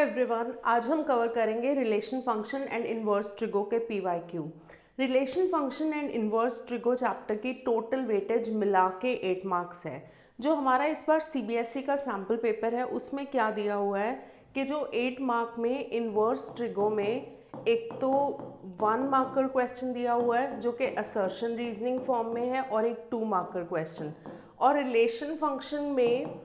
Everyone, आज हम cover करेंगे relation function and inverse trigo के PYQ। Relation function and inverse trigo chapter की टोटल वेटेज मिला के 8 मार्क्स है। जो हमारा इस बार CBSE का सैम्पल पेपर है उसमें क्या दिया हुआ है कि जो 8 मार्क में इनवर्स ट्रिगो में एक तो 1 मार्कर क्वेश्चन दिया हुआ है जो कि असर्शन रीजनिंग फॉर्म में है और एक 2 मार्कर क्वेश्चन, और रिलेशन फंक्शन में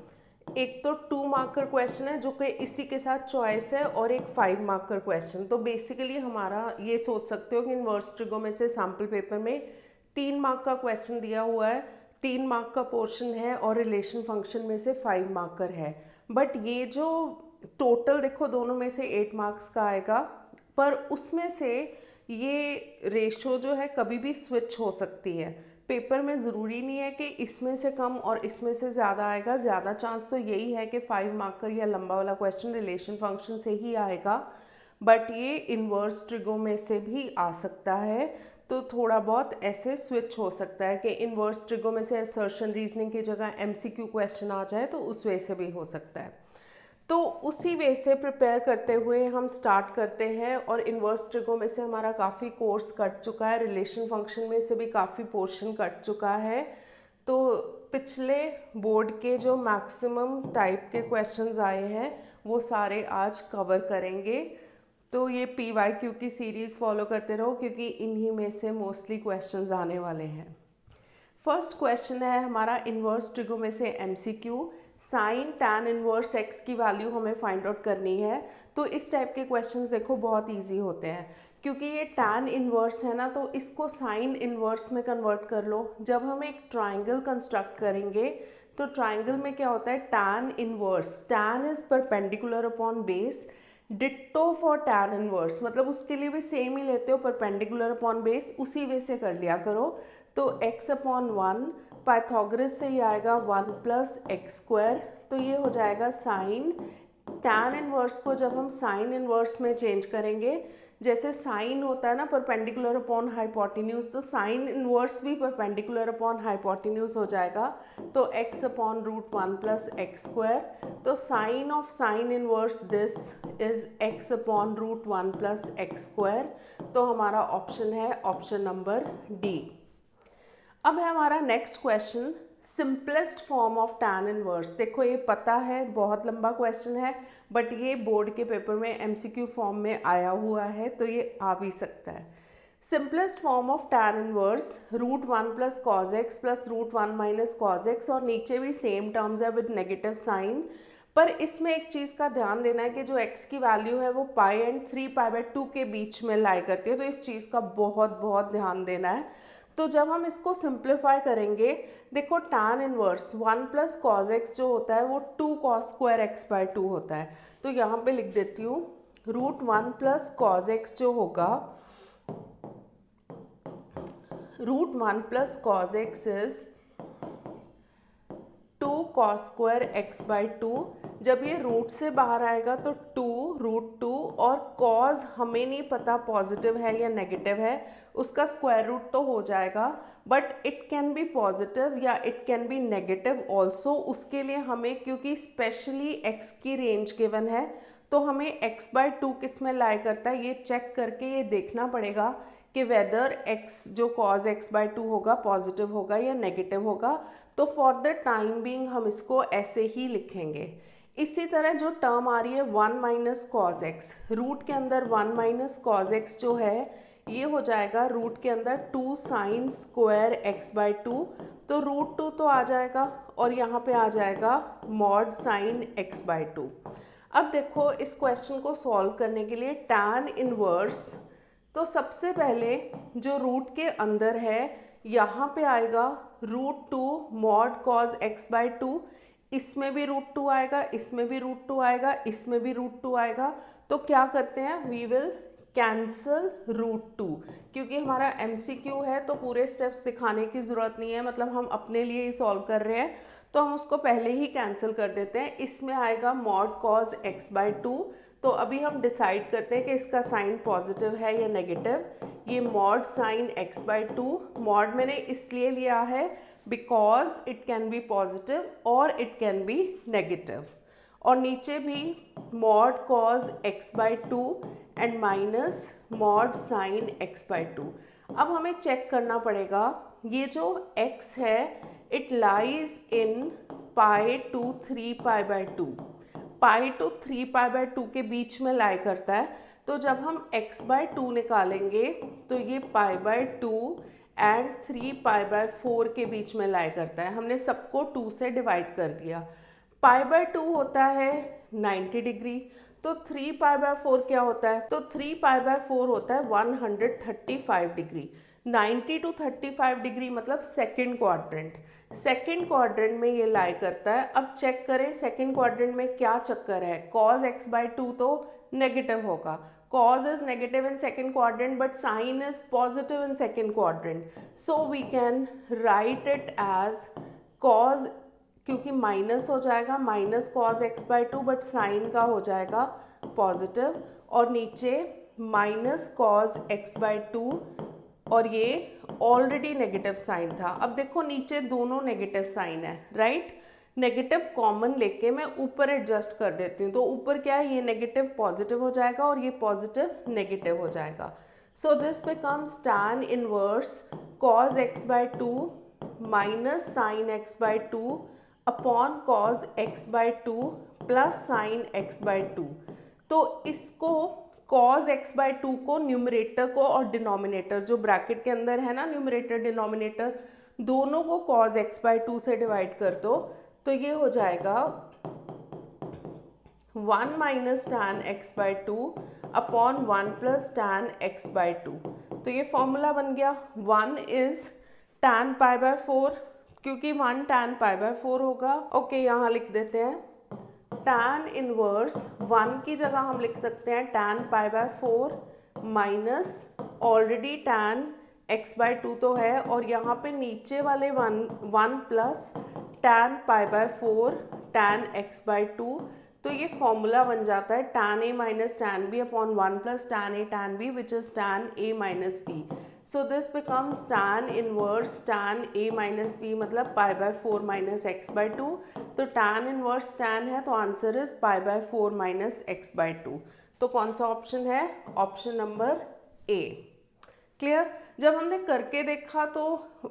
एक तो 2 मार्कर क्वेश्चन है जो कि इसी के साथ चॉइस है और एक 5 मार्कर क्वेश्चन। तो बेसिकली हमारा ये सोच सकते हो कि इनवर्स ट्रिगो में से सैम्पल पेपर में 3 मार्क का क्वेश्चन दिया हुआ है, 3 मार्क का पोर्शन है और रिलेशन फंक्शन में से 5 मार्कर है। बट ये जो टोटल देखो दोनों में से 8 मार्क्स का आएगा, पर उसमें से ये रेशो जो है कभी भी स्विच हो सकती है। पेपर में ज़रूरी नहीं है कि इसमें से कम और इसमें से ज़्यादा आएगा, ज़्यादा चांस तो यही है कि 5 मार्कर या लंबा वाला क्वेश्चन रिलेशन फंक्शन से ही आएगा, बट ये इनवर्स ट्रिगो में से भी आ सकता है। तो थोड़ा बहुत ऐसे स्विच हो सकता है कि इनवर्स ट्रिगो में से असर्शन रीजनिंग की जगह MCQ क्वेश्चन आ जाए, तो उस वे से भी हो सकता है। तो उसी वे से प्रिपेयर करते हुए हम स्टार्ट करते हैं, और इनवर्स ट्रिगो में से हमारा काफ़ी कोर्स कट चुका है, रिलेशन फंक्शन में से भी काफ़ी पोर्शन कट चुका है। तो पिछले बोर्ड के जो मैक्सिमम टाइप के क्वेश्चंस आए हैं वो सारे आज कवर करेंगे। तो ये PYQ की सीरीज़ फॉलो करते रहो क्योंकि इन्हीं में से मोस्टली क्वेश्चंस आने वाले हैं। फर्स्ट क्वेश्चन है हमारा इनवर्स ट्रिगो में से MCQ, sign tan inverse x की वैल्यू हमें फाइंड आउट करनी है। तो इस टाइप के क्वेश्चंस देखो बहुत इजी होते हैं, क्योंकि ये टैन इनवर्स है ना, तो इसको साइन इनवर्स में कन्वर्ट कर लो। जब हम एक ट्राइंगल कंस्ट्रक्ट करेंगे तो ट्राइंगल में क्या होता है, tan inverse, tan is perpendicular upon base, ditto for tan inverse, मतलब उसके लिए भी सेम ही लेते हो, परपेंडिकुलर अपॉन बेस, उसी वे से कर लिया करो। तो x अपॉन 1, पाइथागोरस से ही आएगा 1 प्लस एक्स स्क्वायर, तो ये हो जाएगा साइन टैन इनवर्स को जब हम साइन इनवर्स में चेंज करेंगे, जैसे साइन होता है ना परपेंडिकुलर अपॉन हाइपोटेन्यूज, तो साइन इनवर्स भी परपेंडिकुलर अपॉन हाइपोटेन्यूज हो जाएगा। तो x upon root 1 plus x square, तो sine of sine inverse this is x upon root 1 plus x square. तो हमारा ऑप्शन है ऑप्शन नंबर डी। अब है हमारा next question, simplest form of tan inverse. देखो ये पता है बहुत लंबा क्वेश्चन है, बट ये बोर्ड के पेपर में MCQ फॉर्म में आया हुआ है, तो ये आ भी सकता है। Simplest form of tan inverse root 1 plus cos x plus root 1 minus cos x, और नीचे भी सेम टर्म्स है विद नेगेटिव साइन। पर इसमें एक चीज़ का ध्यान देना है कि जो x की वैल्यू है वो पाई एंड 3π/2 के बीच में लाई करती है, तो इस चीज़ का बहुत ध्यान देना है। तो जब हम इसको सिंप्लीफाई करेंगे, देखो tan inverse 1 plus cos x जो होता है वो 2 कॉस स्क्वायर x/2 होता है। तो यहाँ पे लिख देती हूँ रूट 1 प्लस कॉज एक्स जो होगा, root 1 plus cos x is 2 cos square x/2। जब ये रूट से बाहर आएगा तो 2 रूट 2, और कॉज हमें नहीं पता पॉजिटिव है या नेगेटिव है, उसका स्क्वायर रूट तो हो जाएगा, but it can be positive या it can be negative also. उसके लिए हमें, क्योंकि स्पेशली x की रेंज गिवन है, तो हमें x/2 किस में लाई करता है ये चेक करके ये देखना पड़ेगा कि वेदर x जो कॉज x/2 होगा पॉजिटिव होगा या नेगेटिव होगा। तो फॉर द टाइम बीइंग हम इसको ऐसे ही लिखेंगे। इसी तरह जो टर्म आ रही है 1 माइनस कॉज एक्स, रूट के अंदर 1 माइनस कॉज एक्स जो है ये हो जाएगा रूट के अंदर 2 साइन स्क्वायर x/2, तो रूट 2 तो आ जाएगा और यहाँ पे आ जाएगा मॉड साइन x/2। अब देखो इस क्वेश्चन को सॉल्व करने के लिए टैन इनवर्स, तो सबसे पहले जो रूट के अंदर है यहाँ पे आएगा रूट 2 मॉड कॉज x/2, इसमें भी रूट 2 आएगा, इसमें भी रूट 2 आएगा, इसमें भी रूट 2 आएगा। तो क्या करते हैं, वी विल कैंसल रूट 2, क्योंकि हमारा MCQ है तो पूरे स्टेप्स दिखाने की ज़रूरत नहीं है, मतलब हम अपने लिए ही सॉल्व कर रहे हैं, तो हम उसको पहले ही कैंसिल कर देते हैं। इसमें आएगा मॉड कॉज x/2, तो अभी हम डिसाइड करते हैं कि इसका साइन पॉजिटिव है या नेगेटिव। ये मॉड साइन x/2, मॉड मैंने इसलिए लिया है because it can be positive और इट कैन बी नेगेटिव। और नीचे भी mod cos x by two and minus mod sine x by two. अब हमें चेक करना पड़ेगा ये जो x है it lies in pi to 3 pi by two, pi to 3 pi by two के बीच में लाई करता है। तो जब हम x बाई टू निकालेंगे तो ये पाई by two and 3 pi by 4 के बीच में लाई करता है। हमने सबको 2 से डिवाइड कर दिया। पाई बाई 2 होता है 90 डिग्री, तो 3 पाई बाई 4 क्या होता है? तो 3 पाई बाई 4 होता है 135 डिग्री। 90 टू 35 डिग्री मतलब सेकेंड क्वाड्रेंट। सेकेंड क्वाड्रेंट में ये लाई करता है। अब चेक करें सेकेंड क्वाड्रेंट में क्या चक्कर है। कॉज x बाई टू तो नेगेटिव होगा, cos is negative in second quadrant but sin is positive in second quadrant, so we can write it as cos, क्योंकि माइनस हो जाएगा minus cos x by two but sine का हो जाएगा positive, और नीचे minus cos x by two, और ये ऑलरेडी नेगेटिव साइन था। अब देखो नीचे दोनों नेगेटिव साइन है, राइट। नेगेटिव कॉमन लेके मैं ऊपर एडजस्ट कर देती हूँ, तो ऊपर क्या है, ये नेगेटिव पॉजिटिव हो जाएगा और ये पॉजिटिव नेगेटिव हो जाएगा। So this becomes tan inverse cos x by two minus sine x by two upon cos x by two plus sine x by two. तो इसको cos x बाई टू को numerator को और denominator जो bracket के अंदर है ना, न्यूमरेटर डिनोमिनेटर दोनों को cos x बाई टू से डिवाइड कर दो, तो ये हो जाएगा 1 minus tan x by two upon 1 plus tan x by two. तो ये फॉर्मूला बन गया 1 इज टैन पाई बाय 4, क्योंकि 1 टैन पाई बाय 4 होगा। ओके, यहाँ लिख देते हैं टैन इनवर्स 1 की जगह हम लिख सकते हैं tan pi by 4 minus already tan x by two तो है, और यहाँ पे नीचे वाले 1 plus tan pi by 4 tan x by two. तो ये फॉर्मूला बन जाता है tan A minus tan B upon 1 plus tan A tan B which is tan A minus B. So this becomes tan inverse tan A minus B मतलब pi by 4 minus x by two. तो tan inverse tan है तो answer is pi by 4 minus x by two. तो कौन सा option है? Option number A. Clear? जब हमने करके देखा तो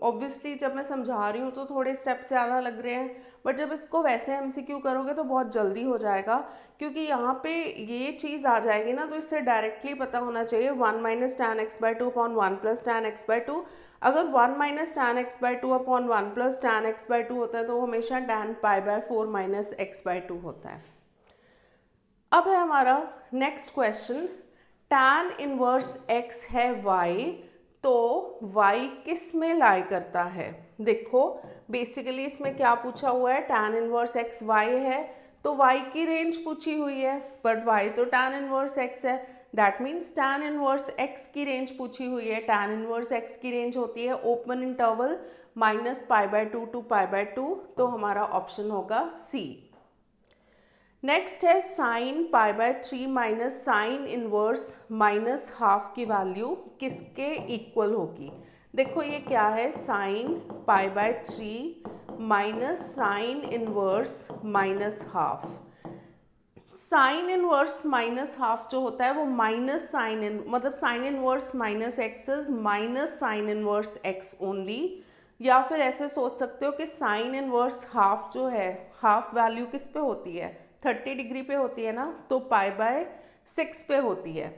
ऑब्वियसली जब मैं समझा रही हूँ तो थोड़े स्टेप्स ज़्यादा लग रहे हैं, बट जब इसको वैसे एमसीक्यू करोगे तो बहुत जल्दी हो जाएगा, क्योंकि यहाँ पे ये चीज़ आ जाएगी ना, तो इससे डायरेक्टली पता होना चाहिए 1 minus tan x by two upon 1 plus tan x by to. अगर 1 minus tan x by two upon 1 plus tan x by to होता है तो हमेशा tan pi by 4 minus x by to होता है। अब है हमारा next question, tan inverse x है y, तो y किस में लाई करता है? देखो बेसिकली इसमें क्या पूछा हुआ है, टैन इनवर्स x y है तो y की रेंज पूछी हुई है, बट y तो टैन इनवर्स x है, that means tan inverse x की रेंज पूछी हुई है। टैन इनवर्स x की रेंज होती है open interval minus pi by two to pi by two, तो हमारा ऑप्शन होगा सी। नेक्स्ट है sine pi by 3 minus sine inverse minus half की वैल्यू किसके इक्वल होगी? देखो ये क्या है, sine pi by 3 minus sine inverse minus half. Sign inverse minus half जो होता है वो माइनस साइन इन मतलब sign inverse minus x is minus sine inverse x only, या फिर ऐसे सोच सकते हो कि साइन इनवर्स हाफ जो है, हाफ वैल्यू किस पे होती है? 30 डिग्री पे होती है ना, तो पाई बाय 6 पे होती है।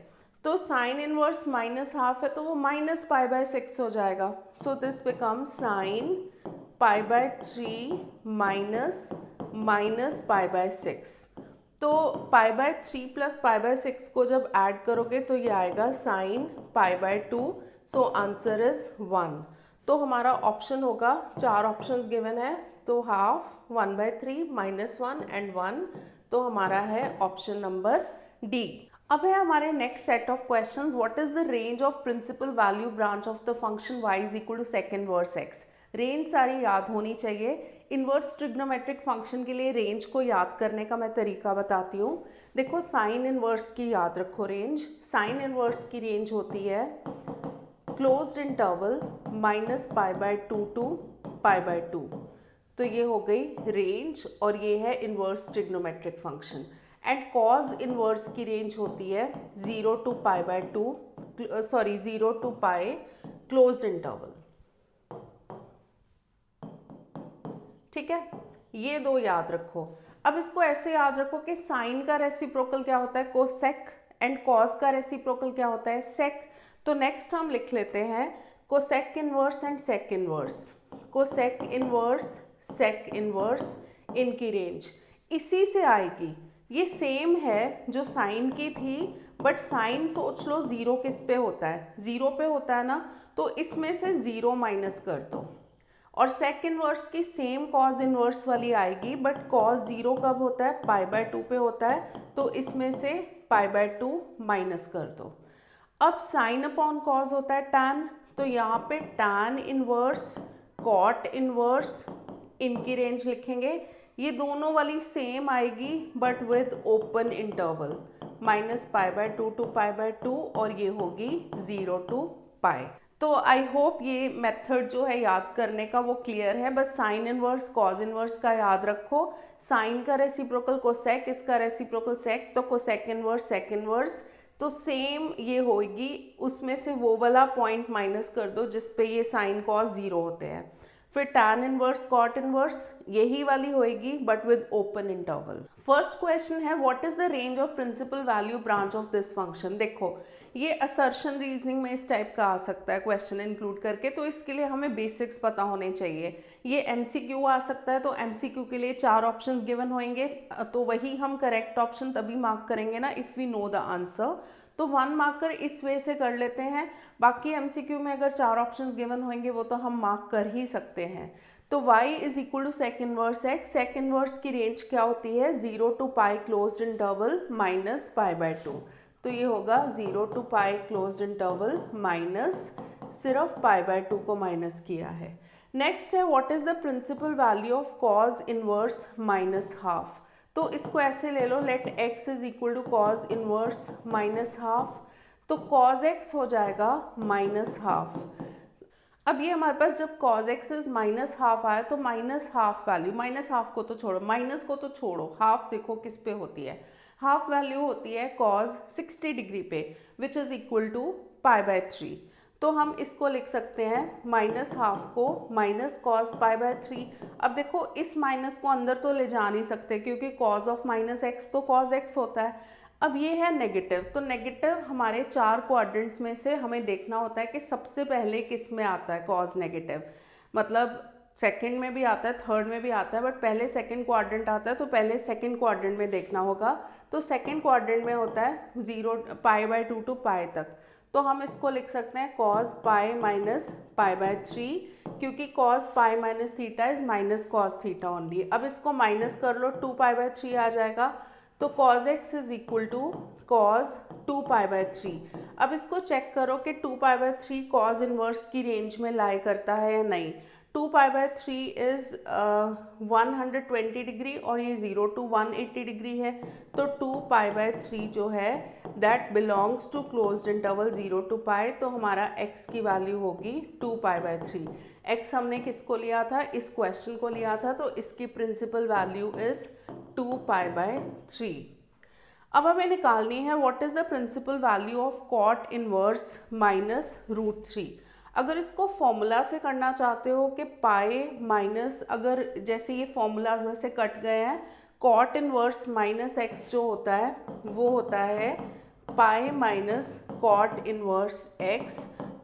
तो साइन इनवर्स माइनस हाफ है तो वो माइनस पाई बाय 6 हो जाएगा। So this become sign pi by 3 minus minus pi bye 6। तो pi by 3 plus pi bye 6 को जब ऐड करोगे तो ये आएगा sign pi by 2। So answer is 1। तो हमारा ऑप्शन होगा, 4 ऑप्शंस गिवन है, तो हाफ 1 बाय 3 माइनस 1 एंड 1, तो हमारा है ऑप्शन नंबर डी। अब है हमारे next set of questions, what is the range of principal value branch of the function y is equal to second inverse x। Range सारी याद होनी चाहिए। इनवर्स ट्रिग्नोमेट्रिक फंक्शन के लिए रेंज को याद करने का मैं तरीका बताती हूँ। देखो साइन इनवर्स की याद रखो रेंज। साइन इनवर्स की रेंज होती है closed interval minus pi by 2 to pi by 2। तो ये हो गई रेंज और ये है inverse trigonometric function. And cos inverse की रेंज होती है 0 to π/2, sorry 0 to π closed interval. ठीक है, ये दो याद रखो। अब इसको ऐसे याद रखो कि साइन का रेसिप्रोकल क्या होता है, कोसेक, एंड कॉस का रेसिप्रोकल क्या होता है, सेक। तो नेक्स्ट हम लिख लेते हैं cosec inverse and sec inverse. Cosec inverse, sec inverse, इनकी रेंज इसी से आएगी। ये सेम है जो साइन की थी, बट साइन सोच लो जीरो किस पे होता है, जीरो पे होता है ना, तो इसमें से जीरो माइनस कर दो। और सेक इनवर्स की सेम कॉज इनवर्स वाली आएगी, बट कॉज जीरो कब होता है, π/2 पे होता है, तो इसमें से π/2 माइनस कर दो। अब साइन अपॉन कॉज होता है टैन, तो यहाँ पे टैन इनवर्स, कॉट इनवर्स, इनकी रेंज लिखेंगे। ये दोनों वाली सेम आएगी but with open interval, -π/2 to π/2, और ये होगी 0 to π। तो आई होप ये मेथड जो है याद करने का वो क्लियर है। बस साइन इनवर्स, कॉज इनवर्स का याद रखो। साइन का रेसिप्रोकल कोसेक, इसका रेसिप्रोकल सेक, तो कोसेक इनवर्स, सेक इनवर्स, तो सेम ये होगी। उसमें से वो वाला पॉइंट माइनस कर दो जिस पे ये साइन कॉज जीरो होते हैं। फिर टैन इनवर्स, कॉट इनवर्स, यही वाली होएगी but with open interval. First question है what is the range of principal value branch of this function. देखो ये असर्शन रीजनिंग में इस टाइप का आ सकता है क्वेश्चन इंक्लूड करके, तो इसके लिए हमें बेसिक्स पता होने चाहिए। ये एमसीक्यू आ सकता है, तो एमसीक्यू के लिए 4 ऑप्शंस गिवन होंगे, तो वही हम करेक्ट ऑप्शन तभी मार्क करेंगे ना if we know the answer. तो 1 मार्कर इस वे से कर लेते हैं। बाकी एमसीक्यू में अगर 4 ऑप्शंस गिवन होंगे वो तो हम मार्क कर ही सकते हैं। तो y is equal to sec inverse x. Sec inverse की रेंज क्या होती है, 0 to π क्लोज्ड इंटरवल माइनस π/2। तो ये होगा 0 to π क्लोज्ड इंटरवल माइनस, सिर्फ π/2 को माइनस किया है। नेक्स्ट है what is the principal value of cos inverse minus half. तो इसको ऐसे ले लो, let x is equal to cos inverse minus half. तो कॉज x हो जाएगा माइनस हाफ। अब ये हमारे पास जब cos x is minus half आया तो minus half value, minus half को तो छोड़ो, माइनस को तो छोड़ो, हाफ देखो किस पे होती है, हाफ वैल्यू होती है cos 60 डिग्री पे, विच इज इक्वल टू π/3। तो हम इसको लिख सकते हैं माइनस हाफ को माइनस cos π/3। अब देखो इस माइनस को अंदर तो ले जा नहीं सकते क्योंकि cos ऑफ माइनस एक्स तो cos x होता है। अब ये है नेगेटिव, तो नेगेटिव हमारे 4 क्वाड्रेंट्स में से हमें देखना होता है कि सबसे पहले किस में आता है कॉज नेगेटिव, मतलब सेकंड में भी आता है, थर्ड में भी आता है, बट पहले सेकंड क्वाड्रेंट आता है, तो पहले सेकंड क्वाड्रेंट में देखना होगा। तो सेकंड क्वाड्रेंट में होता है 0 π/2 to π तक। तो हम इसको लिख सकते हैं cos π माइनस π/3, क्योंकि cos π minus theta is minus cos theta only. अब इसको माइनस कर लो, 2 π/3 आ जाएगा। तो cos x is equal to cos 2 π/3। अब इसको चेक करो कि 2 π/3 cos इनवर्स की रेंज में लाई करता है या नहीं। 2 π/3 इज 120 डिग्री और ये 0 to 180 डिग्री है, तो 2 π/3 जो है that belongs to closed interval 0 to π। तो हमारा x की वैल्यू होगी 2 π/3। x हमने किसको लिया था, इस क्वेश्चन को लिया था, तो इसकी प्रिंसिपल वैल्यू इज 2 π/3। अब हमें निकालनी है what is the principal value of cot inverse minus √3। अगर इसको फॉर्मूला से करना चाहते हो कि पाई माइनस, अगर जैसे ये फॉर्मूलाज वैसे कट गए हैं, कॉट इनवर्स माइनस एक्स जो होता है वो होता है pi minus cot inverse x.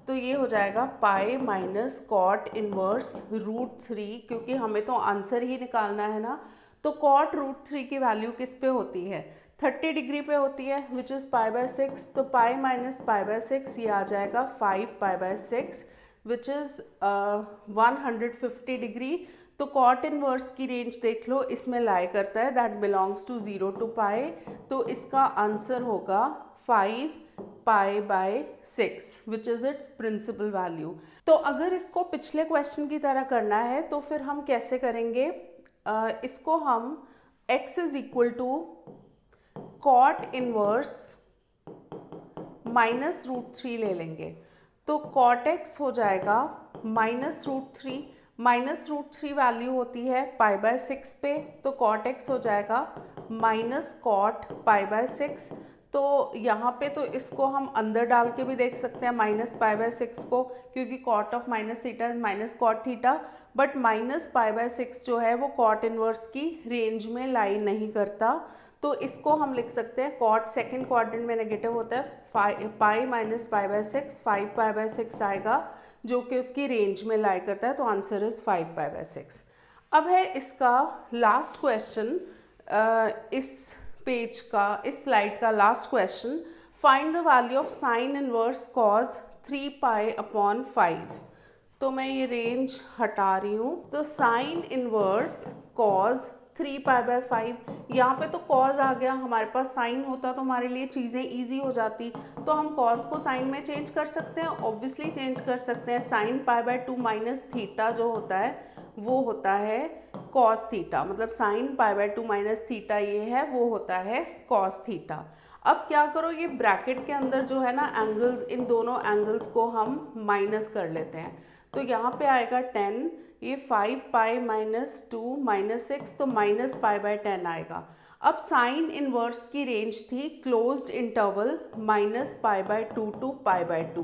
तो ये हो जाएगा पाई माइनस कॉट इनवर्स √3, क्योंकि हमें तो आंसर ही निकालना है ना। तो कॉट √3 की वैल्यू किस पे होती है, 30 डिग्री पे होती है, विच इज़ π/6। तो पाई माइनस π/6 ये आ जाएगा 5 π/6, विच इज़ 150 डिग्री। तो कॉट इनवर्स की रेंज देख लो, इसमें लाई करता है, दैट बिलोंग्स टू 0 to π। तो इसका आंसर होगा 5 π/6, which is its principal value. तो अगर इसको पिछले क्वेश्चन की तरह करना है तो फिर हम कैसे करेंगे, इसको हम x is equal to cot inverse minus √3 ले लेंगे। तो कॉट x हो जाएगा माइनस √3 -√3 वैल्यू होती है π/6 पे, तो cot x हो जाएगा -cot π/6। तो यहाँ पे तो इसको हम अंदर डाल के भी देख सकते हैं -π/6 को, क्योंकि cot of minus theta is minus cot theta, but -π/6 जो है वो cot इनवर्स की रेंज में लाई नहीं करता। तो इसको हम लिख सकते हैं cot सेकेंड क्वाड्रेंट में नेगेटिव होता है, पाई माइनस π/6, 5π/6 आएगा जो कि उसकी रेंज में लाई करता है, तो आंसर इज 5π/6। अब है इसका लास्ट क्वेश्चन, इस पेज का, इस स्लाइड का last question, find the value of sine inverse cos 3π/5। तो मैं ये रेंज हटा रही हूँ, तो साइन इनवर्स कॉज 3π/5, यहाँ पे तो कॉज आ गया, हमारे पास साइन होता तो हमारे लिए चीज़ें इजी हो जाती, तो हम कॉज को साइन में चेंज कर सकते हैं, ऑब्वियसली चेंज कर सकते हैं। साइन π/2 माइनस थीटा जो होता है वो होता है कॉस थीटा, मतलब साइन π/2 माइनस थीटा ये है वो होता है कॉस थीटा। अब क्या करो, ये ब्रैकेट के अंदर जो है ना एंगल्स, इन दोनों एंगल्स को हम माइनस कर लेते हैं, तो यहाँ पे आएगा 10, ये 5π - 2 - 6, तो -π/10 आएगा। अब साइन इनवर्स की रेंज थी क्लोज्ड इंटरवल -π/2 टू π/2।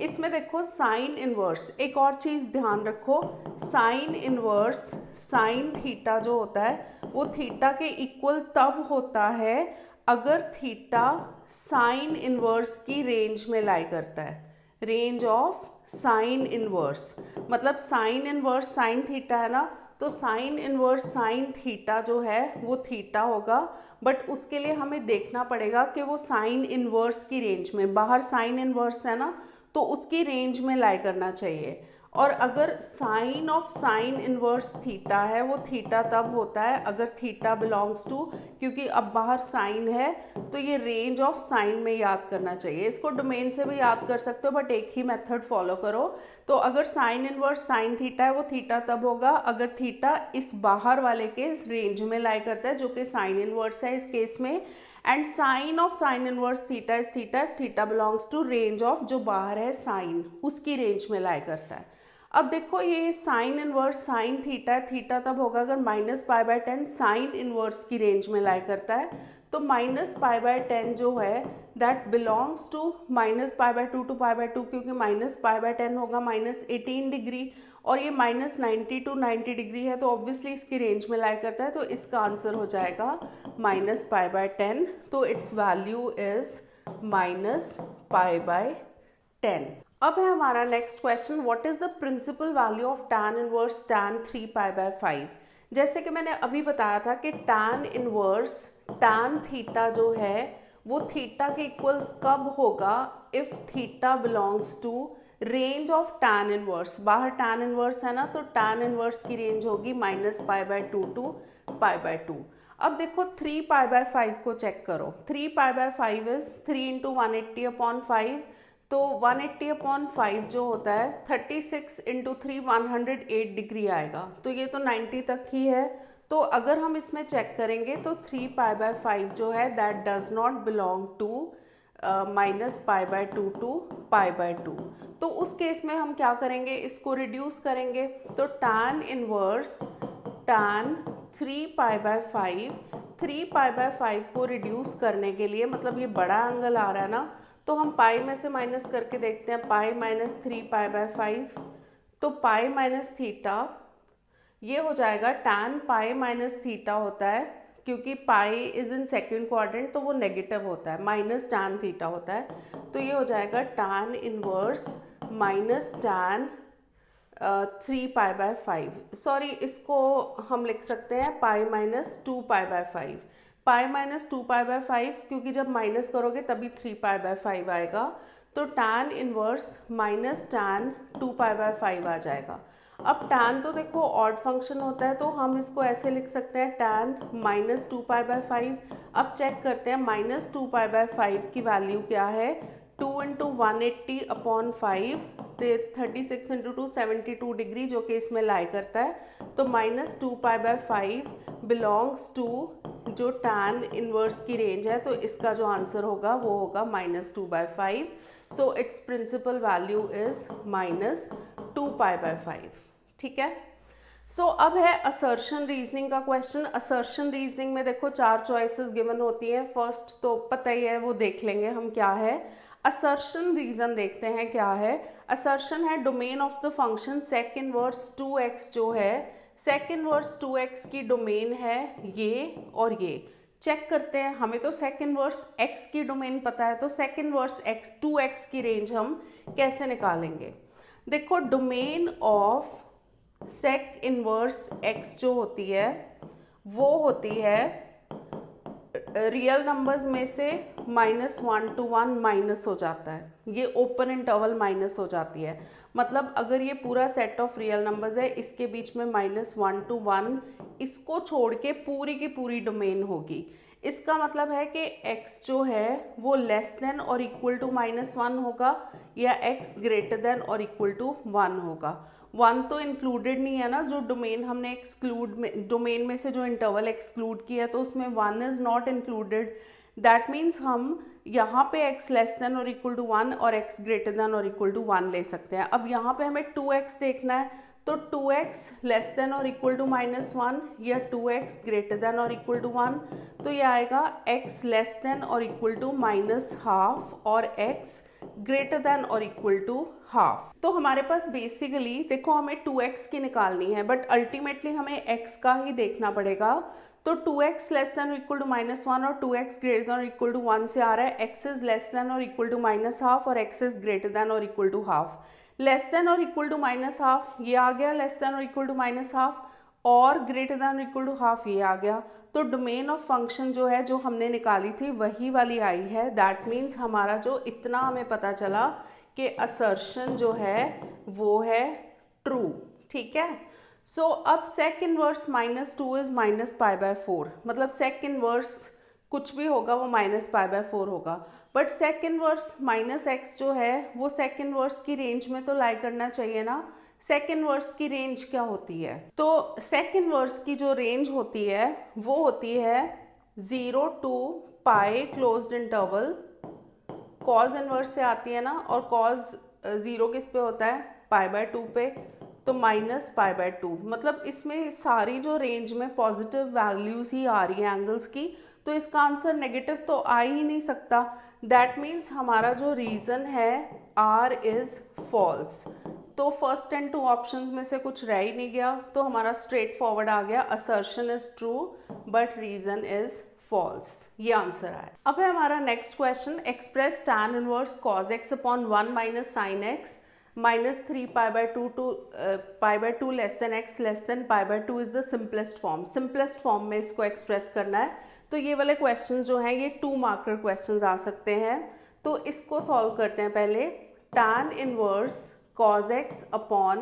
इसमें देखो साइन इनवर्स, एक और चीज़ ध्यान रखो, साइन इनवर्स साइन थीटा जो होता है वो थीटा के इक्वल तब होता है अगर थीटा साइन इनवर्स की रेंज में लाई करता है। रेंज ऑफ साइन इनवर्स मतलब साइन इनवर्स साइन थीटा है ना, तो साइन इनवर्स साइन थीटा जो है वो थीटा होगा, बट उसके लिए हमें देखना पड़ेगा कि वो साइन इनवर्स की रेंज में, बाहर साइन इनवर्स है ना तो उसकी रेंज में लाई करना चाहिए। और अगर sine of sine inverse theta है वो थीटा तब होता है अगर थीटा बिलोंग्स टू, क्योंकि अब बाहर साइन है तो ये रेंज ऑफ साइन में याद करना चाहिए। इसको डोमेन से भी याद कर सकते हो बट एक ही मेथड फॉलो करो। तो अगर साइन इनवर्स साइन थीटा है वो थीटा तब होगा अगर थीटा इस बाहर वाले के रेंज में लाई करता है जो कि साइन इनवर्स है इस केस में, and sine of sine inverse theta is theta, theta belongs to range of जो बाहर है साइन उसकी रेंज में लाई करता है। अब देखो ये साइन इनवर्स साइन थीटा है, थीटा तब होगा अगर -π/10 साइन इनवर्स की रेंज में लाई करता है, तो -π/10 जो है दैट बिलोंग्स टू -π/2 टू π/2, क्योंकि -π/10 होगा -18 डिग्री और ये -90 टू 90 डिग्री है, तो ऑब्वियसली इसकी रेंज में लाई करता है, तो इसका आंसर हो जाएगा -π/10। तो इट्स वैल्यू इज -π/10। अब है हमारा next question, what is the principal value of tan inverse tan 3π/5। जैसे कि मैंने अभी बताया था कि tan इनवर्स tan थीटा जो है वो थीटा के इक्वल कब होगा, if theta belongs to range of tan inverse, बाहर tan इनवर्स है ना तो tan इनवर्स की रेंज होगी -π/2 टू π/2। अब देखो 3π/5 को चेक करो, 3π/5 इज 3 × 180/5, तो 180/5 जो होता है 36 × 3 108 डिग्री आएगा, तो ये तो 90 तक ही है। तो अगर हम इसमें चेक करेंगे तो 3π/5 जो है that does not belong to -π/2 to π/2। तो उस केस में हम क्या करेंगे, इसको रिड्यूस करेंगे, तो tan इनवर्स tan 3π/5, 3π/5 को रिड्यूस करने के लिए, मतलब ये बड़ा एंगल आ रहा है ना, तो हम पाई में से माइनस करके देखते हैं, पाई - 3π/5, तो पाई माइनस थीटा ये हो जाएगा tan पाई माइनस थीटा होता है, क्योंकि pi is in second quadrant तो वो नेगेटिव होता है, माइनस tan थीटा होता है, तो ये हो जाएगा tan inverse minus tan 3π/5, sorry इसको हम लिख सकते हैं पाई -2π/5, पाई -2π/5, क्योंकि जब माइनस करोगे तभी 3π/5 आएगा, तो tan इनवर्स माइनस tan 2π/5 आ जाएगा। अब tan तो देखो ऑड फंक्शन होता है, तो हम इसको ऐसे लिख सकते हैं tan -2π/5। अब चेक करते हैं -2π/5 की वैल्यू क्या है, 2 × 180/5, 36 × 2 72 डिग्री जो कि इसमें लाई करता है, तो -2π/5 बिलोंग्स टू जो tan इनवर्स की रेंज है, तो इसका जो आंसर होगा वो होगा -2/5। So its principal value is -2π/5। ठीक है। अब है असर्शन रीजनिंग का क्वेश्चन। असर्शन रीजनिंग में देखो 4 चॉइसेस गिवन होती हैं। फर्स्ट तो पता ही है, वो देख लेंगे हम क्या है। असर्शन रीजन देखते हैं क्या है। असर्शन है domain of the function sec inverse 2x जो है, सेक इनवर्स 2x की डोमेन है ये और ये। चेक करते हैं, हमें तो सेक इनवर्स x की डोमेन पता है, तो सेक इनवर्स x 2x की रेंज हम कैसे निकालेंगे। देखो domain of sec inverse x जो होती है वो होती है रियल नंबर्स में से -1 to 1 माइनस हो जाता है, ये ओपन इंटरवल माइनस हो जाती है। मतलब अगर ये पूरा सेट ऑफ रियल नंबर्स है, इसके बीच में -1 to 1, इसको छोड़ के पूरी की पूरी डोमेन होगी। इसका मतलब है कि x जो है वो लेस देन और इक्वल टू -1 होगा या x ग्रेटर देन और इक्वल टू 1 होगा। 1 तो इंक्लूडेड नहीं है ना, जो डोमेन हमने एक्सक्लूड में, डोमेन में से जो इंटरवल एक्सक्लूड किया तो उसमें 1 is not included. That means हम यहाँ पे x लेस देन और इक्वल टू 1 और x ग्रेटर देन और इक्वल टू 1 ले सकते हैं। अब यहाँ पे हमें 2x देखना है, तो 2x लेस देन और इक्वल टू -1 या 2x ग्रेटर देन और इक्वल टू 1, तो ये आएगा x लेस देन और इक्वल टू -12 और x ग्रेटर देन और इक्वल टू हाफ। तो हमारे पास बेसिकली देखो हमें 2x की निकालनी है, बट अल्टीमेटली हमें x का ही देखना पड़ेगा। तो 2x लेस देन और इक्वल टू -1 और 2x ग्रेटर देन और इक्वल टू 1 से आ रहा है x इज लेस देन और इक्वल टू -12 और x इज ग्रेटर देन और equal to half. Less than और इक्वल टू -12 ये आ गया, लेस देन और इक्वल टू -12 और ग्रेटर देन और इक्वल टू हाफ ये आ गया। तो डोमेन ऑफ फंक्शन जो है, जो हमने निकाली थी वही वाली आई है। दैट मीन्स हमारा जो इतना हमें पता चला कि असर्शन जो है वो है ट्रू। ठीक है। अब सेक इनवर्स -2 इज -π/4, मतलब सेक इनवर्स कुछ भी होगा वो -π/4 होगा। बट सेक इनवर्स -x जो है वो सेक इनवर्स की रेंज में तो लाई करना चाहिए ना। सेक इनवर्स की रेंज क्या होती है, तो सेक इनवर्स की जो रेंज होती है वो होती है 0 to π closed interval. Cos inverse से आती है ना, और कॉज 0 किस पे होता है, π/2 पे, तो -π/2। मतलब इसमें सारी जो रेंज में पॉजिटिव वैल्यूज ही आ रही है एंगल्स की, तो इसका आंसर नेगेटिव तो आ ही नहीं सकता। दैट मीन्स हमारा जो रीज़न है R इज फॉल्स। तो फर्स्ट एंड 2 ऑप्शंस में से कुछ रह ही नहीं गया, तो हमारा स्ट्रेट फॉरवर्ड आ गया assertion is true but reason is false. ये आंसर है। अब है हमारा next question, express tan inverse cos x upon 1 minus sine x -3 π/2 to π/2 less than x less than π/2 is the simplest form. Simplest form में इसको express करना है। तो ये वाले क्वेश्चन जो हैं ये 2 मार्कर क्वेश्चन आ सकते हैं। तो इसको सॉल्व करते हैं पहले। tan inverse cos x upon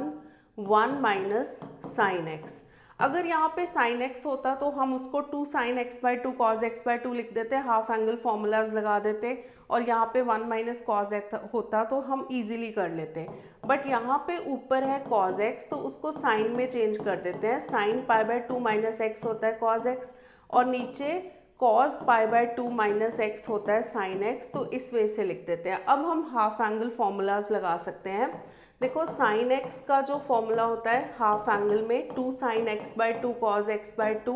1 minus sine x. अगर यहाँ पे साइन एक्स होता तो हम उसको 2 sin x/2 cos x/2 लिख देते, हाफ एंगल फॉर्मूलाज लगा देते, और यहाँ पे 1 माइनस cos x होता तो हम इजीली कर लेते। बट यहाँ पे ऊपर है cos x, तो उसको साइन में चेंज कर देते हैं। साइन π/2 माइनस एक्स होता है cos x, और नीचे cos π/2 माइनस एक्स होता है साइन x, तो इस वे से लिख देते हैं। अब हम हाफ एंगल फॉर्मूलाज लगा सकते हैं। देखो साइन x का जो फॉर्मूला होता है हाफ एंगल में 2 sin x/2 cos x/2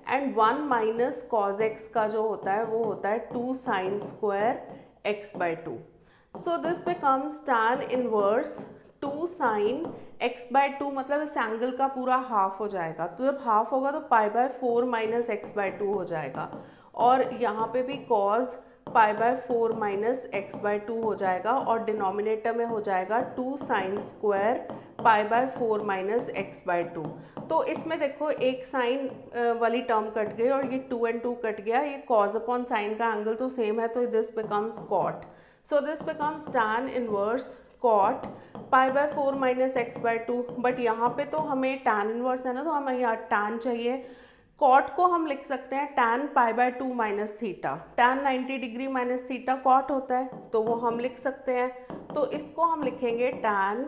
and 1 minus cos x का जो होता है वो होता है 2 sin square x/2। So this becomes tan inverse 2 sin x/2, मतलब इस एंगल का पूरा हाफ हो जाएगा। तो जब हाफ होगा तो π/4 माइनस x/2 हो जाएगा, और यहाँ पे भी cos π/4 माइनस x/2 हो जाएगा, और डिनोमिनेटर में हो जाएगा 2 sin स्क्वायर π/4 माइनस x/2। तो इसमें देखो एक साइन वाली टर्म कट गई और ये 2 and 2 कट गया। ये cos अपॉन साइन का एंगल तो सेम है, तो this becomes cot। So this becomes tan inverse cot π/4 minus x/2। But यहाँ पे तो हमें tan इनवर्स है ना, तो हमें यहाँ tan चाहिए। कॉट को हम लिख सकते हैं tan π/2 minus theta. tan 90 degree minus theta cot होता है, तो वो हम लिख सकते हैं। तो इसको हम लिखेंगे tan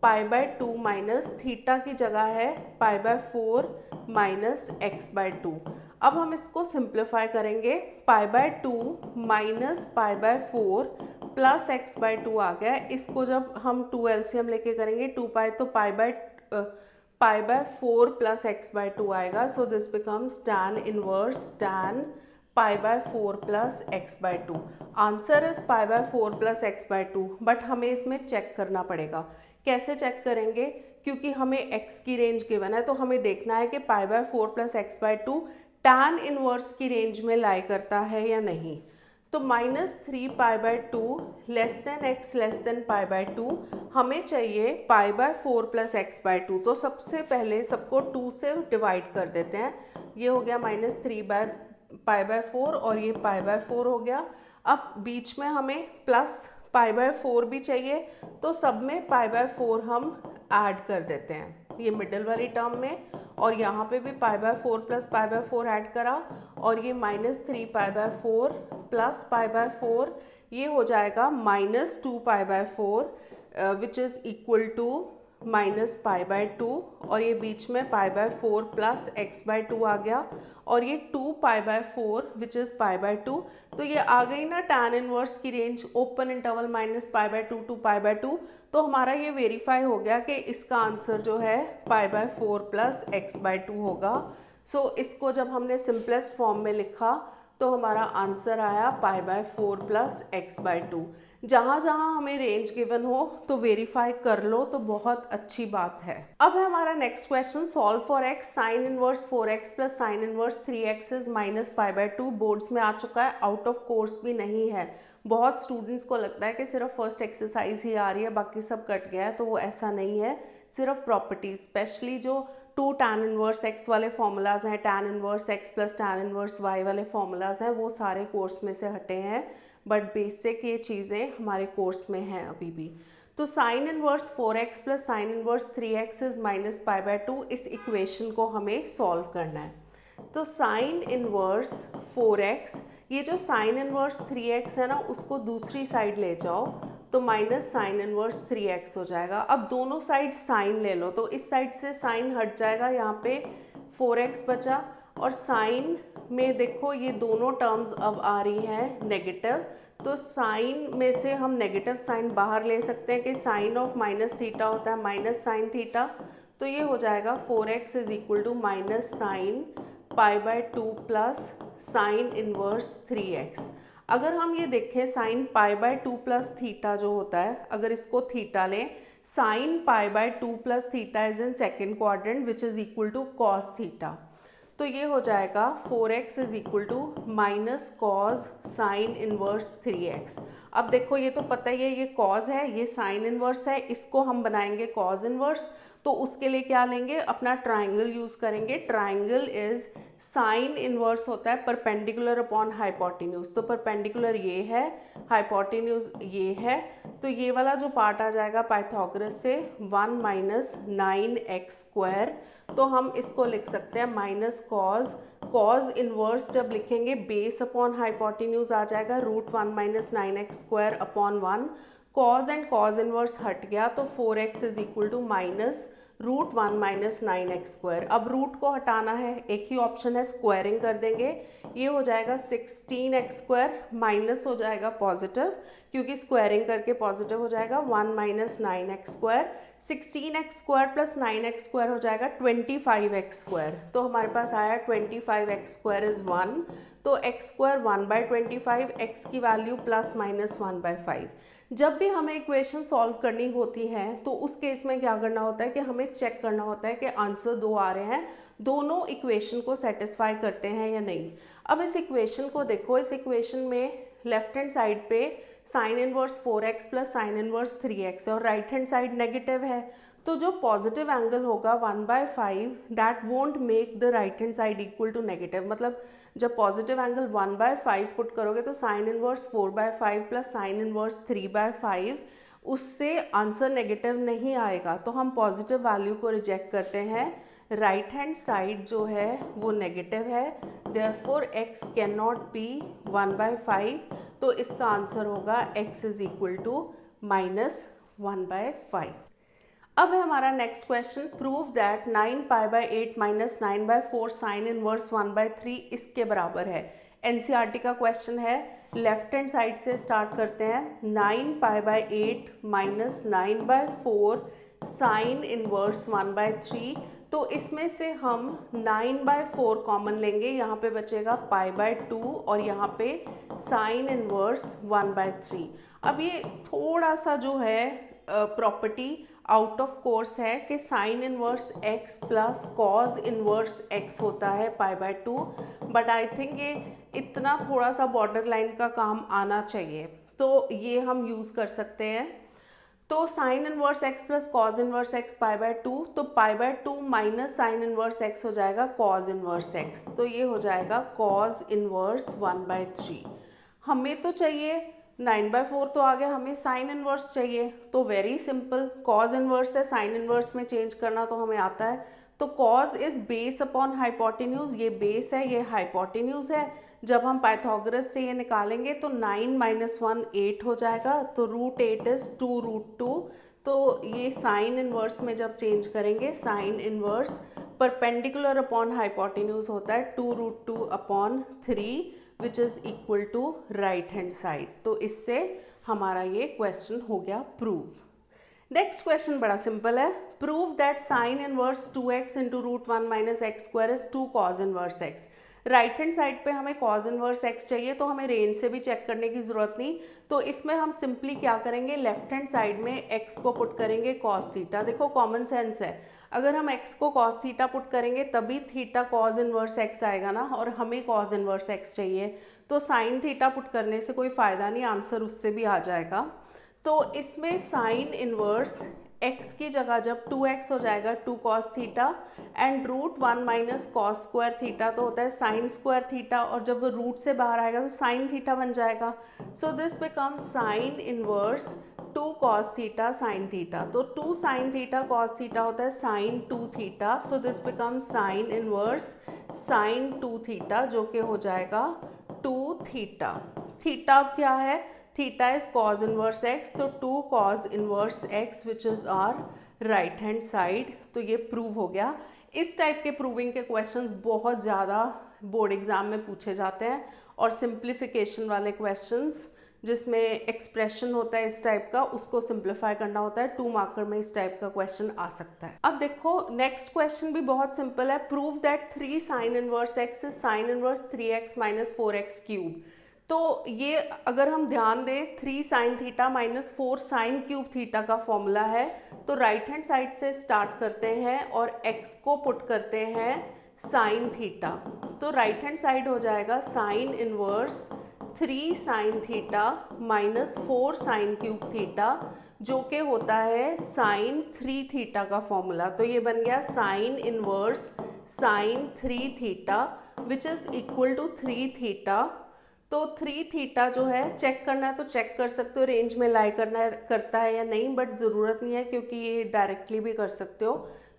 π/2 माइनस थीटा की जगह है π/4 माइनस x/2। अब हम इसको सिंप्लीफाई करेंगे। π/2 माइनस π/4 प्लस x/2 आ गया। इसको जब हम 2 LCM लेके करेंगे 2 पाई तो pi by 4 plus x by 2 आएगा. So this becomes tan inverse tan pi by 4 plus x by 2. Answer is pi by 4 plus x by 2. But हमें इसमें चेक करना पड़ेगा. कैसे चेक करेंगे? क्योंकि हमें x की रेंज गिवन है तो हमें देखना है कि pi by 4 plus x by 2 tan inverse की रेंज में लाई करता है या नहीं. तो -3 pi by 2 less than x less than pi by 2. हमें चाहिए pi by 4 plus x by 2. तो सबसे पहले सबको 2 से डिवाइड कर देते हैं. ये हो गया -3 बाय पाई बाय 4 और ये पाई बाय 4 हो गया. अब बीच में हमें प्लस पाई बाय 4 भी चाहिए तो सब में पाई बाय 4 हम ऐड कर देते हैं ये मिडिल वाली टर्म में. और यहाँ पे भी pi by 4 plus pi by 4 add करा और ये -3 pi by 4 plus pi by 4 ये हो जाएगा -2 pi by 4 which is equal to -pi by 2. और ये बीच में pi by 4 plus x by 2 आ गया और ये 2 pi by 4 which is pi by 2. तो ये आ गई ना tan इनवर्स की range open interval -pi by 2 to pi by 2. तो हमारा ये वेरीफाई हो गया कि इसका आंसर जो है pi by 4 plus x by 2 होगा. सो इसको जब हमने सिंपलेस्ट फॉर्म में लिखा तो हमारा आंसर आया pi by 4 plus x by 2. जहाँ जहाँ हमें रेंज गिवन हो तो वेरीफाई कर लो तो बहुत अच्छी बात है. अब है हमारा next question. Solve for x sine inverse 4x plus sine inverse 3x is -pi by 2. Boards में आ चुका है, आउट ऑफ कोर्स भी नहीं है. बहुत स्टूडेंट्स को लगता है कि सिर्फ फर्स्ट एक्सरसाइज ही आ रही है बाकी सब कट गया है, तो वो ऐसा नहीं है. सिर्फ प्रॉपर्टीज स्पेशली जो 2 tan इनवर्स x वाले फॉर्मूलाज हैं, tan inverse x plus tan inverse y वाले फॉर्मूलाज हैं, वो सारे कोर्स में से हटे हैं. बट बेसिक ये चीज़ें हमारे कोर्स में हैं अभी भी. तो sine inverse 4x plus sine inverse 3x is -pi by 2. इस इक्वेशन को हमें सॉल्व करना है. तो साइन इनवर्स 4x, ये जो साइन इनवर्स 3x है ना उसको दूसरी साइड ले जाओ तो माइनस साइन इनवर्स 3x हो जाएगा. अब दोनों साइड साइन ले लो तो इस साइड से साइन हट जाएगा, यहाँ पे 4x बचा. और साइन में देखो ये दोनों टर्म्स अब आ रही हैं नेगेटिव, तो साइन में से हम नेगेटिव साइन बाहर ले सकते हैं कि साइन ऑफ माइनस थीटा होता है माइनस साइन थीटा. तो ये हो जाएगा 4x is equal to minus sine pi by 2 plus sine inverse 3x. अगर हम ये देखें sine pi by 2 plus theta जो होता है, अगर इसको थीटा लें, sine pi by 2 plus theta is in second quadrant which is equal to cos theta. तो ये हो जाएगा 4x is equal to minus cos sine inverse 3x. अब देखो ये तो पता ही है ये कॉज है ये साइन इनवर्स है, इसको हम बनाएंगे कॉज इनवर्स. तो उसके लिए क्या लेंगे, अपना ट्राइंगल यूज करेंगे. ट्राइंगल इज साइन इनवर्स होता है परपेंडिकुलर अपॉन हाइपोटेन्यूज. तो परपेंडिकुलर ये है, हाइपोटेन्यूज ये है, तो ये वाला जो पार्ट आ जाएगा पाइथागोरस से 1 माइनस 9x स्क्वायर. तो हम इसको लिख सकते हैं माइनस कॉज इनवर्स जब लिखेंगे बेस अपॉन हाइपोटेन्यूज आ जाएगा √1 minus 9x square upon 1. Cos and cos inverse हट गया तो 4x is equal to minus √1 minus 9x square. अब रूट को हटाना है, एक ही ऑप्शन है, स्क्वायरिंग कर देंगे. ये हो जाएगा 16x स्क्वायर माइनस हो जाएगा पॉजिटिव क्योंकि स्क्वायरिंग करके पॉजिटिव हो जाएगा 1 minus 9x square. 16x square plus 9x square हो जाएगा 25x स्क्वायर. तो हमारे पास आया 25x स्क्वायर इज 1. तो x स्क्वायर 1 बाय 25, x की वैल्यू प्लस माइनस 1 बाय 5. जब भी हमें इक्वेशन सॉल्व करनी होती है तो उस केस में क्या करना होता है कि हमें चेक करना होता है कि आंसर 2 आ रहे हैं, दोनों इक्वेशन को सेटिस्फाई करते हैं या नहीं. अब इस इक्वेशन को देखो, इस इक्वेशन में लेफ्ट हैंड साइड पे sine inverse 4x plus sine inverse 3x है और राइट हैंड साइड नेगेटिव है. तो जो पॉजिटिव एंगल होगा 1/5 that won't make the right hand side equal to negative. मतलब जब पॉजिटिव एंगल 1/5 पुट करोगे तो sine inverse 4/5 plus sine inverse 3/5 उससे आंसर नेगेटिव नहीं आएगा. तो हम पॉजिटिव वैल्यू को रिजेक्ट करते हैं. राइट हैंड साइड जो है वो नेगेटिव है, therefore x can not be 1/5. तो इसका आंसर होगा x is equal to minus 1/5. अब है हमारा next question. Prove that 9 pi by 8 minus 9/4 sine inverse 1/3 इसके बराबर है. एनसीईआरटी का क्वेश्चन है. लेफ्ट हैंड साइड से स्टार्ट करते हैं. 9 pi by 8 minus 9/4 sine inverse 1/3। तो इसमें से हम 9/4 कॉमन लेंगे, यहाँ पे बचेगा π/2 और यहाँ पे साइन इनवर्स 1/3। अब ये थोड़ा सा जो है प्रॉपर्टी आउट ऑफ कोर्स है कि sine inverse x plus cos inverse x होता है π/2, बट आई थिंक ये इतना थोड़ा सा बॉर्डर लाइन का काम आना चाहिए, तो ये हम यूज़ कर सकते हैं। तो sine inverse x plus cos inverse x π/2, तो π/2 माइनस साइन इनवर्स x हो जाएगा कॉज इनवर्स x, तो ये हो जाएगा कॉज इनवर्स 1/3। हमें तो चाहिए 9/4 तो आ गया, हमें साइन इनवर्स चाहिए, तो वेरी सिंपल, कॉज इनवर्स है साइन इनवर्स में चेंज करना तो हमें आता है। तो cause is base upon hypotenuse, ये बेस है ये हाइपोटेन्यूज है। जब हम पाइथागोरस से ये निकालेंगे तो 9 - 1 8 हो जाएगा, तो √8 इज 2√2। तो ये साइन इनवर्स में जब चेंज करेंगे, sine inverse perpendicular upon hypotenuse होता है 2√2/3 which is equal to right hand side. तो इससे हमारा ये क्वेश्चन हो गया प्रूव। नेक्स्ट क्वेश्चन बड़ा सिंपल है, prove that sine inverse 2x into √1 - x² is 2 cos inverse x। Right hand side पे हमें कॉज इनवर्स x चाहिए, तो हमें रेंज से भी चेक करने की ज़रूरत नहीं। तो इसमें हम सिंपली क्या करेंगे, लेफ्ट हैंड साइड में x को पुट करेंगे कॉस थीटा। देखो कॉमन सेंस है, अगर हम x को कॉस थीटा पुट करेंगे तभी थीटा कॉज इनवर्स x आएगा ना, और हमें कॉज इनवर्स x चाहिए, तो साइन थीटा पुट करने से कोई फ़ायदा नहीं, आंसर उससे भी आ जाएगा। तो इसमें साइन इनवर्स x की जगह जब 2x हो जाएगा 2 cos theta, and √1 minus cos square theta तो होता है साइन स्क्वायर थीटा, और जब वो रूट से बाहर आएगा तो साइन थीटा बन जाएगा। So this become sine inverse 2 cos theta sine theta, तो 2 साइन थीटा cos थीटा होता है sine 2 theta. So this become sine inverse sine 2 theta, जो कि हो जाएगा 2 थीटा। थीटा अब क्या है, theta is cos inverse x, तो 2 cos inverse x which is our right hand side. तो ये प्रूव हो गया। इस टाइप के प्रूविंग के क्वेश्चंस बहुत ज़्यादा बोर्ड एग्जाम में पूछे जाते हैं, और सिंप्लीफिकेशन वाले क्वेश्चंस जिसमें एक्सप्रेशन होता है इस टाइप का, उसको सिंप्लीफाई करना होता है, 2 मार्कर में इस टाइप का क्वेश्चन आ सकता है। अब देखो नेक्स्ट क्वेश्चन भी बहुत सिंपल है, prove that 3 sine inverse x is sine inverse 3x - 4x cube. तो ये अगर हम ध्यान दें 3 sine theta minus 4 sine cube theta का फॉर्मूला है, तो राइट हैंड साइड से स्टार्ट करते हैं और x को पुट करते हैं साइन थीटा। तो राइट हैंड साइड हो जाएगा sine inverse 3 sine theta minus 4 sine cube theta, जो कि होता है साइन 3 थीटा का फॉर्मूला। तो ये बन गया sine inverse sine 3 theta which is equal to 3 theta. तो 3 थीटा जो है चेक करना है तो चेक कर सकते हो रेंज में लाई करता है या नहीं, बट ज़रूरत नहीं है क्योंकि ये डायरेक्टली भी कर सकते हो।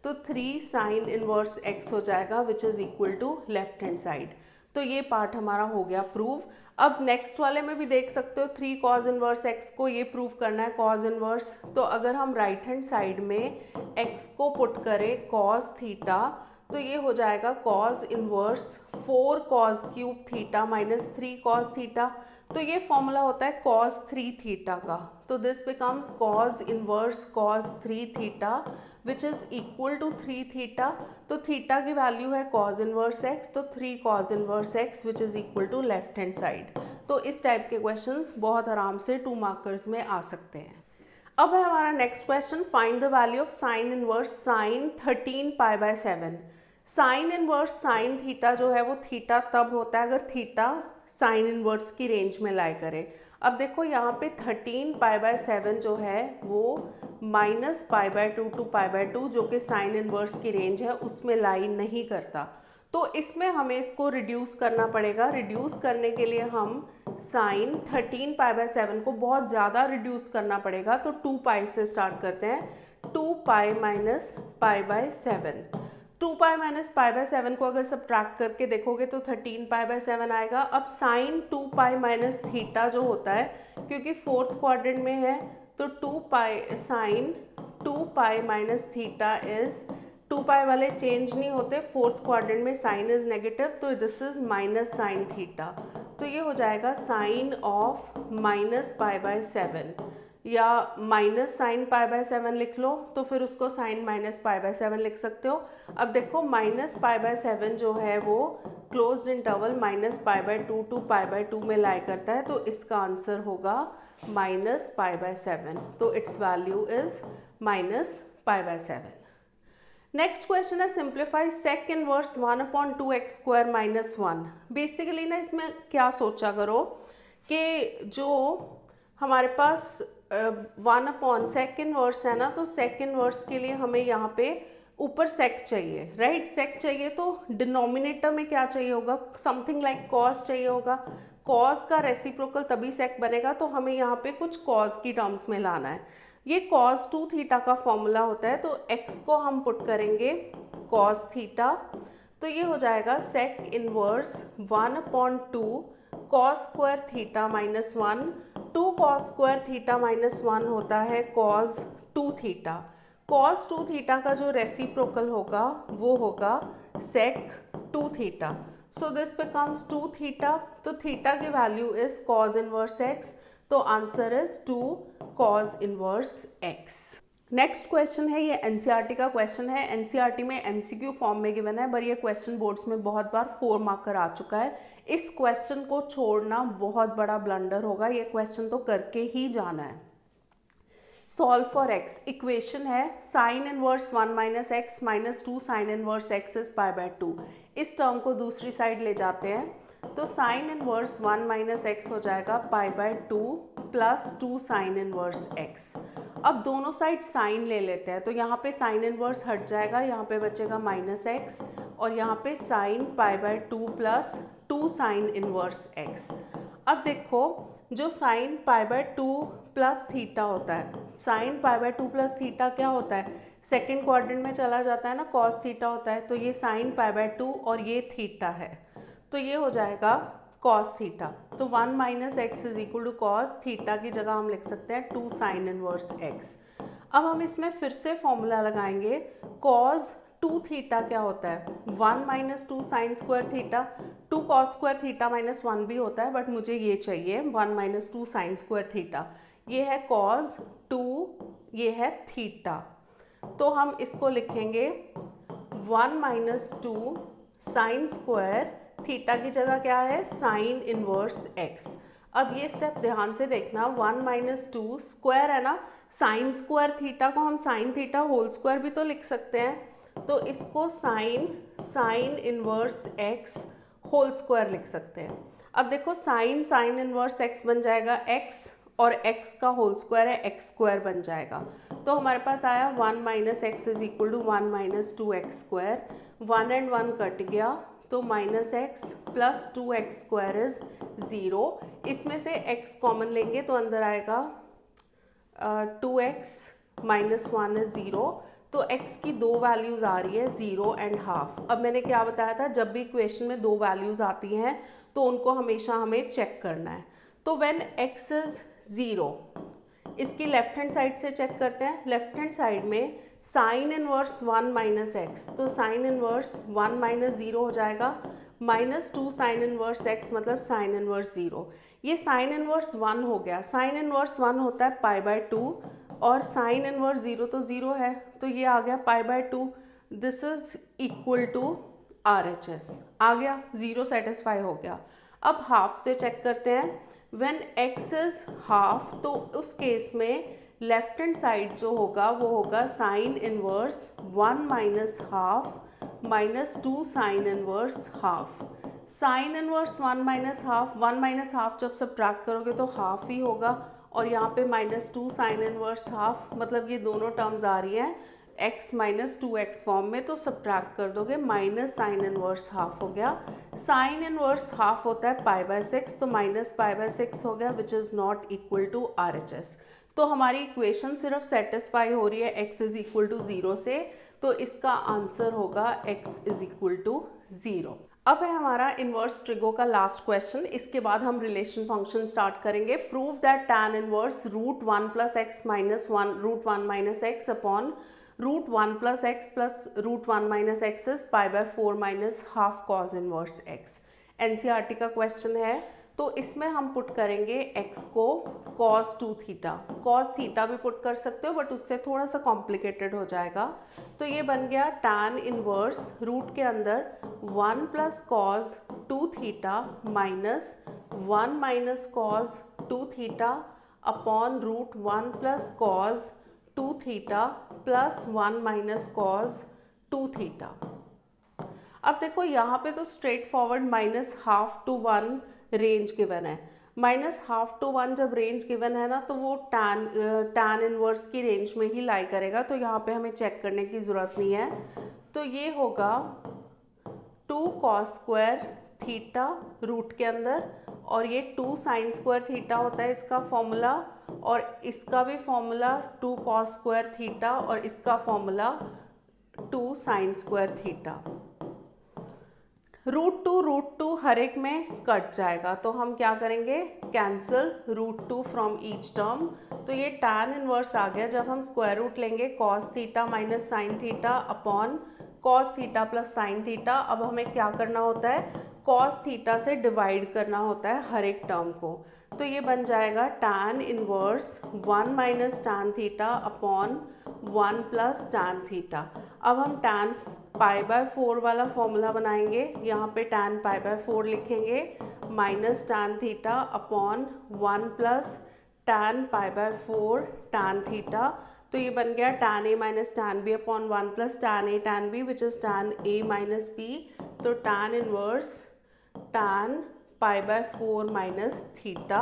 तो 3 साइन इनवर्स x हो जाएगा which is equal to left hand side. तो ये पार्ट हमारा हो गया प्रूव। अब नेक्स्ट वाले में भी देख सकते हो 3 कॉज इनवर्स x को ये प्रूव करना है कॉज इनवर्स। तो अगर हम राइट हैंड साइड में x को पुट करें कॉज थीटा, तो ये हो जाएगा cause inverse 4 cause cube theta minus 3 cos theta. तो ये फॉर्मूला होता है कॉज 3 थीटा का। तो this becomes cos inverse cos 3 theta which is equal to 3 theta. तो थीटा की वैल्यू है कॉज इनवर्स x, तो 3 cos inverse x which is equal to left hand side. तो इस टाइप के क्वेश्चंस बहुत आराम से 2 मार्कर्स में आ सकते हैं। अब है हमारा next question, find the value of sine inverse sine 13 π/7। Sine inverse sine theta जो है वो थीटा तब होता है अगर थीटा साइन इनवर्स की रेंज में लाई करे। अब देखो यहाँ पे 13 π/7 जो है वो -π/2 टू π/2 जो कि साइन इनवर्स की रेंज है उसमें लाई नहीं करता। तो इसमें हमें इसको रिड्यूस करना पड़ेगा। रिड्यूस करने के लिए हम साइन 13 π/7 को बहुत ज़्यादा रिड्यूस करना पड़ेगा। तो 2π से स्टार्ट करते हैं, 2π - π/7। 2π - π/7 को अगर सब्ट्रैक्ट करके देखोगे तो 13 π/7 आएगा। अब साइन 2π - थीटा जो होता है, क्योंकि फोर्थ क्वाड्रेंट में है, तो 2π साइन 2π - थीटा इज 2π वाले चेंज नहीं होते, फोर्थ क्वाड्रेंट में साइन इज नेगेटिव, तो this is minus sine theta. तो ये हो जाएगा साइन ऑफ -π/7 या माइनस साइन पाई बाय 7 लिख लो, तो फिर उसको साइन माइनस पाई बाय 7 लिख सकते हो। अब देखो माइनस पाई बाय 7 जो है वो closed interval minus pi by 2 to pi by 2 में लाई करता है, तो इसका आंसर होगा माइनस पाई बाय 7। तो its value is minus pi by 7। Next question है simplify sec inverse 1/2x square minus 1। Basically ना इसमें क्या सोचा करो कि जो हमारे पास 1 सेक इनवर्स है ना, तो सेक इनवर्स के लिए हमें यहाँ पे ऊपर सेक चाहिए, राइट। सेक चाहिए तो डिनोमिनेटर में क्या चाहिए होगा, समथिंग लाइक कॉस चाहिए होगा। कॉस का रेसिप्रोकल तभी सेक बनेगा, तो हमें यहाँ पे कुछ कॉस की टर्म्स में लाना है। ये कॉस 2 थीटा का फॉर्मूला होता है, तो x को हम पुट करेंगे कॉस थीटा, तो ये हो जाएगा sec inverse 1/2 cos square theta minus 1। 2 cos square theta minus 1 होता है कॉस 2 थीटा। कॉस 2 थीटा का जो रेसिप्रोकल होगा वो होगा सेक 2 theta. So this becomes 2 theta, तो थीटा की value is cos inverse x, तो answer is 2 cos inverse x। Next question है, ये एनसीईआरटी का क्वेश्चन है। एनसीईआरटी में एमसीक्यू फॉर्म में गिवन है, पर ये क्वेश्चन बोर्ड्स में बहुत बार 4 मार्कर आ चुका है। इस क्वेश्चन को छोड़ना बहुत बड़ा ब्लंडर होगा, ये क्वेश्चन तो करके ही जाना है। सॉल्व फॉर x, इक्वेशन है sine inverse 1 minus x minus 2 sign inverse x is pi by 2। इस टर्म को दूसरी साइड ले जाते हैं, तो साइन इनवर्स 1 माइनस एक्स हो जाएगा पाई by 2 plus 2 sign inverse x. अब दोनों साइड साइन ले लेते हैं, तो यहाँ पे साइन इनवर्स हट जाएगा, यहाँ पे बचेगा माइनस एक्स, और यहाँ पे sign pi by 2 plus 2 sign inverse x. अब देखो जो sign pi by 2 plus theta होता है, sine pi by 2 plus theta क्या होता है, सेकेंड क्वाड्रेंट में चला जाता है ना, कॉस थीटा होता है। तो ये साइन पाई बाय 2 और ये थीटा है, तो ये हो जाएगा कॉस थीटा। तो 1 minus x is equal to cos theta की जगह हम लिख सकते हैं 2 साइन इनवर्स एक्स। अब हम इसमें फिर से फॉर्मूला लगाएंगे, कॉस 2 थीटा क्या होता है, 1 minus 2 sine square theta. 2 cos square theta minus 1 भी होता है, बट मुझे ये चाहिए 1 माइनस 2 साइन स्क्वायर थीटा। ये है कॉस 2, ये है थीटा, तो हम इसको लिखेंगे 1 माइनस 2 साइन स्क्वायर थीटा की जगह क्या है, साइन इनवर्स एक्स। अब ये स्टेप ध्यान से देखना, 1 माइनस 2 स्क्वायर है ना, साइन स्क्वायर थीटा को हम साइन थीटा होल स्क्वायर भी तो लिख सकते हैं, तो इसको sine inverse x whole square लिख सकते हैं। अब देखो साइन इनवर्स एक्स बन जाएगा एक्स, और एक्स का होल स्क्वायर है एक्स स्क्वायर बन जाएगा। तो हमारे पास आया 1 minus x is equal to 1 minus 2 x square. 1 and 1 cut गया, तो minus x plus 2 x square is 0। इसमें से x कॉमन लेंगे तो अंदर आएगा 2x माइनस 1 इज 0। तो x की दो वैल्यूज़ आ रही है 0 एंड हाफ। अब मैंने क्या बताया था, जब भी इक्वेशन में दो वैल्यूज़ आती हैं तो उनको हमेशा हमें चेक करना है। तो व्हेन x इज 0, इसकी लेफ्ट हैंड साइड से चेक करते हैं। लेफ्ट हैंड साइड में साइन इनवर्स 1 माइनस एक्स, तो साइन इनवर्स 1 माइनस 0 हो जाएगा, माइनस 2 साइन इनवर्स एक्स मतलब साइन इनवर्स 0। ये साइन इनवर्स 1 हो गया, साइन इनवर्स 1 होता है पाई बाय 2, और साइन इनवर्स 0 तो 0 है, तो ये आ गया pi by 2। This is equal to RHS आ गया, 0 सेटिस्फाई हो गया। अब हाफ से चेक करते हैं। व्हेन x इज हाफ, तो उस केस में लेफ्ट हैंड साइड जो होगा वो होगा sine inverse 1 minus half minus 2 sine inverse half. Sine inverse 1 minus half जब सब्ट्रैक्ट करोगे तो हाफ ही होगा, और यहाँ पे माइनस 2 साइन इनवर्स हाफ, मतलब ये दोनों टर्म्स आ रही हैं x माइनस 2x फॉर्म में, तो सब्ट्रैक्ट कर दोगे, माइनस साइन इनवर्स हाफ हो गया। साइन इनवर्स हाफ होता है पाई बाय 6, तो माइनस पाई बाय 6 हो गया, which is not equal to RHS। तो हमारी इक्वेशन सिर्फ सेटिस्फाई हो रही है x इज इक्वल टू 0 से, तो इसका आंसर होगा x इज इक्वल टू 0। अब है हमारा इनवर्स ट्रिगो का लास्ट क्वेश्चन। इसके बाद हम रिलेशन फंक्शन स्टार्ट करेंगे। Prove that tan inverse root 1 plus x minus 1 root 1 minus x upon root 1 plus x plus root 1 minus x is pi by 4 minus half cos inverse x. NCERT का question है, तो इसमें हम put करेंगे x को cos 2 theta, cos theta भी put कर सकते हो बट उससे थोड़ा सा कॉम्प्लिकेटेड हो जाएगा। तो ये बन गया tan इनवर्स रूट के अंदर 1 plus cos 2 theta minus 1 minus cos 2 theta upon root 1 plus cos 2 theta plus 1 minus cos 2 theta. अब देखो यहाँ पे तो straightforward -1/2 to 1 range given है। -1/2 to 1 जब रेंज गिवन है ना तो वो tan इनवर्स की रेंज में ही लाई करेगा, तो यहाँ पे हमें चेक करने की ज़रूरत नहीं है। तो ये होगा 2 cos स्क्वायर थीटा रूट के अंदर, और ये 2 sin स्क्वायर थीटा होता है इसका फॉर्मूला, और इसका भी फॉर्मूला 2 cos स्क्वायर थीटा और इसका formula 2 sin square theta. Root two हर एक में कट जाएगा, तो हम क्या करेंगे, cancel root 2 from each term. तो ये tan इनवर्स आ गया। जब हम स्क्वायर रूट लेंगे cos theta minus sine theta upon cos theta plus sine theta. अब हमें क्या करना होता है, cos थीटा से डिवाइड करना होता है हर एक टर्म को। तो ये बन जाएगा tan inverse 1 minus tan theta upon 1 plus tan theta. अब हम tan पाई बाय 4 वाला फॉर्मूला बनाएंगे। यहाँ पे tan पाई बाय 4 लिखेंगे minus tan theta upon 1 plus tan pi by 4 tan theta. तो ये बन गया tan a minus tan b upon 1 plus tan a tan b which is tan a minus b। तो tan inverse tan pi by 4 minus theta,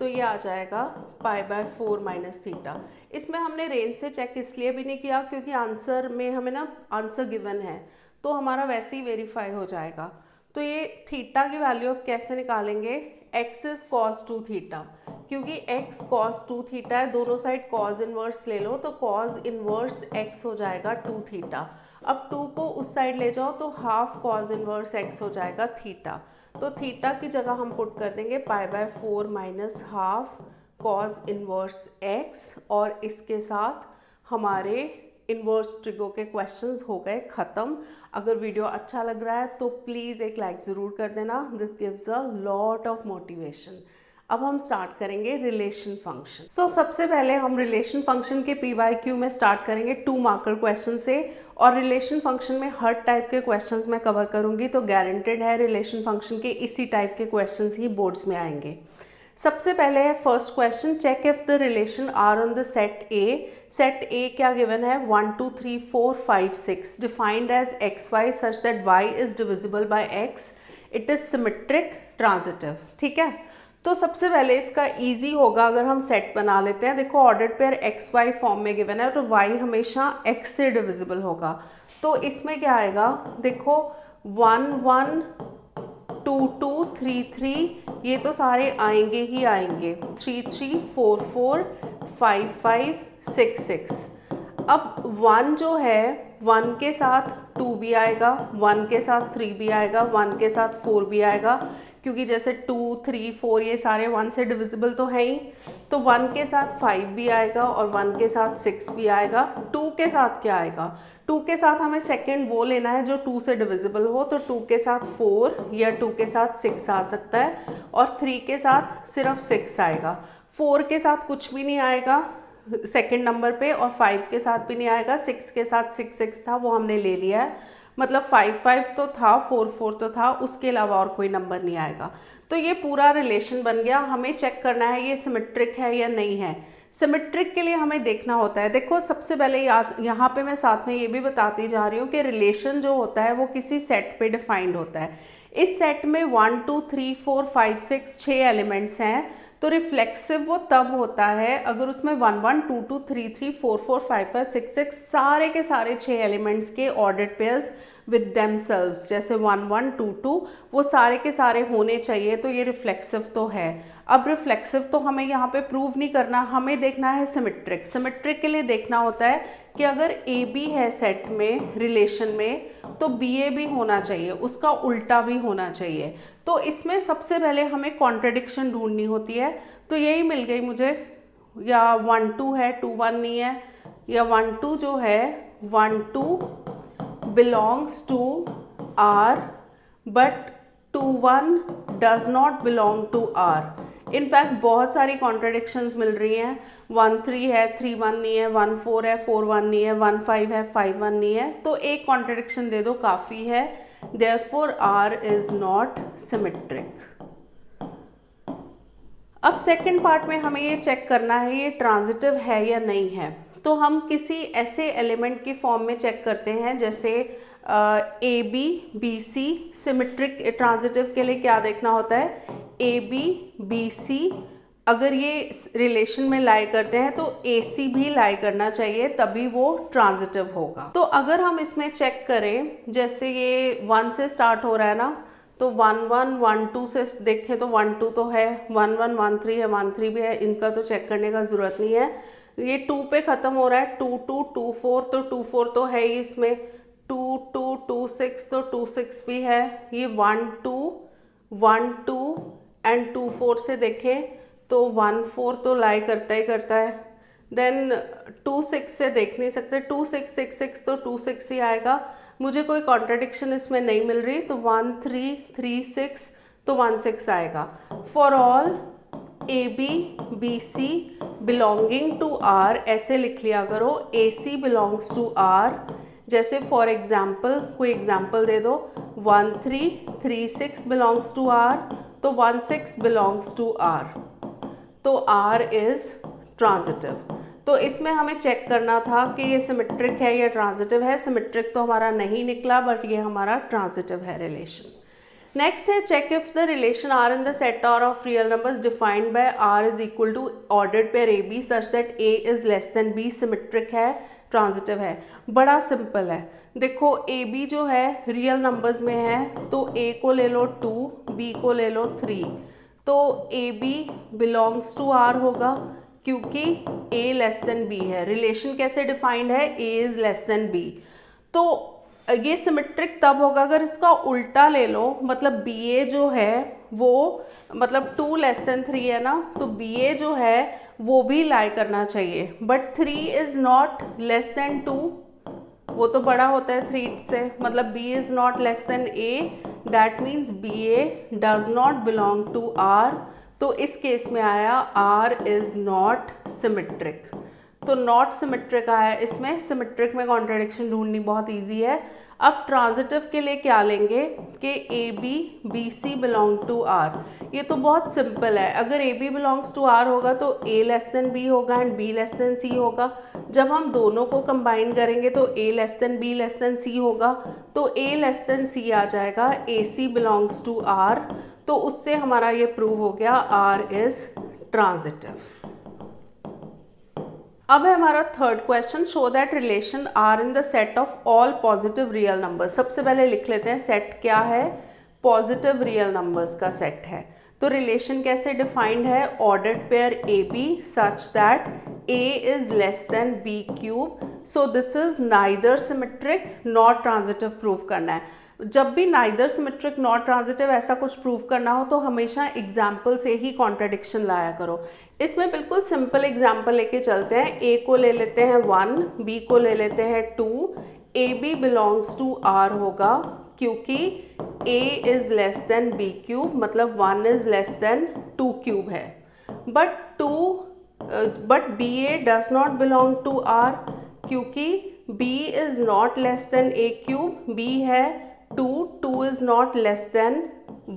तो ये आ जाएगा पाई by 4 minus theta. इसमें हमने रेंज से चेक इसलिए भी नहीं किया क्योंकि आंसर में हमें ना आंसर गिवन है, तो हमारा वैसे ही वेरीफाई हो जाएगा। तो ये थीटा की वैल्यू अब कैसे निकालेंगे, x इज cos 2 थीटा, क्योंकि x cos 2 थीटा है, दोनों साइड cos इनवर्स ले लो, तो cos इनवर्स x हो जाएगा 2 थीटा। अब 2 को उस साइड ले जाओ तो हाफ cos इनवर्स x हो जाएगा थीटा। तो थीटा की जगह हम पुट कर देंगे पाई by 4 minus half cos inverse x, और इसके साथ हमारे इनवर्स ट्रिगो के क्वेश्चंस हो गए ख़त्म। अगर वीडियो अच्छा लग रहा है तो प्लीज़ एक लाइक ज़रूर कर देना, this gives a lot of motivation. अब हम स्टार्ट करेंगे रिलेशन फंक्शन। सो सबसे पहले हम रिलेशन फंक्शन के PYQ में स्टार्ट करेंगे 2 मार्कर क्वेश्चन से, और रिलेशन फंक्शन में हर टाइप के क्वेश्चंस मैं कवर करूंगी, तो गारंटेड है रिलेशन फंक्शन के इसी टाइप के क्वेश्चंस ही बोर्ड्स में आएंगे। सबसे पहले है first question, check if the relation R on the set A. Set A क्या गिवन है, 1 2 3 4 5 6 defined as x y such that y is divisible by x, it is symmetric transitive. ठीक है, तो सबसे पहले इसका इजी होगा अगर हम सेट बना लेते हैं। देखो ordered pair x y form में गिवन है, तो वाई हमेशा एक्स से डिविजिबल होगा। तो इसमें क्या आएगा, देखो 1 1 2 2 3 3, ये तो सारे आएंगे ही आएंगे, 3 3 4 4 5 5 6 6। अब 1 जो है 1 के साथ 2 भी आएगा, 1 के साथ 3 भी आएगा, 1 के साथ 4 भी आएगा, क्योंकि जैसे 2 3 4 ये सारे 1 से डिविजिबल तो है ही। तो 1 के साथ 5 भी आएगा और 1 के साथ 6 भी आएगा। 2 के साथ क्या आएगा, 2 के साथ हमें सेकंड वो लेना है जो 2 से डिविजिबल हो, तो 2 के साथ 4 या 2 के साथ 6 आ सकता है, और 3 के साथ सिर्फ 6 आएगा। 4 के साथ कुछ भी नहीं आएगा सेकंड नंबर पे, और 5 के साथ भी नहीं आएगा। 6 के साथ 6 6 था, वो हमने ले लिया है, मतलब 5 5 तो था, 4 4 तो था, उसके अलावा और कोई नंबर नहीं आएगा। तो ये पूरा रिलेशन बन गया। हमें चेक करना है ये सिमेट्रिक है या नहीं है। सिमेट्रिक के लिए हमें देखना होता है, देखो सबसे पहले यहाँ पे मैं साथ में ये भी बताती जा रही हूँ कि रिलेशन जो होता है वो किसी सेट पे डिफाइंड होता है। इस सेट में 1 2 3 4 5 6 6 एलिमेंट्स हैं, तो रिफ्लेक्सिव वो तब होता है अगर उसमें 1 1 2 2 3 3 4 4 5 5 6 6 सारे के सारे 6 एलिमेंट्स के ऑर्डर्ड पेयर्स विद देमसेल्व्स, जैसे 1 1 2 2 वो सारे के सारे होने चाहिए, तो ये रिफ्लेक्सिव तो है। अब रिफ्लेक्सिव तो हमें यहाँ पे प्रूव नहीं करना, हमें देखना है सिमेट्रिक। सिमेट्रिक के लिए देखना होता है कि अगर ए बी है सेट में रिलेशन में, तो बी ए भी होना चाहिए, उसका उल्टा भी होना चाहिए। तो इसमें सबसे पहले हमें कॉन्ट्रडिक्शन ढूंढनी होती है, तो यही मिल गई मुझे, या 1 2 है 2 1 नहीं है, या 1 2 जो है 1 2 belongs to R but 1 does not belong to R। In fact बहुत सारी कॉन्ट्रडिक्शंस मिल रही हैं, 1 3 है, 3 1 नहीं है, 1 4 है, 4 1 नहीं है, 1 5 है, 5 1 नहीं है, तो एक कॉन्ट्रडिक्शन दे दो काफ़ी है। Therefore R is not symmetric. अब सेकंड पार्ट में हमें ये चेक करना है ये ट्रांजिटिव है या नहीं है। तो हम किसी ऐसे एलिमेंट की फॉर्म में चेक करते हैं जैसे A B B C. Symmetric transitive के लिए क्या देखना होता है, ए बी बी सी अगर ये रिलेशन में लाई करते हैं तो ए सी भी लाई करना चाहिए, तभी वो ट्रांजिटिव होगा। तो अगर हम इसमें चेक करें, जैसे ये 1 से स्टार्ट हो रहा है ना, तो 1 1 1 2 से देखें तो 1 2 तो है, 1 1 1 3 है, 1 3 भी है, इनका तो चेक करने का ज़रूरत नहीं है। ये 2 पे ख़त्म हो रहा है, 2 2 2 4, तो 2 4 तो है ही इसमें, 2 2 2 6 तो 2 6 भी है। ये 1 2 1 2 एंड 2 4 से देखें तो 1 4 तो लाई करता ही करता है। देन 2 6 से देख नहीं सकते, 2 6 6 6 तो 2 6 ही आएगा। मुझे कोई कॉन्ट्रडिक्शन इसमें नहीं मिल रही, तो 1 3 3 6 तो 1 6 आएगा। For all A B B C belonging to R ऐसे लिख लिया करो, A C belongs to R. जैसे फॉर एग्जाम्पल कोई एग्जाम्पल दे दो, 1 3 3 6 बिलोंग्स टू आर, तो 1 6 बिलोंग्स टू आर, तो आर इज ट्रांजिटिव। तो इसमें हमें चेक करना था कि ये सिमेट्रिक है या ट्रांजिटिव है। सिमेट्रिक तो हमारा नहीं निकला, बट ये हमारा ट्रांजिटिव है रिलेशन। नेक्स्ट है check if the relation R in the set R of real numbers defined by R is equal to ordered pair A B such that A is less than B symmetric है, transitive है। बड़ा simple है, देखो A B जो है real numbers में है, तो ए को ले लो 2, बी को ले लो 3, तो A B belongs to R होगा क्योंकि a लेस देन बी है। रिलेशन कैसे डिफाइंड है, a is less than b। तो ये सिमेट्रिक तब होगा अगर इसका उल्टा ले लो, मतलब बी ए जो है वो मतलब 2 लेस देन 3 है ना, तो बी ए जो है वो भी लाई करना चाहिए, but 3 is not less than 2, वो तो बड़ा होता है 3 से, मतलब b is not less than a, that means B A does not belong to r। तो इस केस में आया R इज नॉट सिमेट्रिक। तो नॉट सिमेट्रिक आया, इसमें सिमेट्रिक में कॉन्ट्रडिक्शन ढूंढनी बहुत इजी है। अब ट्रांजिटिव के लिए क्या लेंगे कि A B B C belong to R. ये तो बहुत सिंपल है, अगर A B belongs to R होगा तो ए लेस देन बी होगा and B less than C होगा। जब हम दोनों को कंबाइन करेंगे तो A less than B less than C होगा, तो ए लेस देन सी आ जाएगा, A C belongs to R. तो उससे हमारा ये प्रूव हो गया R इज ट्रांजिटिव। अब है हमारा third question, show that relation R in the set of all positive real numbers. सबसे पहले लिख लेते हैं सेट क्या है, पॉजिटिव रियल नंबर्स का सेट है। तो रिलेशन कैसे डिफाइंड है, ordered pair A B such that A is less than B cube. So this is neither symmetric not transitive prove करना है। जब भी नाइदर सिमेट्रिक नॉट ट्रांजिटिव ऐसा कुछ प्रूव करना हो तो हमेशा एग्जाम्पल से ही कॉन्ट्रडिक्शन लाया करो। इसमें बिल्कुल सिंपल एग्जाम्पल लेके चलते हैं। ए को ले लेते हैं 1, बी को ले लेते हैं 2, A B belongs to R होगा क्योंकि A is less than B cube, मतलब 1 इज लेस देन 2 क्यूब है। But B A does not belong to R क्योंकि B is not less than A cube, B है 2, 2 is not less than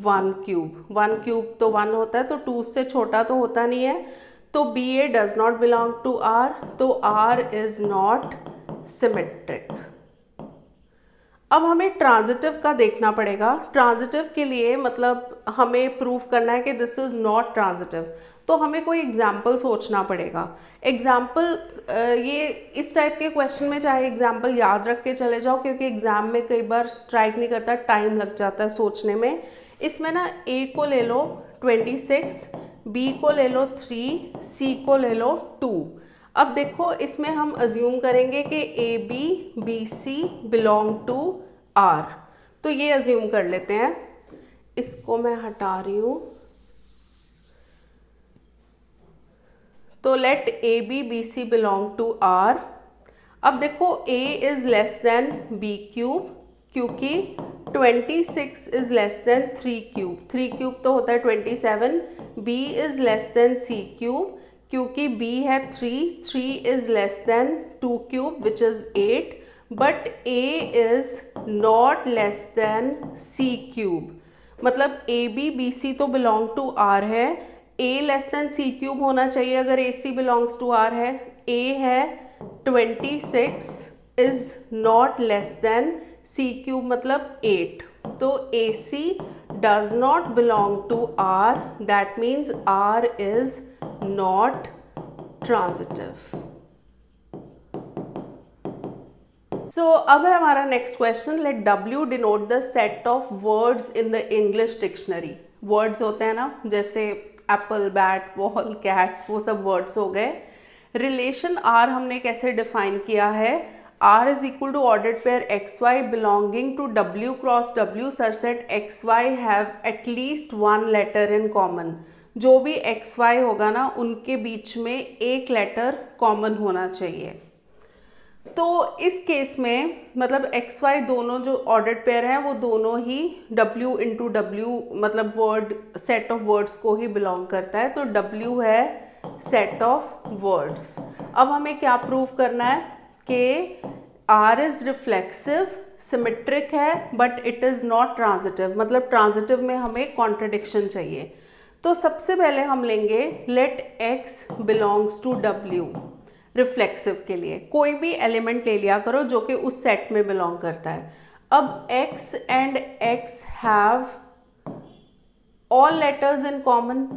1 cube, 1 cube तो 1 होता है, तो 2 से छोटा तो होता नहीं है, तो B A does not belong to R, तो आर इज नॉट सिमेट्रिक। अब हमें ट्रांजिटिव का देखना पड़ेगा। ट्रांजिटिव के लिए मतलब हमें प्रूव करना है कि दिस इज नॉट ट्रांजिटिव, तो हमें कोई एग्जाम्पल सोचना पड़ेगा। एग्जाम्पल ये इस टाइप के क्वेश्चन में चाहे एग्जाम्पल याद रख के चले जाओ, क्योंकि एग्जाम में कई बार स्ट्राइक नहीं करता, टाइम लग जाता है सोचने में। इसमें ना ए को ले लो 26, बी को ले लो 3, सी को ले लो 2। अब देखो इसमें हम अज्यूम करेंगे कि A B B C belong to R, तो ये अज्यूम कर लेते हैं। इसको मैं हटा रही हूँ, तो let A B B C belong to R. अब देखो a is less than B cube क्योंकि 26 is less than 3 cube, 3 cube तो होता है 27, b is less than c cube, क्योंकि b है 3 is less than 2 cube which is 8, but a is not less than c cube, मतलब A B B C तो belong to R है, a less than c cube होना चाहिए अगर ए सी belongs to R है, a है 26 is not less than c cube मतलब 8, तो AC does not belong to R, that means R is not transitive. So अब है हमारा next question, let W denote the set of words in the English dictionary. Words होते हैं ना, जैसे Apple, bat, ball, cat, वो सब words हो गए. रिलेशन R हमने कैसे डिफाइन किया है, R is equal to ordered pair XY belonging to W cross W such that XY have at least one letter in common. जो भी XY होगा ना उनके बीच में एक लेटर कॉमन होना चाहिए. तो इस केस में मतलब XY दोनों जो ऑर्डर्ड पेयर हैं वो दोनों ही W इंटू W मतलब वर्ड सेट ऑफ वर्ड्स को ही बिलोंग करता है. तो W है सेट ऑफ वर्ड्स. अब हमें क्या प्रूव करना है कि R इज रिफ्लेक्सिव, सिमेट्रिक है, but it is not transitive, मतलब ट्रांजिटिव में हमें कॉन्ट्रडिक्शन चाहिए. तो सबसे पहले हम लेंगे let X belongs to W. Reflexive के लिए कोई भी एलिमेंट ले लिया करो जो कि उस सेट में बिलोंग करता है. अब X and X have all letters in common.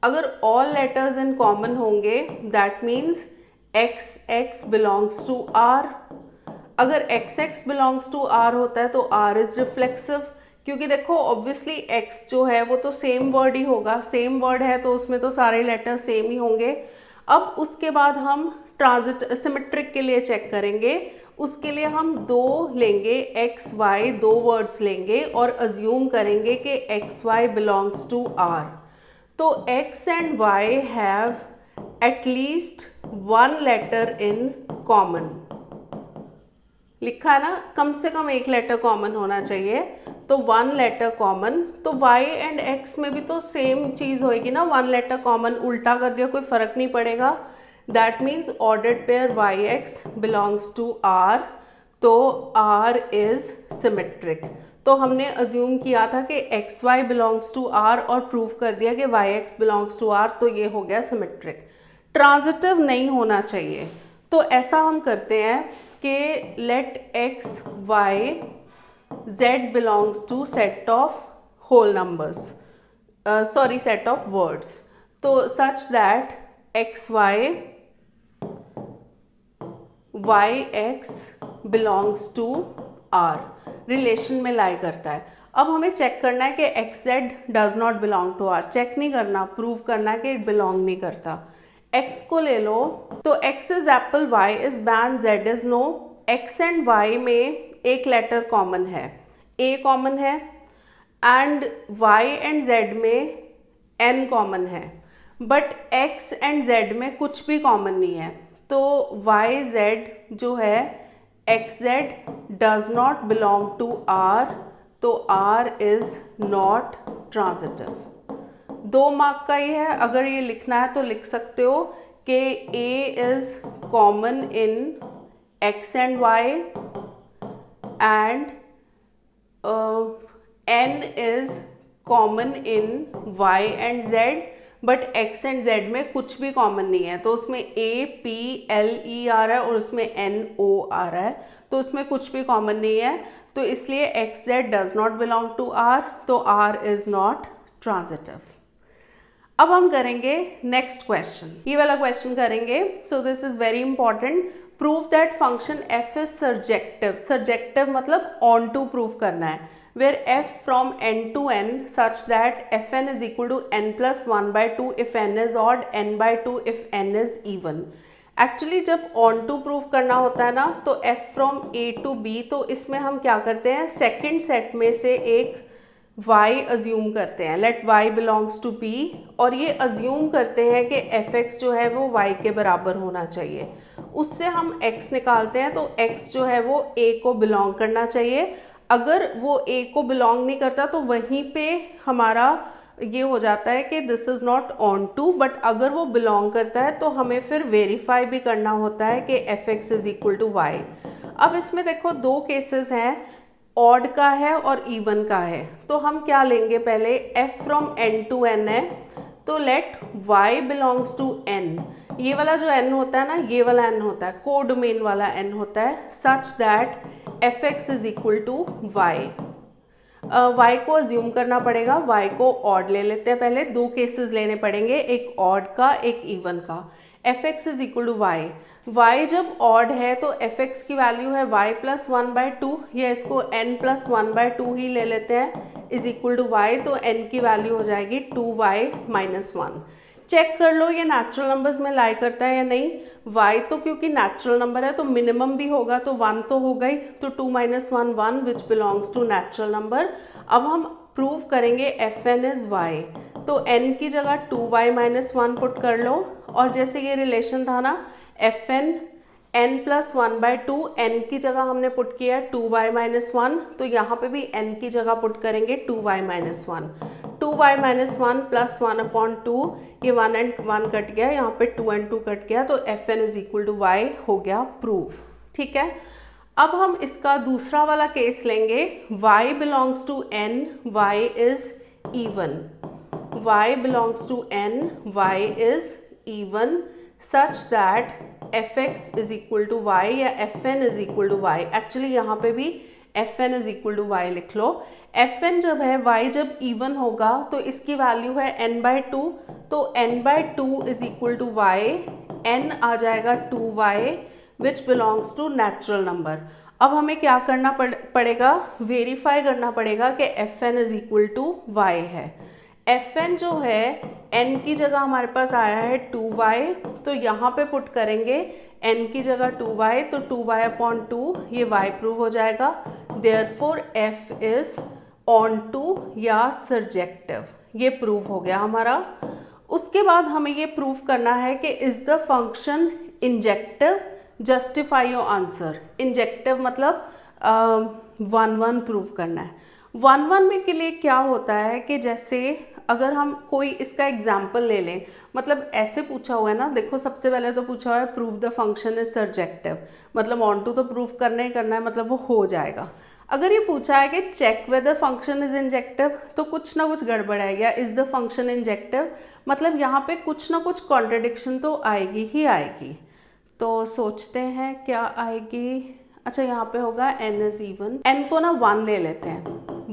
अगर ऑल लेटर्स इन कॉमन होंगे that means XX belongs to R. अगर XX belongs to R होता है तो R is reflexive, क्योंकि देखो ऑब्वियसली X जो है वो तो सेम वर्ड ही होगा, सेम वर्ड है तो उसमें तो सारे लेटर सेम ही होंगे. अब उसके बाद हम ट्रांजिट सिमेट्रिक के लिए चेक करेंगे. उसके लिए हम दो लेंगे, XY दो वर्ड्स लेंगे और अज्यूम करेंगे कि XY belongs to R. तो X and Y have at least one letter in common. लिखा है ना, कम से कम एक लेटर कॉमन होना चाहिए, तो वन लेटर कॉमन. तो Y एंड X में भी तो सेम चीज़ होएगी ना, वन लेटर कॉमन. उल्टा कर दिया कोई फ़र्क नहीं पड़ेगा. That means ordered pair YX belongs to R, तो R इज सिमेट्रिक. तो हमने अज्यूम किया था कि XY बिलोंग्स टू R और प्रूव कर दिया कि YX बिलोंग्स टू R, तो ये हो गया सिमेट्रिक. ट्रांजिटिव नहीं होना चाहिए, तो ऐसा हम करते हैं कि let XY Z belongs to set of whole numbers, sorry set of words. तो such that XY YX belongs to R relation में लाई करता है. अब हमें चेक करना है कि XZ does not belong to R. Check नहीं करना, प्रूव करना है कि इट बिलोंग नहीं करता. X को ले लो, तो X is apple, Y is ban, Z is no. X and Y में एक लेटर कॉमन है, A कॉमन है, एंड Y एंड Z में N कॉमन है, बट X एंड Z में कुछ भी कॉमन नहीं है. तो YZ जो है XZ does not belong to R, तो R is not transitive. 2 mark का ही है. अगर ये लिखना है तो लिख सकते हो कि A is common in X and Y and N is common in Y and Z, but X and Z में कुछ भी कॉमन नहीं है. तो उसमें A P L E आ रहा है और उसमें N O आ रहा है, तो उसमें कुछ भी कॉमन नहीं है. तो इसलिए XZ does not belong to R, तो R इज नॉट ट्रांजिटिव. अब हम करेंगे नेक्स्ट क्वेश्चन, ये वाला क्वेश्चन करेंगे. So this is very important. Prove that function f is surjective. Surjective मतलब ऑन टू प्रूव करना है. where f from n to n such that fn is equal to n plus 1 by 2 if n is odd, n by 2 if n is even. Actually जब onto prove करना होता है ना, तो f from a to b, तो इसमें हम क्या करते हैं, सेकेंड सेट में से एक y अज्यूम करते हैं. Let y belongs to b, और ये अज्यूम करते हैं कि fx जो है वो y के बराबर होना चाहिए. उससे हम x निकालते हैं, तो x जो है वो a को बिलोंग करना चाहिए। अगर वो a को बिलोंग नहीं करता तो वहीं पे हमारा ये हो जाता है कि this is not onto, but अगर वो बिलोंग करता है तो हमें फिर वेरीफाई भी करना होता है कि fx is equal to y. अब इसमें देखो दो केसेस हैं, ऑड का है और इवन का है। तो हम क्या लेंगे, पहले f from n to n है, तो let y belongs to n। ये वाला जो n होता है ना, ये वाला n होता है, कोडोमेन वाला n होता है, such that fx is equal to y. y को अज्यूम करना पड़ेगा, y को ऑड ले लेते हैं, पहले दो केसेस लेने पड़ेंगे, एक ऑड का एक इवन का। fx is equal to y, y जब ऑड है तो fx की वैल्यू है y प्लस 1/2, या इसको n प्लस 1/2 ही ले लेते हैं, इज इक्वल टू वाई, तो n की वैल्यू हो जाएगी 2y माइनस 1। चेक कर लो ये नेचुरल नंबर्स में लाई करता है या नहीं। y तो क्योंकि नेचुरल नंबर है तो मिनिमम भी होगा, तो 1 तो हो गई, तो 2 minus 1 1 which belongs to natural number. अब हम प्रूव करेंगे fn इज y, तो n की जगह 2y माइनस 1 पुट कर लो, और जैसे ये रिलेशन था ना fn n प्लस 1/2, n की जगह हमने पुट किया 2y माइनस 1, तो यहाँ पे भी n की जगह पुट करेंगे 2y minus 1। 2y minus 1 plus 1/2, ये 1 and 1 कट गया, यहाँ पे 2 and 2 कट गया, तो fn is equal to y हो गया प्रूफ। ठीक है, अब हम इसका दूसरा वाला केस लेंगे, y belongs to n, y is even, y belongs to n, y is even such that fx is equal to y या fn is equal to y. Actually यहाँ पे भी fn is equal to y लिख लो। fn जब है, y जब even होगा तो इसकी वैल्यू है n/2, तो n/2 is equal to y, n आ जाएगा 2y विच बिलोंग्स टू नेचुरल नंबर। अब हमें क्या करना पड़ेगा, वेरीफाई करना पड़ेगा कि fn is equal to y है। fn जो है n की जगह हमारे पास आया है 2y, तो यहाँ पे पुट करेंगे n की जगह 2y, तो 2y/2 ये y प्रूव हो जाएगा। Therefore f is onto या सर्जेक्टिव, ये प्रूव हो गया हमारा। उसके बाद हमें ये प्रूव करना है कि is the function injective, justify your answer. Injective मतलब 1 प्रूव करना है। 1 में के लिए क्या होता है कि जैसे अगर हम कोई इसका एग्जाम्पल ले लें, मतलब ऐसे पूछा हुआ है ना, देखो सबसे पहले तो पूछा हुआ है prove the function is surjective, मतलब ऑन टू तो प्रूव करना ही करना है, मतलब वो हो जाएगा। अगर ये पूछा है कि check whether function is injective, तो कुछ ना कुछ गड़बड़ आएगी। इज द फंक्शन इंजेक्टिव मतलब यहाँ पे कुछ ना कुछ कॉन्ट्रडिक्शन तो आएगी ही आएगी। तो सोचते हैं क्या आएगी। अच्छा, यहाँ पे होगा n इज इवन, n को ना 1 ले लेते हैं,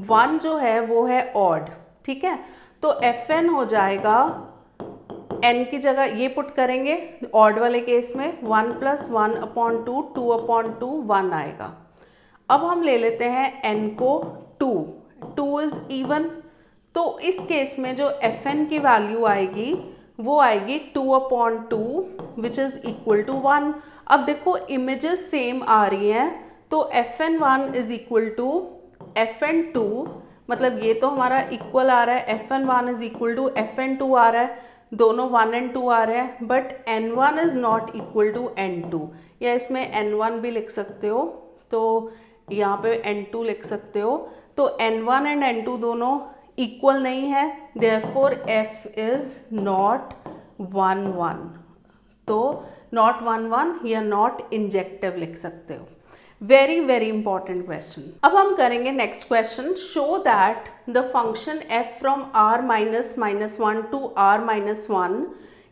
1 जो है वो है ऑड, ठीक है, तो fn हो जाएगा, n की जगह ये पुट करेंगे ऑड वाले केस में 1 प्लस 1/2, 2/2 1 आएगा। अब हम ले लेते हैं n को 2 इज इवन, तो इस केस में जो fn की वैल्यू आएगी वो आएगी 2/2 विच इज इक्वल टू 1। अब देखो इमेजेस सेम आ रही हैं, तो fn1 is equal to fn2, मतलब ये तो हमारा इक्वल आ रहा है, fn1 is equal to fn2 आ रहा है, दोनों 1 and 2 आ रहे हैं, but n1 is not equal to n2, या इसमें n1 भी लिख सकते हो, तो यहाँ पे n2 लिख सकते हो, तो n1 एंड n2 दोनों इक्वल नहीं है, देयरफॉर f इज नॉट 1 1, तो नॉट 1 1 या नॉट इंजेक्टिव लिख सकते हो। Very very important question. अब हम करेंगे next question, show that the function f from r -1 to r -1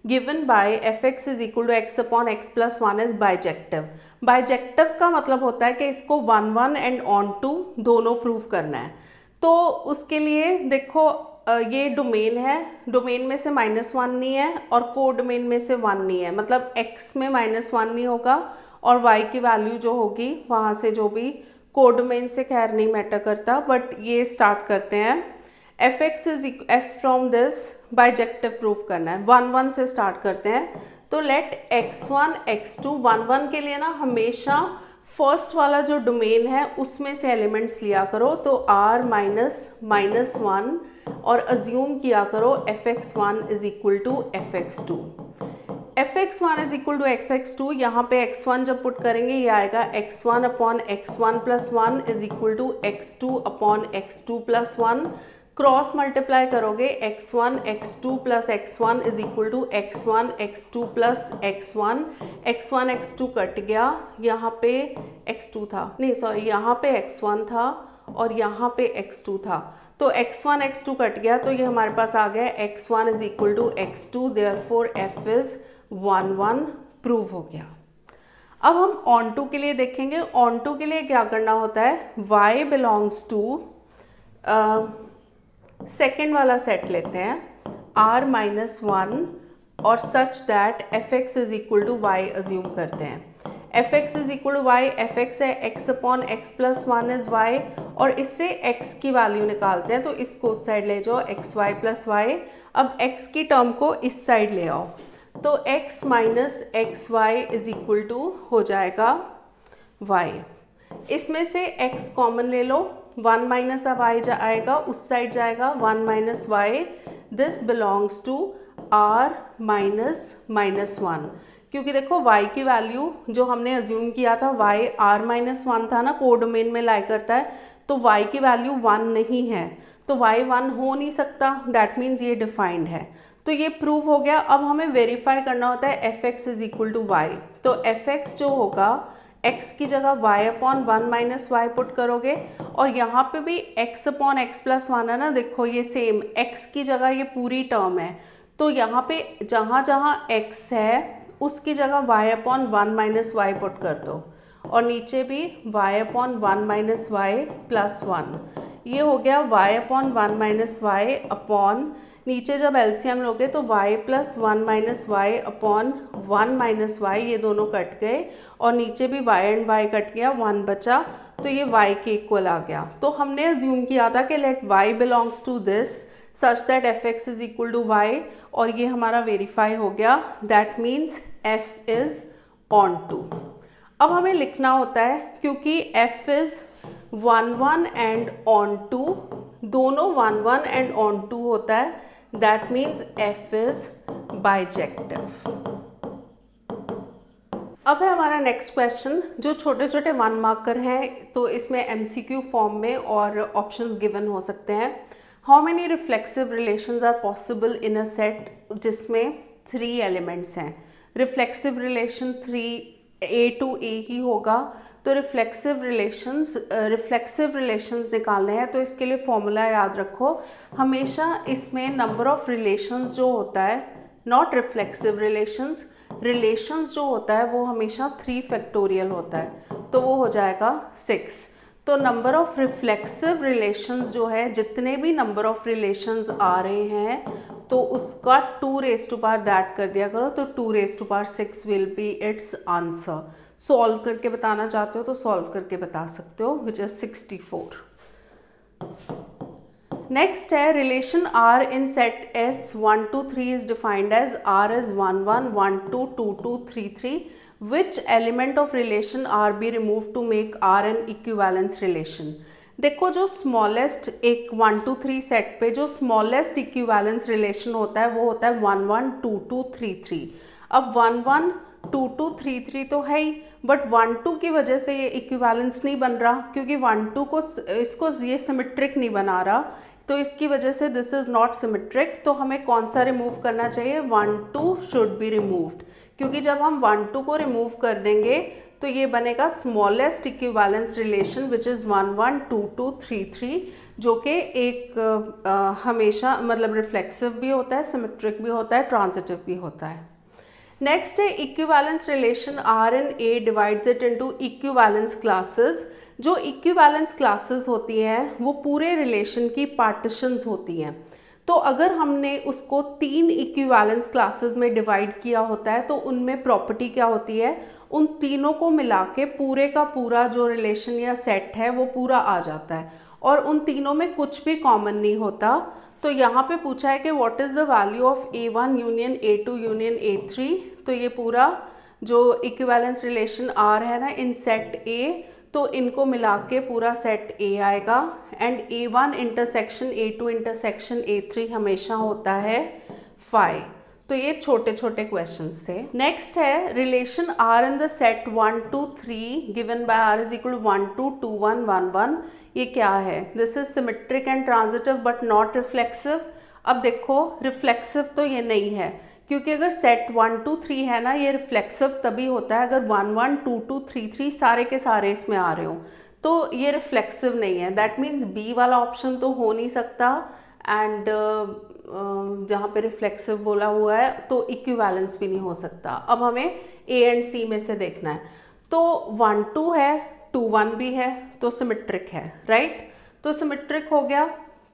given by fx is equal to x/x+1 is bijective. Bijective का मतलब होता है कि इसको 1 1 एंड ऑन टू दोनों प्रूव करना है। तो उसके लिए देखो ये डोमेन है, डोमेन में से -1 नहीं है और कोडोमेन में से 1 नहीं है, मतलब x में -1 नहीं होगा और y की वैल्यू जो होगी वहाँ से जो भी कोडोमेन से खैर नहीं मैटर करता, बट ये स्टार्ट करते हैं। fx is f from this bijective proof करना है, 1 1 से स्टार्ट करते हैं। तो लेट x1 x2 1 1 के लिए ना हमेशा फर्स्ट वाला जो डोमेन है उसमें से एलिमेंट्स लिया करो, तो r -1 और अज्यूम किया करो fx1 is equal to fx2। fx1 is equal to fx2, यहाँ पे x1 जब पुट करेंगे ये आएगा x1 upon x1 plus 1 is equal to x2 upon x2 plus 1। Cross multiply करोगे x1 x2 plus x1 is equal to x1 x2 plus x1। x1 x2 cut गया, यहाँ पे x2 था, नहीं सॉरी यहाँ पे x1 था और यहाँ पे x2 था, तो x1 x2 कट गया, तो ये हमारे पास आ गया x1 is equal to x2, therefore f is 1 1 prove हो गया। अब हम ऑन टू के लिए देखेंगे। ऑन टू के लिए क्या करना होता है, y बिलोंग्स टू सेकेंड वाला सेट लेते हैं r माइनस 1 और such that fx is equal to y assume करते हैं। fx is equal to y, fx है x upon x plus 1 is y, और इससे x की वैल्यू निकालते हैं, तो इसको उस साइड ले जाओ xy प्लस वाई। अब x की टर्म को इस साइड ले आओ, तो x minus x y is equal to हो जाएगा y। इसमें से x कॉमन ले लो, 1 माइनस y आएगा, उस साइड जाएगा 1 minus y, this belongs to r minus 1, क्योंकि देखो y की वैल्यू जो हमने अज्यूम किया था y r माइनस 1 था ना, कोडोमेन में लाई करता है, तो y की वैल्यू 1 नहीं है, तो y 1 हो नहीं सकता, दैट मीन्स ये डिफाइंड है, तो ये प्रूव हो गया। अब हमें वेरीफाई करना होता है fx is equal to y, तो fx जो होगा x की जगह y upon 1 minus y put करोगे, और यहाँ पे भी x अपॉन एक्स प्लस 1 है ना, देखो ये सेम x की जगह ये पूरी टर्म है, तो यहाँ पे जहाँ जहाँ x है उसकी जगह y upon 1 minus y put कर दो, और नीचे भी y upon 1 minus y plus 1, ये हो गया y upon 1 minus y upon, नीचे जब एलसीएम लोगे तो y plus 1 minus y upon 1 minus y, ये दोनों कट गए, और नीचे भी y एंड y कट गया, 1 बचा, तो ये y के इक्वल आ गया। तो हमने अज्यूम किया था कि let y belongs to this such that fx is equal to y, और ये हमारा वेरीफाई हो गया, that means f is onto. अब हमें लिखना होता है, क्योंकि f is 1 1 and onto, दोनों 1 1 एंड ऑन टू होता है, that means f is bijective. अब है हमारा नेक्स्ट क्वेश्चन, जो छोटे छोटे 1 मार्कर हैं, तो इसमें MCQ फॉर्म में और ऑप्शंस गिवन हो सकते हैं। How many reflexive relations are possible in a set जिसमें 3 एलिमेंट्स हैं। Reflexive relation 3 A to A ही होगा, तो रिफ्लेक्सिव रिलेशंस निकालने हैं, तो इसके लिए फॉर्मूला याद रखो, हमेशा इसमें नंबर ऑफ रिलेशंस जो होता है, नॉट रिफ्लेक्सिव रिलेशंस जो होता है वो हमेशा 3 फैक्टोरियल होता है, तो वो हो जाएगा 6। तो नंबर ऑफ रिफ्लेक्सिव रिलेशंस जो है, जितने भी नंबर ऑफ रिलेशंस आ रहे हैं, तो उसका 2 रेज़ टू पावर दैट कर दिया करो, तो 2 raise to power 6 will be its answer. Solve करके बताना चाहते हो तो सॉल्व करके बता सकते हो, विच इज 64। नेक्स्ट है relation R in set S 1 2 3 is defined as R is 1 1 1 2 2 2 3 3, which element of relation R be remove to make R an equivalence relation. देखो जो स्मॉलेस्ट एक 1 2 3 सेट पे जो स्मॉलेस्ट इक्विवेलेंस रिलेशन होता है वो होता है 1 1 2 2 3 3। अब 1 1 2 2 3 3 तो है ही, बट 1 2 की वजह से ये इक्विवेलेंस नहीं बन रहा, क्योंकि 1 2 को इसको ये सिमेट्रिक नहीं बना रहा, तो इसकी वजह से दिस इज़ नॉट सिमेट्रिक। तो हमें कौन सा रिमूव करना चाहिए, 1 2 शुड बी रिमूव्ड, क्योंकि जब हम 1 2 को रिमूव कर देंगे तो ये बनेगा smallest equivalence relation which is 1 1 2 2 3 3, जो कि एक हमेशा मतलब रिफ्लेक्सिव भी होता है, सिमेट्रिक भी होता है, ट्रांजिटिव भी होता है। नेक्स्ट है equivalence relation R and A divides it into equivalence classes. जो इक्विवेलेंस क्लासेस होती हैं वो पूरे रिलेशन की पार्टीशंस होती हैं, तो अगर हमने उसको 3 इक्विवेलेंस क्लासेस में डिवाइड किया होता है तो उनमें प्रॉपर्टी क्या होती है, उन तीनों को मिला के पूरे का पूरा जो रिलेशन या सेट है वो पूरा आ जाता है, और उन तीनों में कुछ भी कॉमन नहीं होता। तो यहाँ पे पूछा है कि what is the value of A1 union A2 union A3, तो ये पूरा जो इक्विवेलेंस रिलेशन R है ना इन सेट A, तो इनको मिला के पूरा सेट A आएगा, and A1 intersection A2 intersection A3 हमेशा होता है 5। तो ये छोटे छोटे क्वेश्चंस थे। नेक्स्ट है relation R in the set 1 2 3 given by R is equal 1 2 2 1 1 1। ये क्या है? This is symmetric and transitive but not reflexive. अब देखो रिफ्लेक्सिव तो ये नहीं है, क्योंकि अगर सेट 1 2 3 है ना, ये रिफ्लेक्सिव तभी होता है अगर 1 1 2 2 3 3 सारे के सारे इसमें आ रहे हो, तो ये रिफ्लेक्सिव नहीं है। दैट मीन्स बी वाला ऑप्शन तो हो नहीं सकता, एंड जहाँ पे रिफ्लेक्सिव बोला हुआ है तो इक्विवेलेंस भी नहीं हो सकता। अब हमें ए एंड सी में से देखना है। तो 1 2 है, 2 1 भी है, तो सिमेट्रिक है, राइट? तो सिमेट्रिक हो गया।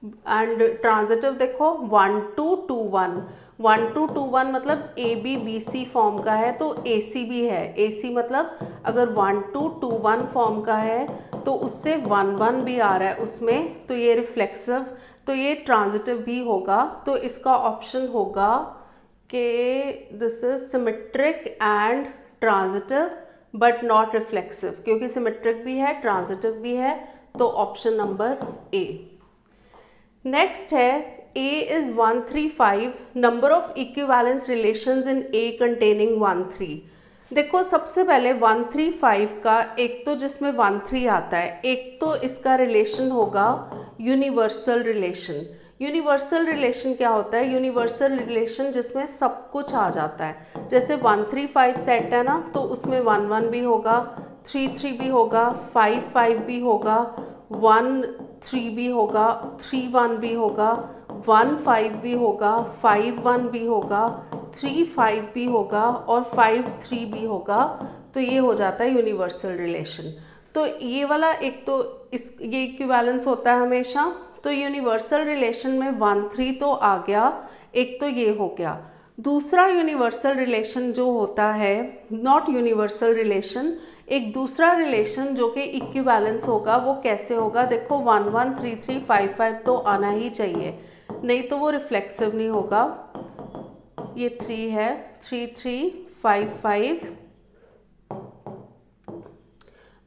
एंड ट्रांजिटिव देखो 1 2 2 1 1 2 2 1 मतलब A B B c form का है, तो ए सी भी है। ए सी मतलब अगर 1 2 2 1 फॉर्म का है तो उससे 1 1 भी आ रहा है उसमें, तो ये रिफ्लेक्सिव, तो ये ट्रांजिटिव भी होगा। तो इसका ऑप्शन होगा कि this is symmetric and transitive but not reflexive, क्योंकि सिमेट्रिक भी है ट्रांजिटिव भी है, तो ऑप्शन नंबर ए। नेक्स्ट है A is 1 3 5 number of equivalence relations in A containing 1 3। देखो सबसे पहले 1 3 5 का एक तो जिसमें 1 3 आता है, एक तो इसका रिलेशन होगा यूनिवर्सल रिलेशन। यूनिवर्सल रिलेशन क्या होता है? यूनिवर्सल रिलेशन जिसमें सब कुछ आ जाता है। जैसे 1 3 5 सेट है ना, तो उसमें 1 1 भी होगा, 3 3 भी होगा, 5 5 भी होगा, 1 3 भी होगा, 3 1 भी होगा, 1 5 भी होगा, 5 1 भी होगा, 3 5 भी होगा और 5 3 भी होगा। तो ये हो जाता है यूनिवर्सल रिलेशन। तो ये वाला एक तो ये इक्विवेलेंस होता है हमेशा। तो यूनिवर्सल रिलेशन में 1 3 तो आ गया, एक तो ये हो गया। दूसरा यूनिवर्सल रिलेशन जो होता है, नॉट यूनिवर्सल रिलेशन, एक दूसरा रिलेशन जो कि इक्विवेलेंस होगा, वो कैसे होगा? देखो 1 1 3 3 5 5 तो आना ही चाहिए, नहीं तो वो रिफ्लेक्सिव नहीं होगा। ये 3 है, 3 3 5 5,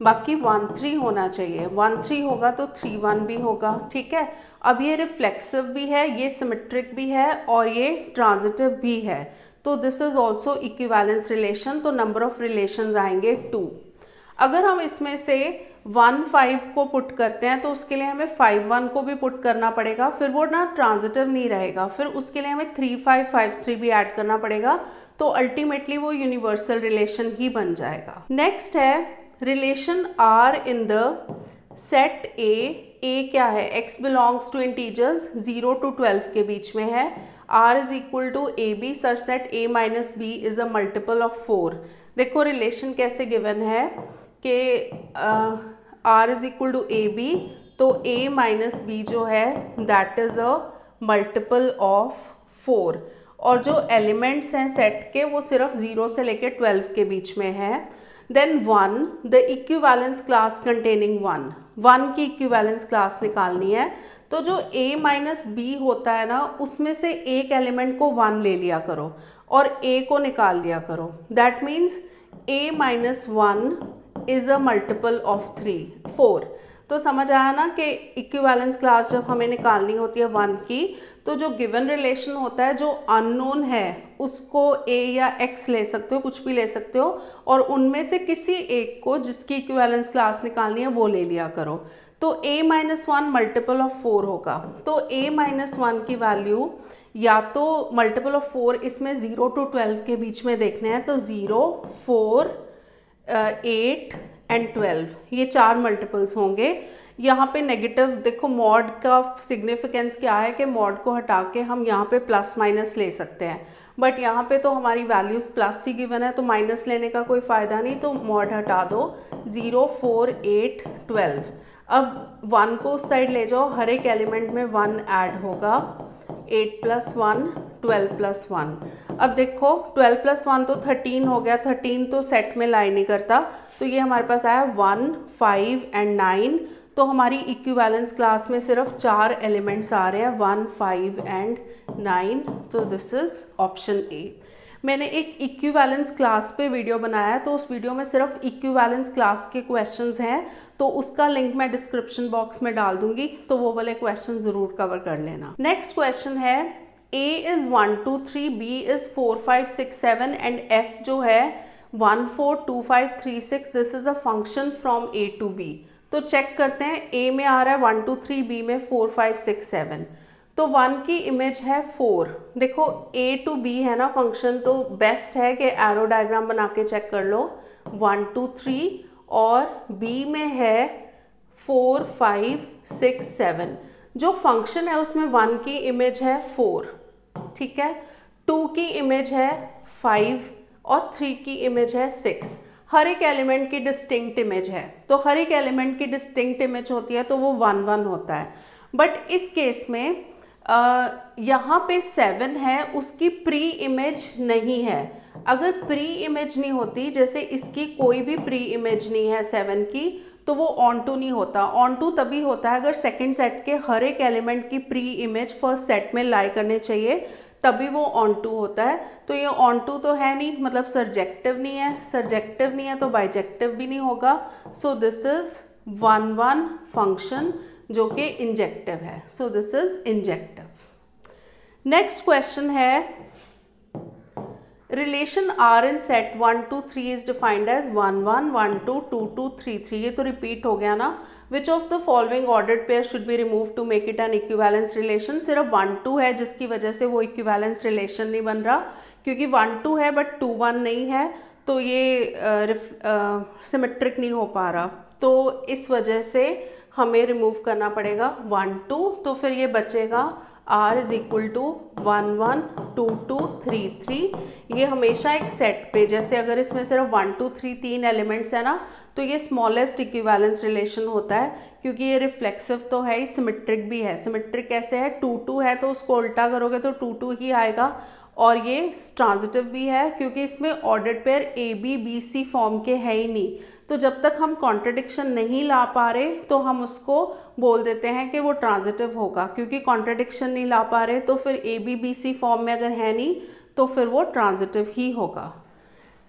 बाकी 1 3 होना चाहिए। 1 3 होगा तो 3 1 भी होगा, ठीक है। अब ये रिफ्लेक्सिव भी है, ये सिमेट्रिक भी है और ये ट्रांजिटिव भी है, तो this is also equivalence relation. तो नंबर ऑफ रिलेशंस आएंगे 2। अगर हम इसमें से 1 5 को पुट करते हैं तो उसके लिए हमें 5 1 को भी पुट करना पड़ेगा, फिर वो ना ट्रांजिटिव नहीं रहेगा, फिर उसके लिए हमें 3 5 5 3 भी ऐड करना पड़ेगा, तो अल्टीमेटली वो यूनिवर्सल रिलेशन ही बन जाएगा। नेक्स्ट है relation R in the set A क्या है? x belongs to integers 0 to 12 के बीच में है। r is equal to A B such that a minus b is a multiple of 4। देखो रिलेशन कैसे गिवन है कि r is equal to A B, तो a माइनस बी जो है that is a multiple of 4, और जो elements हैं सेट के वो सिर्फ 0 से लेके 12 के बीच में है। Then 1 the equivalence class containing 1 की इक्विवेलेंस क्लास निकालनी है। तो जो a माइनस बी होता है ना, उसमें से एक एलिमेंट को 1 ले लिया करो और a को निकाल लिया करो। That means a minus 1 is a multiple of 4। तो समझ आया ना कि इक्विवेलेंस क्लास जब हमें निकालनी होती है 1 की, तो जो गिवन रिलेशन होता है जो अननोन है उसको a या x ले सकते हो, कुछ भी ले सकते हो, और उनमें से किसी एक को जिसकी इक्विवेलेंस क्लास निकालनी है वो ले लिया करो। तो a माइनस 1 मल्टीपल ऑफ 4 होगा, तो a माइनस 1 की वैल्यू या तो मल्टीपल ऑफ 4 इसमें 0 to 12 के बीच में देखने हैं, तो 0 4 8 एंड 12 ये 4 मल्टीपल्स होंगे। यहाँ पे नेगेटिव देखो, मॉड का सिग्निफिकेंस क्या है कि मॉड को हटा के हम यहाँ पे प्लस माइनस ले सकते हैं, बट यहाँ पे तो हमारी वैल्यूज़ प्लस ही गिवन है, तो माइनस लेने का कोई फ़ायदा नहीं, तो मॉड हटा दो। 0 4 8 12। अब 1 को उस साइड ले जाओ, हर एक एलिमेंट में 1 ऐड होगा। 8 + 1 12 + 1। अब देखो 12 + 1 तो 13 हो गया, 13 तो सेट में लाई नहीं करता, तो ये हमारे पास आया 1 5 एंड 9। तो हमारी इक्विवेलेंस क्लास में सिर्फ 4 एलिमेंट्स आ रहे हैं, 1 5 एंड 9। तो दिस इज ऑप्शन ए। मैंने एक इक्विवेलेंस क्लास पे वीडियो बनाया है, तो उस वीडियो में सिर्फ इक्विवेलेंस क्लास के क्वेश्चंस हैं, तो उसका लिंक मैं डिस्क्रिप्शन बॉक्स में डाल दूंगी, तो वो वाले क्वेश्चन ज़रूर कवर कर लेना। नेक्स्ट क्वेश्चन है A is 1 2 3, B is 4 5 6 7 and F जो है 1 4 2 5 3 6, this is a function from A to B। तो चेक करते हैं, A में आ रहा है 1 2 3, B में 4 5 6 7, तो 1 की इमेज है 4। देखो A टू B है ना फंक्शन, तो बेस्ट है कि एरो डायग्राम बना के चेक कर लो। 1 2 3 और B में है 4 5 6 7। जो फंक्शन है उसमें 1 की इमेज है 4, ठीक है, 2 की इमेज है 5 और 3 की इमेज है 6। हर एक एलिमेंट की डिस्टिंक्ट इमेज है, तो हर एक एलिमेंट की डिस्टिंक्ट इमेज होती है तो वो 1 1 होता है। बट इस केस में यहाँ पे 7 है, उसकी प्री इमेज नहीं है। अगर प्री इमेज नहीं होती, जैसे इसकी कोई भी प्री इमेज नहीं है 7 की, तो वो ऑन टू नहीं होता। ऑन टू तभी होता है अगर सेकंड सेट के हर एक एलिमेंट की प्री इमेज फर्स्ट सेट में लाई करने चाहिए, तभी वो ऑन टू होता है। तो ये ऑन टू तो है नहीं, मतलब सर्जेक्टिव नहीं है, सर्जेक्टिव नहीं है तो बाइजेक्टिव भी नहीं होगा। सो दिस इज 1 1 फंक्शन जो कि इंजेक्टिव है। So this is injective. Next question है, relation R in set 1 2 3 is defined as 1 1 1 2 2 2 3 3। ये तो रिपीट हो गया ना। Which of the following ordered pair should be remove to make it an equivalence relation. सिर्फ 1 2 है जिसकी वजह से वो इक्विवेलेंस रिलेशन नहीं बन रहा, क्योंकि 1 2 है बट 2 1 नहीं है, तो ये सिमेट्रिक नहीं हो पा रहा, तो इस वजह से हमें रिमूव करना पड़ेगा 1 2। तो फिर ये बचेगा R इज इक्वल टू 1 1 2 2 3 3। ये हमेशा एक सेट पे, जैसे अगर इसमें सिर्फ 1 2 3 3 एलिमेंट्स है ना, तो ये स्मॉलेस्ट इक्विवेलेंस रिलेशन होता है, क्योंकि ये रिफ्लेक्सिव तो है ही, सिमेट्रिक भी है। सिमेट्रिक कैसे है, 2 2 है तो उसको उल्टा करोगे तो 2 2 ही आएगा, और ये ट्रांजिटिव भी है क्योंकि इसमें ordered pair A B B c form के है ही नहीं। तो जब तक हम कॉन्ट्रडिक्शन नहीं ला पा रहे तो हम उसको बोल देते हैं कि वो ट्रांजिटिव होगा, क्योंकि कॉन्ट्रडिक्शन नहीं ला पा रहे तो फिर a B B c form में अगर है नहीं तो फिर वो ट्रांजिटिव ही होगा।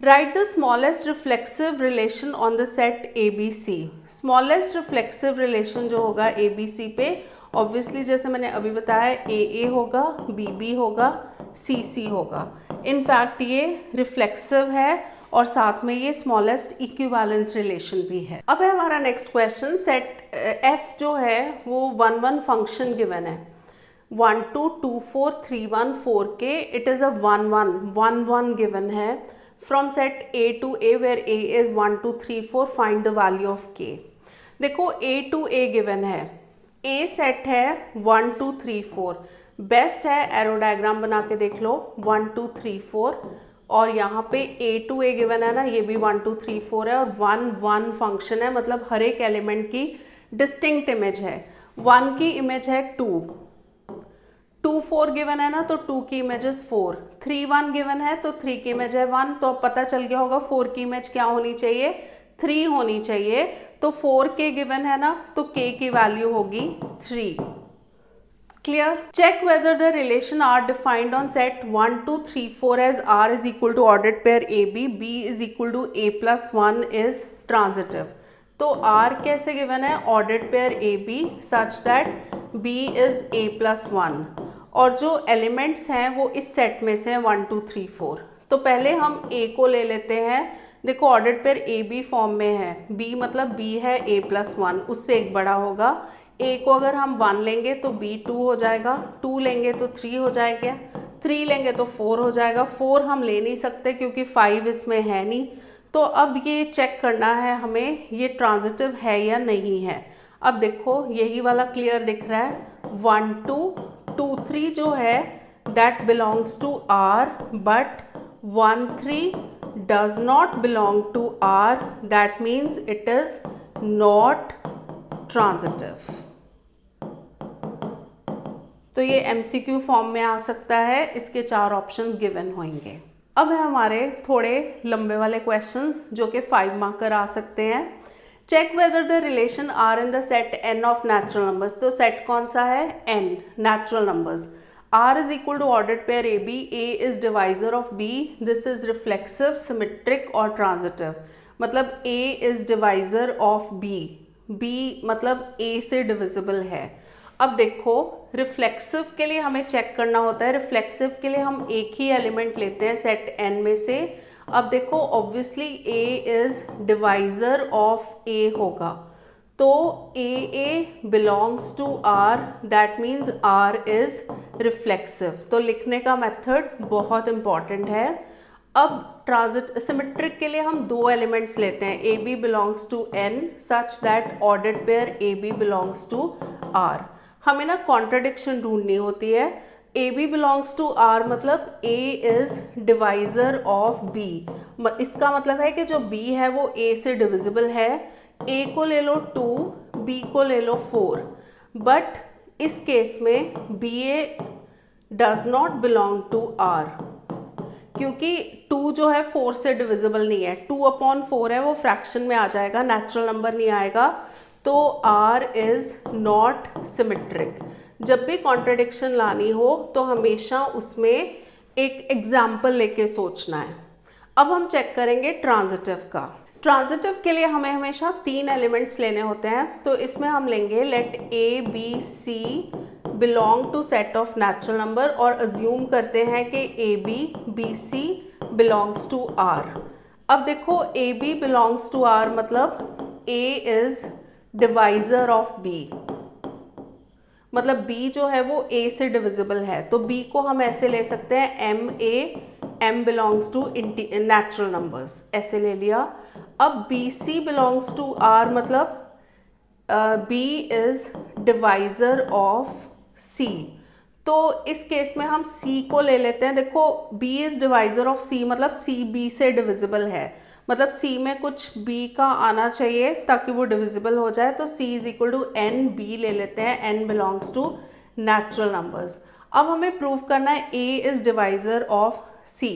Write the smallest reflexive relation on the set a B c. Smallest reflexive relation जो होगा ए बी सी पे, ऑब्वियसली जैसे मैंने अभी बताया ए होगा, बी होगा, सी होगा। इनफैक्ट ये रिफ्लेक्सिव है और साथ में ये स्मॉलेस्ट इक्विवेलेंस रिलेशन भी है। अब है हमारा नेक्स्ट क्वेश्चन, सेट एफ जो है वो 1 1 फंक्शन गिवन है, 1 2 2 4 3 1 4 k, it is a 1 1 1 given है from set A to A where A is 1 2 3 4, find the value of k. देखो ए टू ए गिवन है, ए सेट है 1 2 3 4, बेस्ट है एरो डायग्राम बना के देख लो 1 2 3 4, और यहाँ पे ए टू ए गिवन है ना, ये भी 1 2 3 4 है और 1 1 फंक्शन है, मतलब हर एक एलिमेंट की डिस्टिंक्ट इमेज है। 1 की इमेज है 2 2 4 गिवन है ना, तो 2 की इमेज इज 4, 3 1 गिवन है तो 3 की इमेज है 1, तो अब पता चल गया होगा 4 की इमेज क्या होनी चाहिए, 3 होनी चाहिए। तो 4 के गिवन है ना, तो k की वैल्यू होगी 3। Clear? Check whether the relation R defined on set 1 2 3 4 as R is equal to ordered pair AB, B is equal to A plus 1 is transitive. तो R कैसे given है, ordered pair AB such that B is A plus 1, और जो elements हैं वो इस set में से 1 2 3 4। तो पहले हम A को ले लेते हैं। देखो ordered pair AB फॉर्म में है, B मतलब B है A plus 1, उससे एक बड़ा होगा। A को अगर हम 1 लेंगे तो B 2 हो जाएगा, 2 लेंगे तो 3 हो जाएगा, 3 लेंगे तो 4 हो जाएगा। 4 हम ले नहीं सकते क्योंकि 5 इसमें है नहीं। तो अब ये चेक करना है हमें ये ट्रांजिटिव है या नहीं है। अब देखो यही वाला क्लियर दिख रहा है, 1 2 2 3 जो है that belongs to R, but 1 3 does not belong to R, that means it is not transitive. तो ये MCQ फॉर्म में आ सकता है, इसके 4 ऑप्शंस गिवन होंगे। अब है हमारे थोड़े लंबे वाले क्वेश्चंस जो कि 5 मार्कर आ सकते हैं। Check whether the relation R in the set n of natural numbers. तो सेट कौन सा है, n natural numbers. R is equal to ordered pair A b, a is divisor of B, this is reflexive, symmetric और transitive. मतलब A is divisor of B, B मतलब A से divisible है। अब देखो रिफ्लेक्सिव के लिए हमें चेक करना होता है, रिफ्लेक्सिव के लिए हम एक ही एलिमेंट लेते हैं सेट n में से। अब देखो obviously a is divisor of a होगा, तो a belongs to r, that means r is reflexive. तो लिखने का मेथड बहुत इंपॉर्टेंट है। अब सिमेट्रिक के लिए हम दो एलिमेंट्स लेते हैं, a B belongs to n such that ordered pair A B belongs to r। हमें ना कॉन्ट्रडिक्शन ढूंढनी होती है। A B belongs to r मतलब a is divisor of b, इसका मतलब है कि जो b है वो a से डिविजिबल है। a को ले लो 2, b को ले लो 4, बट इस केस में ba does not belong to r, क्योंकि 2 जो है 4 से डिविजिबल नहीं है, 2/4 है, वो फ्रैक्शन में आ जाएगा, नेचुरल नंबर नहीं आएगा, तो r इज नॉट सिमेट्रिक। जब भी कॉन्ट्रडिक्शन लानी हो तो हमेशा उसमें एक एग्जाम्पल लेके सोचना है। अब हम चेक करेंगे ट्रांजिटिव का। ट्रांजिटिव के लिए हमें हमेशा 3 एलिमेंट्स लेने होते हैं, तो इसमें हम लेंगे let a b c belong to set of natural number और अज्यूम करते हैं कि a b b c belongs to r। अब देखो a b belongs to r मतलब a is divisor of b, मतलब b जो है वो a से डिविजिबल है, तो b को हम ऐसे ले सकते हैं m belongs to natural numbers, ऐसे ले लिया। अब bc बिलोंग्स टू r मतलब b is divisor of c, तो इस केस में हम c को ले लेते हैं। देखो b is divisor of c मतलब c b से डिविजिबल है, मतलब c में कुछ b का आना चाहिए ताकि वो डिविजिबल हो जाए, तो c is equal to n b ले लेते हैं, n belongs to natural numbers. अब हमें प्रूव करना है a is divisor of c,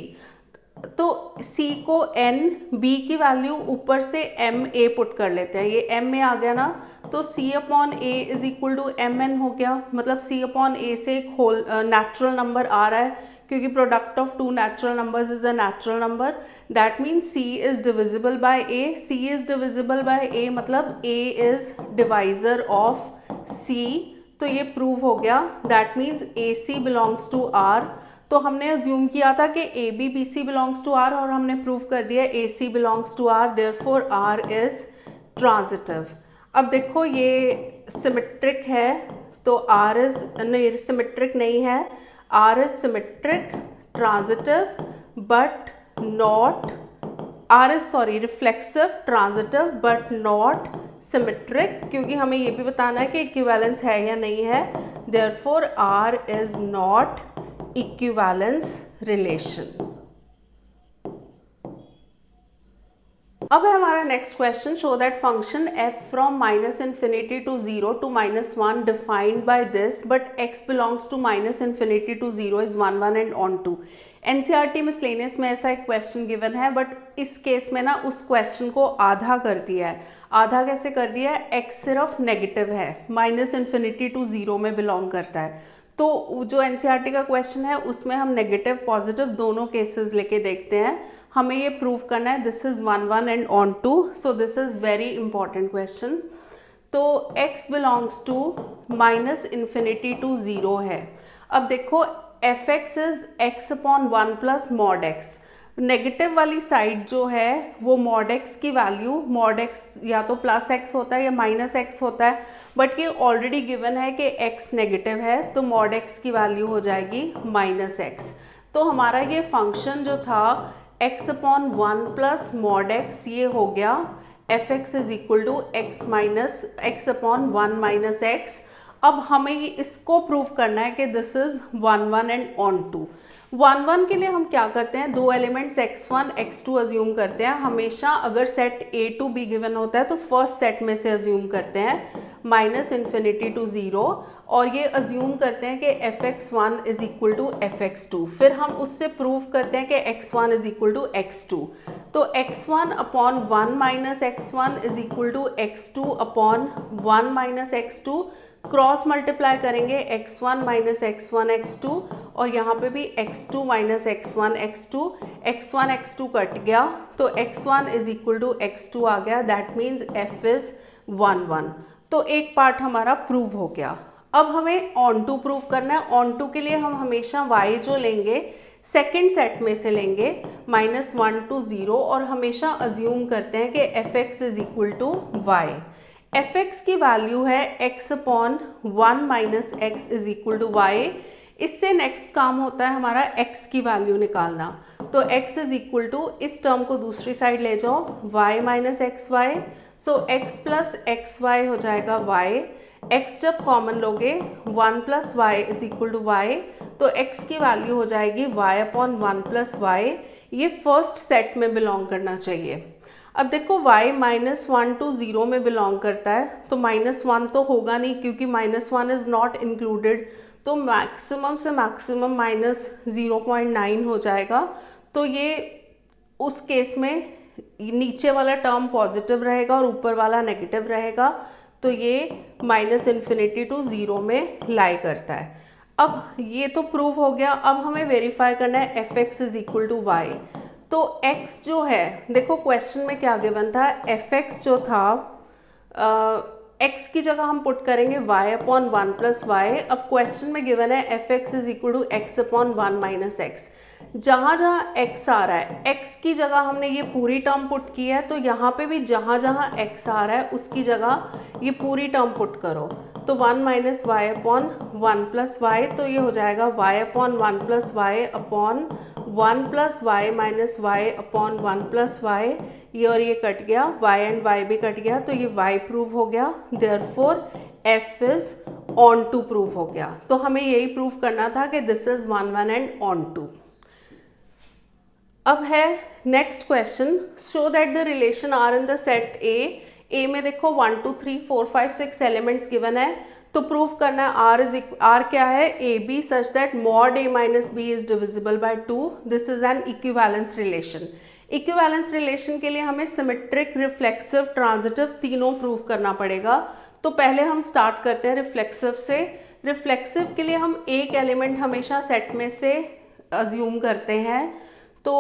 तो c को n b की वैल्यू ऊपर से m a पुट कर लेते हैं, ये m a आ गया ना, तो c/a is equal to mn हो गया, मतलब c/a से एक होल नेचुरल नंबर आ रहा है, क्योंकि product of 2 natural numbers is a natural number, that means c is divisible by a, c is divisible by a मतलब a is divisor of c, तो ये प्रूव हो गया, that means ac belongs to r। तो हमने assume किया था कि A B B c belongs to R और हमने प्रूव कर दिया a C belongs to R, therefore R is transitive. अब देखो ये सिमेट्रिक है तो आर इज नहीं, सिमेट्रिक नहीं है, R is symmetric transitive but not, R is reflexive transitive but not symmetric, क्योंकि हमें ये भी बताना है कि इक्विवेलेंस है या नहीं है, therefore R is not equivalence relation. अब है हमारा next question, show that function f from -∞ to 0 to -1 defined by this but x belongs to -∞ to 0 is 1 1 and on 2। NCERT miscellaneous में ऐसा एक क्वेश्चन गिवन है, बट इस case में ना उस क्वेश्चन को आधा कर दिया है। आधा कैसे कर दिया है, x सिर्फ नेगेटिव है, -∞ to 0 में बिलोंग करता है, तो जो एनसीईआरटी का क्वेश्चन है उसमें हम नेगेटिव पॉजिटिव दोनों केसेस लेके देखते हैं। हमें ये प्रूव करना है this is 1 1 and on 2, so this is very important question. तो x बिलोंग्स टू -∞ to 0 है। अब देखो f(x) is x/1 plus mod x, negative वाली साइड जो है वो मॉड x की वैल्यू, मॉड x या तो प्लस x होता है या माइनस x होता है, बट ये ऑलरेडी गिवन है कि x नेगेटिव है, तो मॉड x की वैल्यू हो जाएगी -x। तो हमारा ये फंक्शन जो था x/1 प्लस मॉड x, ये हो गया f(x) is equal to x/1 minus x। अब हमें इसको प्रूव करना है कि दिस इज 1 1 एंड ऑन 2। 1 1 के लिए हम क्या करते हैं, दो एलिमेंट्स x1 x2 अज्यूम करते हैं। हमेशा अगर set a to b given होता है तो फर्स्ट सेट में से अज्यूम करते हैं -∞ to 0, और ये अज्यूम करते हैं कि f(x1) is equal to f(x2), फिर हम उससे प्रूव करते हैं कि x1 is equal to x2। तो x1/1 minus x1 is equal to x2/1 minus x2, cross multiply करेंगे x1 माइनस x1 x2, और यहाँ पे भी x2 minus x1 x2, x1 x2 cut गया तो x1 is equal to x2 आ गया, that means f is 1 1। तो एक पार्ट हमारा प्रूव हो गया। अब हमें ऑन टू प्रूव करना है। ऑन टू के लिए हम हमेशा y जो लेंगे सेकेंड सेट में से लेंगे -1 to 0 और हमेशा अज्यूम करते हैं कि f(x) is equal to y। f(x) की वैल्यू है x/1 - x is equal to y। इससे नेक्स्ट काम होता है हमारा x की वैल्यू निकालना। तो x इज इक्वल टू, इस टर्म को दूसरी साइड ले जाओ, y - xy। सो x प्लस xy हो जाएगा y। x जब कॉमन लोगे 1 + y is equal to y, तो x की वैल्यू हो जाएगी y/1 + y। ये फर्स्ट सेट में बिलोंग करना चाहिए। अब देखो y -1 to 0 में बिलोंग करता है, तो -1 तो होगा नहीं क्योंकि -1 इज़ नॉट इंक्लूडेड, तो मैक्सिमम से मैक्सिमम -0.9 हो जाएगा। तो ये उस केस में नीचे वाला टर्म पॉजिटिव रहेगा और ऊपर वाला नेगेटिव रहेगा, तो ये -∞ to 0 में लाई करता है। अब ये तो प्रूव हो गया। अब हमें वेरीफाई करना है f(x) is equal to y। तो x जो है, देखो क्वेश्चन में क्या गिवन था, f(x) जो था x की जगह हम पुट करेंगे y/1 + y। अब क्वेश्चन में गिवन है f(x) is equal to x/1 - x। जहाँ जहाँ x आ रहा है, x की जगह हमने ये पूरी टर्म पुट की है, तो यहाँ पे भी जहाँ जहाँ x आ रहा है उसकी जगह ये पूरी टर्म पुट करो। तो 1 - y/1 + y, तो ये हो जाएगा y/1 + y upon 1 + y - y/1 + y। ये और ये कट गया, y एंड y भी कट गया, तो ये y प्रूव हो गया। Therefore f is onto prove हो गया। तो हमें यही प्रूव करना था कि this is 1 1 and onto. अब है next question, show that the relation R in the set A में देखो 1 2 3 4 5 6 एलिमेंट्स गिवन है, तो प्रूफ करना है आर क्या है, a B such that mod a - b is divisible by 2। This is an equivalence relation. Equivalence relation के लिए हमें सिमेट्रिक, रिफ्लेक्सिव, ट्रांजिटिव तीनों प्रूफ करना पड़ेगा। तो पहले हम स्टार्ट करते हैं रिफ्लेक्सिव से। रिफ्लेक्सिव के लिए हम एक एलिमेंट हमेशा सेट में से अज्यूम करते हैं। तो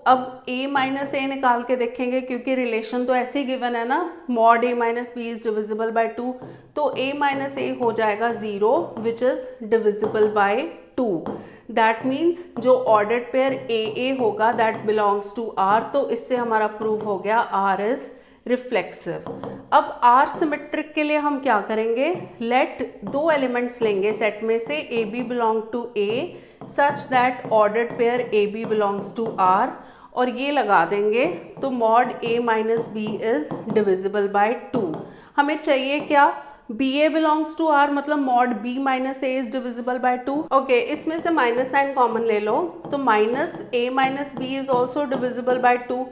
अब a - a निकाल के देखेंगे क्योंकि रिलेशन तो ऐसे ही गिवन है ना, mod a - b is divisible by 2, तो a - a हो जाएगा 0 which is divisible by 2। That means जो ऑर्डर्ड पेयर a होगा दैट बिलोंग्स टू r, तो इससे हमारा प्रूफ हो गया r इज रिफ्लेक्सिव। अब r सिमेट्रिक के लिए हम क्या करेंगे, लेट दो एलिमेंट्स लेंगे सेट में से, a b belong to a such that ordered pair AB belongs to R, और ये लगा देंगे, तो mod A - B is divisible by 2। हमें चाहिए क्या, BA belongs to R, मतलब mod B - A is divisible by 2। Okay, इसमें से माइनस साइन कॉमन ले लो, तो -A - B is also divisible by 2।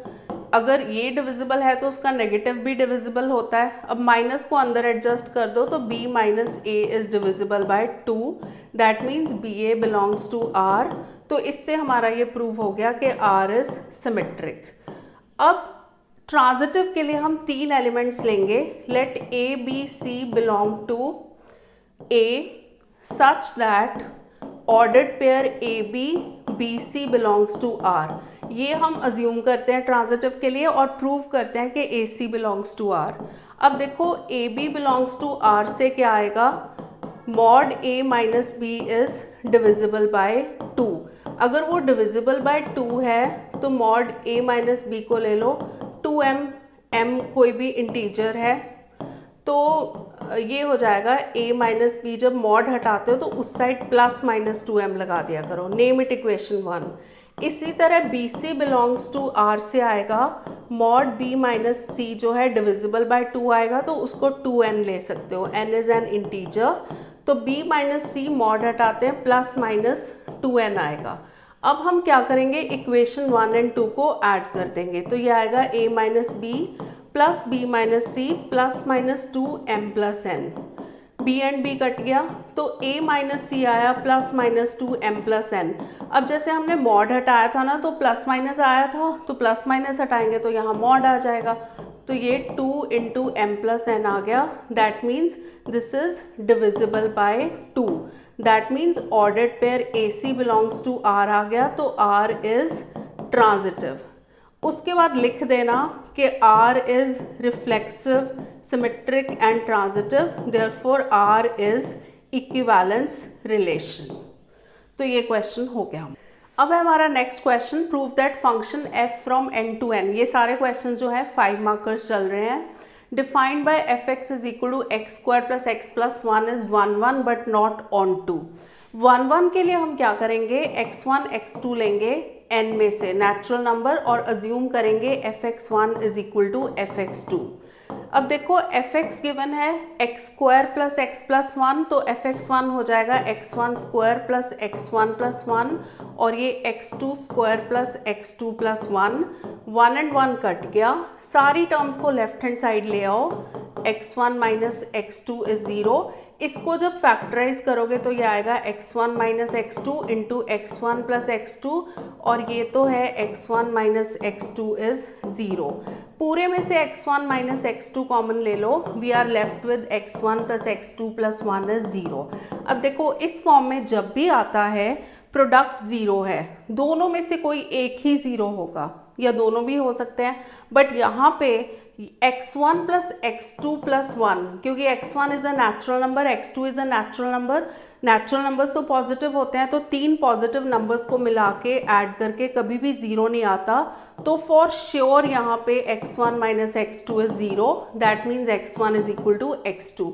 अगर ये डिविजिबल है तो उसका नेगेटिव भी डिविजिबल होता है। अब माइनस को अंदर एडजस्ट कर दो, तो b - a is divisible by 2। That means BA belongs to R। तो इससे हमारा ये प्रूव हो गया कि R इज सिमेट्रिक। अब ट्रांजिटिव के लिए हम तीन एलिमेंट्स लेंगे, let A B C belong to A such that ordered pair AB BC belongs to R। ये हम अज्यूम करते हैं ट्रांजिटिव के लिए और प्रूव करते हैं कि AC बिलोंग्स टू R। अब देखो AB बिलोंग्स टू R से क्या आएगा, mod A - B is divisible by 2। अगर वो डिविजिबल बाय 2 है तो मॉड A - B को ले लो, 2m, m कोई भी इंटीजर है, तो ये हो जाएगा A - B। जब मॉड हटाते हो तो उस साइड +-2m लगा दिया करो, नेम इट इक्वेशन 1। इसी तरह BC बिलोंग्स टू R से आएगा, मॉड B - C जो है डिविजिबल बाय 2 आएगा, तो उसको 2n ले सकते हो, n इज एन इंटीजर। तो B - C मॉड हटाते हैं, +-2n आएगा। अब हम क्या करेंगे, इक्वेशन 1 एंड 2 को ऐड कर देंगे, तो ये आएगा A - B plus B - C +-2m + n। B and B cut गया, तो A - C आया +-2m + n। अब जैसे हमने मॉड हटाया था ना, तो प्लस माइनस आया था, तो प्लस माइनस हटाएंगे तो यहाँ मॉड आ जाएगा, तो ये 2 × m + n आ गया। That means this is divisible by 2। That means ordered pair AC belongs to R आ गया, तो R इज ट्रांजिटिव। उसके बाद लिख देना कि R is reflexive, symmetric and transitive, therefore R is equivalence relation. तो ये क्वेश्चन हो गया। अब है हमारा next question, prove that function f from n to n। ये सारे क्वेश्चन जो है 5 मार्कर्स चल रहे हैं। Defined by fx is equal to x square plus x plus 1 is 1 1 but not onto. 1 1 के लिए हम क्या करेंगे, x1 x2 लेंगे n में से नेचुरल नंबर और अज्यूम करेंगे fx1 is equal to fx2। अब देखो fx गिवन है x square plus x plus 1, तो fx1 हो जाएगा x1 square plus x1 plus 1 और ये x2 square plus x2 plus 1, 1 and 1 cut गया। सारी टर्म्स को लेफ्ट हैंड साइड ले आओ, x1 माइनस x2 इज 0। इसको जब फैक्टराइज करोगे तो ये आएगा x1 minus x two into x1 plus x2 और ये तो है x1 माइनस x2 इज 0। पूरे में से x1 माइनस x2 कॉमन ले लो, we are left with x1 plus x2 plus 1 is 0। अब देखो इस फॉर्म में जब भी आता है प्रोडक्ट 0 है, दोनों में से कोई एक ही 0 होगा या दोनों भी हो सकते हैं, बट यहाँ पे x1 प्लस x2 प्लस 1, क्योंकि x1 is a natural number, x2 is a natural number, natural numbers तो पॉजिटिव होते हैं, तो 3 पॉजिटिव नंबर्स को मिला के ऐड करके कभी भी 0 नहीं आता, तो फॉर श्योर यहाँ पे x1 minus x two is 0, that means x1 is equal to x2।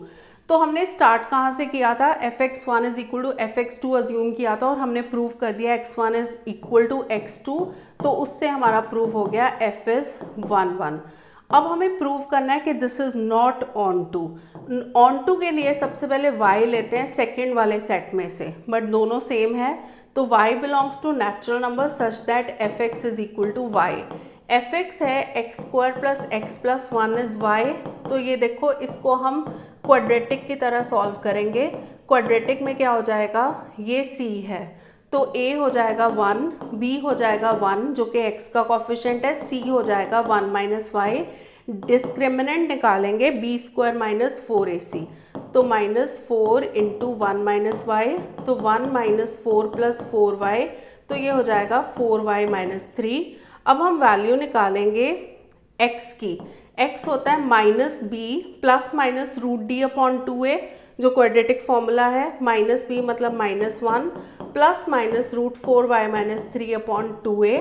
तो हमने स्टार्ट कहाँ से किया था, fx1 is equal to fx2 assume किया था और हमने प्रूव कर दिया x1 is equal to x2, तो उससे हमारा प्रूव हो गया f इज 1 1। अब हमें प्रूव करना है कि this is not onto. Onto के लिए सबसे पहले y लेते हैं सेकेंड वाले सेट में से, बट दोनों सेम है, तो y belongs to natural number such that fx is equal to y। fx है x square plus x plus 1 is y, तो ये देखो इसको हम क्वाड्रेटिक की तरह सॉल्व करेंगे। क्वाड्रेटिक में क्या हो जाएगा, ये c है तो a हो जाएगा 1, b हो जाएगा 1 जो कि x का कोफिशिएंट है, c हो जाएगा 1 माइनस वाई। डिस्क्रिमिनेंट निकालेंगे b स्क्वायर माइनस 4ac, तो माइनस 4 इंटू 1 माइनस वाई, तो 1 माइनस 4 प्लस 4y, तो ये हो जाएगा 4y माइनस 3। अब हम वैल्यू निकालेंगे x की, x होता है minus B plus minus root D upon 2a जो क्वाड्रेटिक फॉर्मूला है, माइनस बी मतलब minus 1 plus minus root 4y minus 3 upon 2a।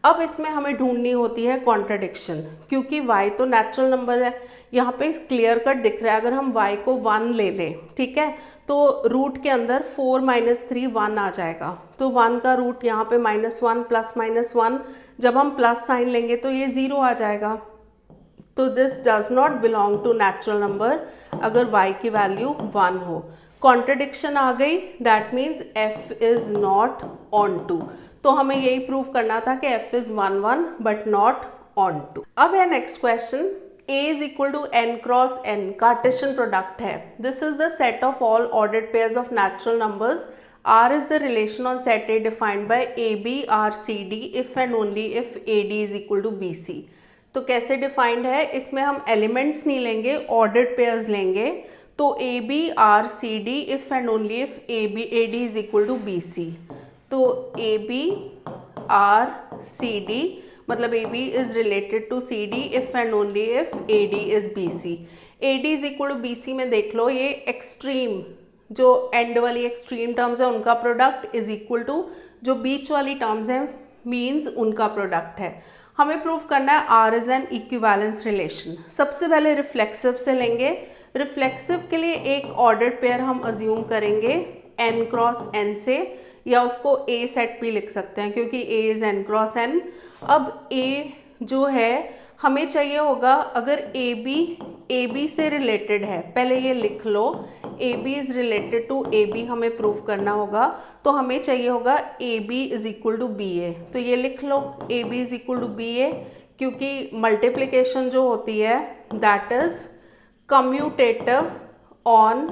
अब इसमें हमें ढूंढनी होती है कॉन्ट्रडिक्शन, क्योंकि y तो नेचुरल नंबर है, यहाँ पे क्लियर कट दिख रहा है। अगर हम y को 1 ले लें, ठीक है, तो रूट के अंदर 4 माइनस 3 1 आ जाएगा, तो 1 का रूट यहाँ पे माइनस 1 प्लस माइनस 1, जब हम प्लस साइन लेंगे तो ये 0 आ जाएगा, तो this does not belong to natural number अगर y की वैल्यू 1 हो। कॉन्ट्रडिक्शन आ गई, that means f is not onto. तो हमें यही प्रूव करना था कि f is 1 1 but not onto. अब है next question, a is equal to n cross n Cartesian product है। This is the set of all ordered pairs of natural numbers. R is the relation on set A defined by AB R C D if and only if AD is equal to BC। तो कैसे defined है, इसमें हम elements नहीं लेंगे, ordered pairs लेंगे, तो AB R C D if and only if AD is equal to BC। तो AB R C D मतलब AB is related to CD if and only if AD is BC। AD is equal to BC में देख लो, ये extreme जो and वाली extreme terms है उनका product is equal to जो बीच वाली टर्म्स है मीन्स उनका प्रोडक्ट है। हमें प्रूव करना है R is an equivalence relation. सबसे पहले रिफ्लेक्सिव से लेंगे। रिफ्लेक्सिव के लिए एक ऑर्डर्ड पेयर हम अज्यूम करेंगे n क्रॉस n से, या उसको a सेट भी लिख सकते हैं क्योंकि a is n cross n। अब a जो है हमें चाहिए होगा, अगर AB से रिलेटेड है, पहले ये लिख लो, AB is related to AB हमें प्रूव करना होगा, तो हमें चाहिए होगा AB is equal to BA। तो ये लिख लो AB is equal to BA, क्योंकि मल्टीप्लिकेशन जो होती है that is commutative on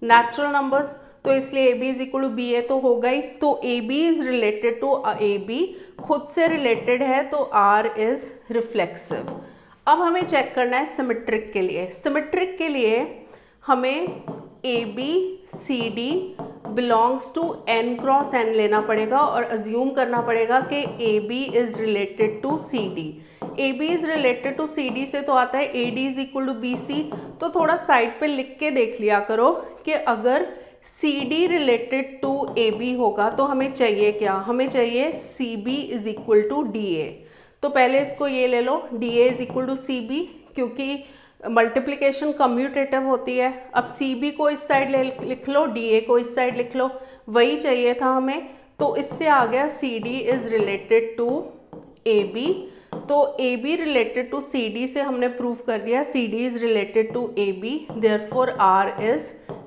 natural numbers, तो इसलिए AB is equal to BA तो हो गई। तो AB is related to AB, खुद से रिलेटेड है, तो R इज रिफ्लेक्सिव। अब हमें चेक करना है सिमेट्रिक के लिए। सिमेट्रिक के लिए हमें ABCD belongs to n cross n लेना पड़ेगा और अज्यूम करना पड़ेगा कि AB is related to CD। AB is related to CD से तो आता है AD is equal to BC। तो थोड़ा साइड पे लिख के देख लिया करो कि अगर c d related to A b होगा तो हमें चाहिए क्या, हमें चाहिए c b is equal to d a. तो पहले इसको ये ले लो, d a is equal to c b, क्योंकि मल्टीप्लिकेशन कम्यूटेटिव होती है। अब सी बी को इस साइड लिख लो, डी ए को इस साइड लिख लो, वही चाहिए था हमें। तो इससे आ गया c D is related to A B. तो A B related to C D से हमने प्रूव कर दिया c D is related to A b, therefore R is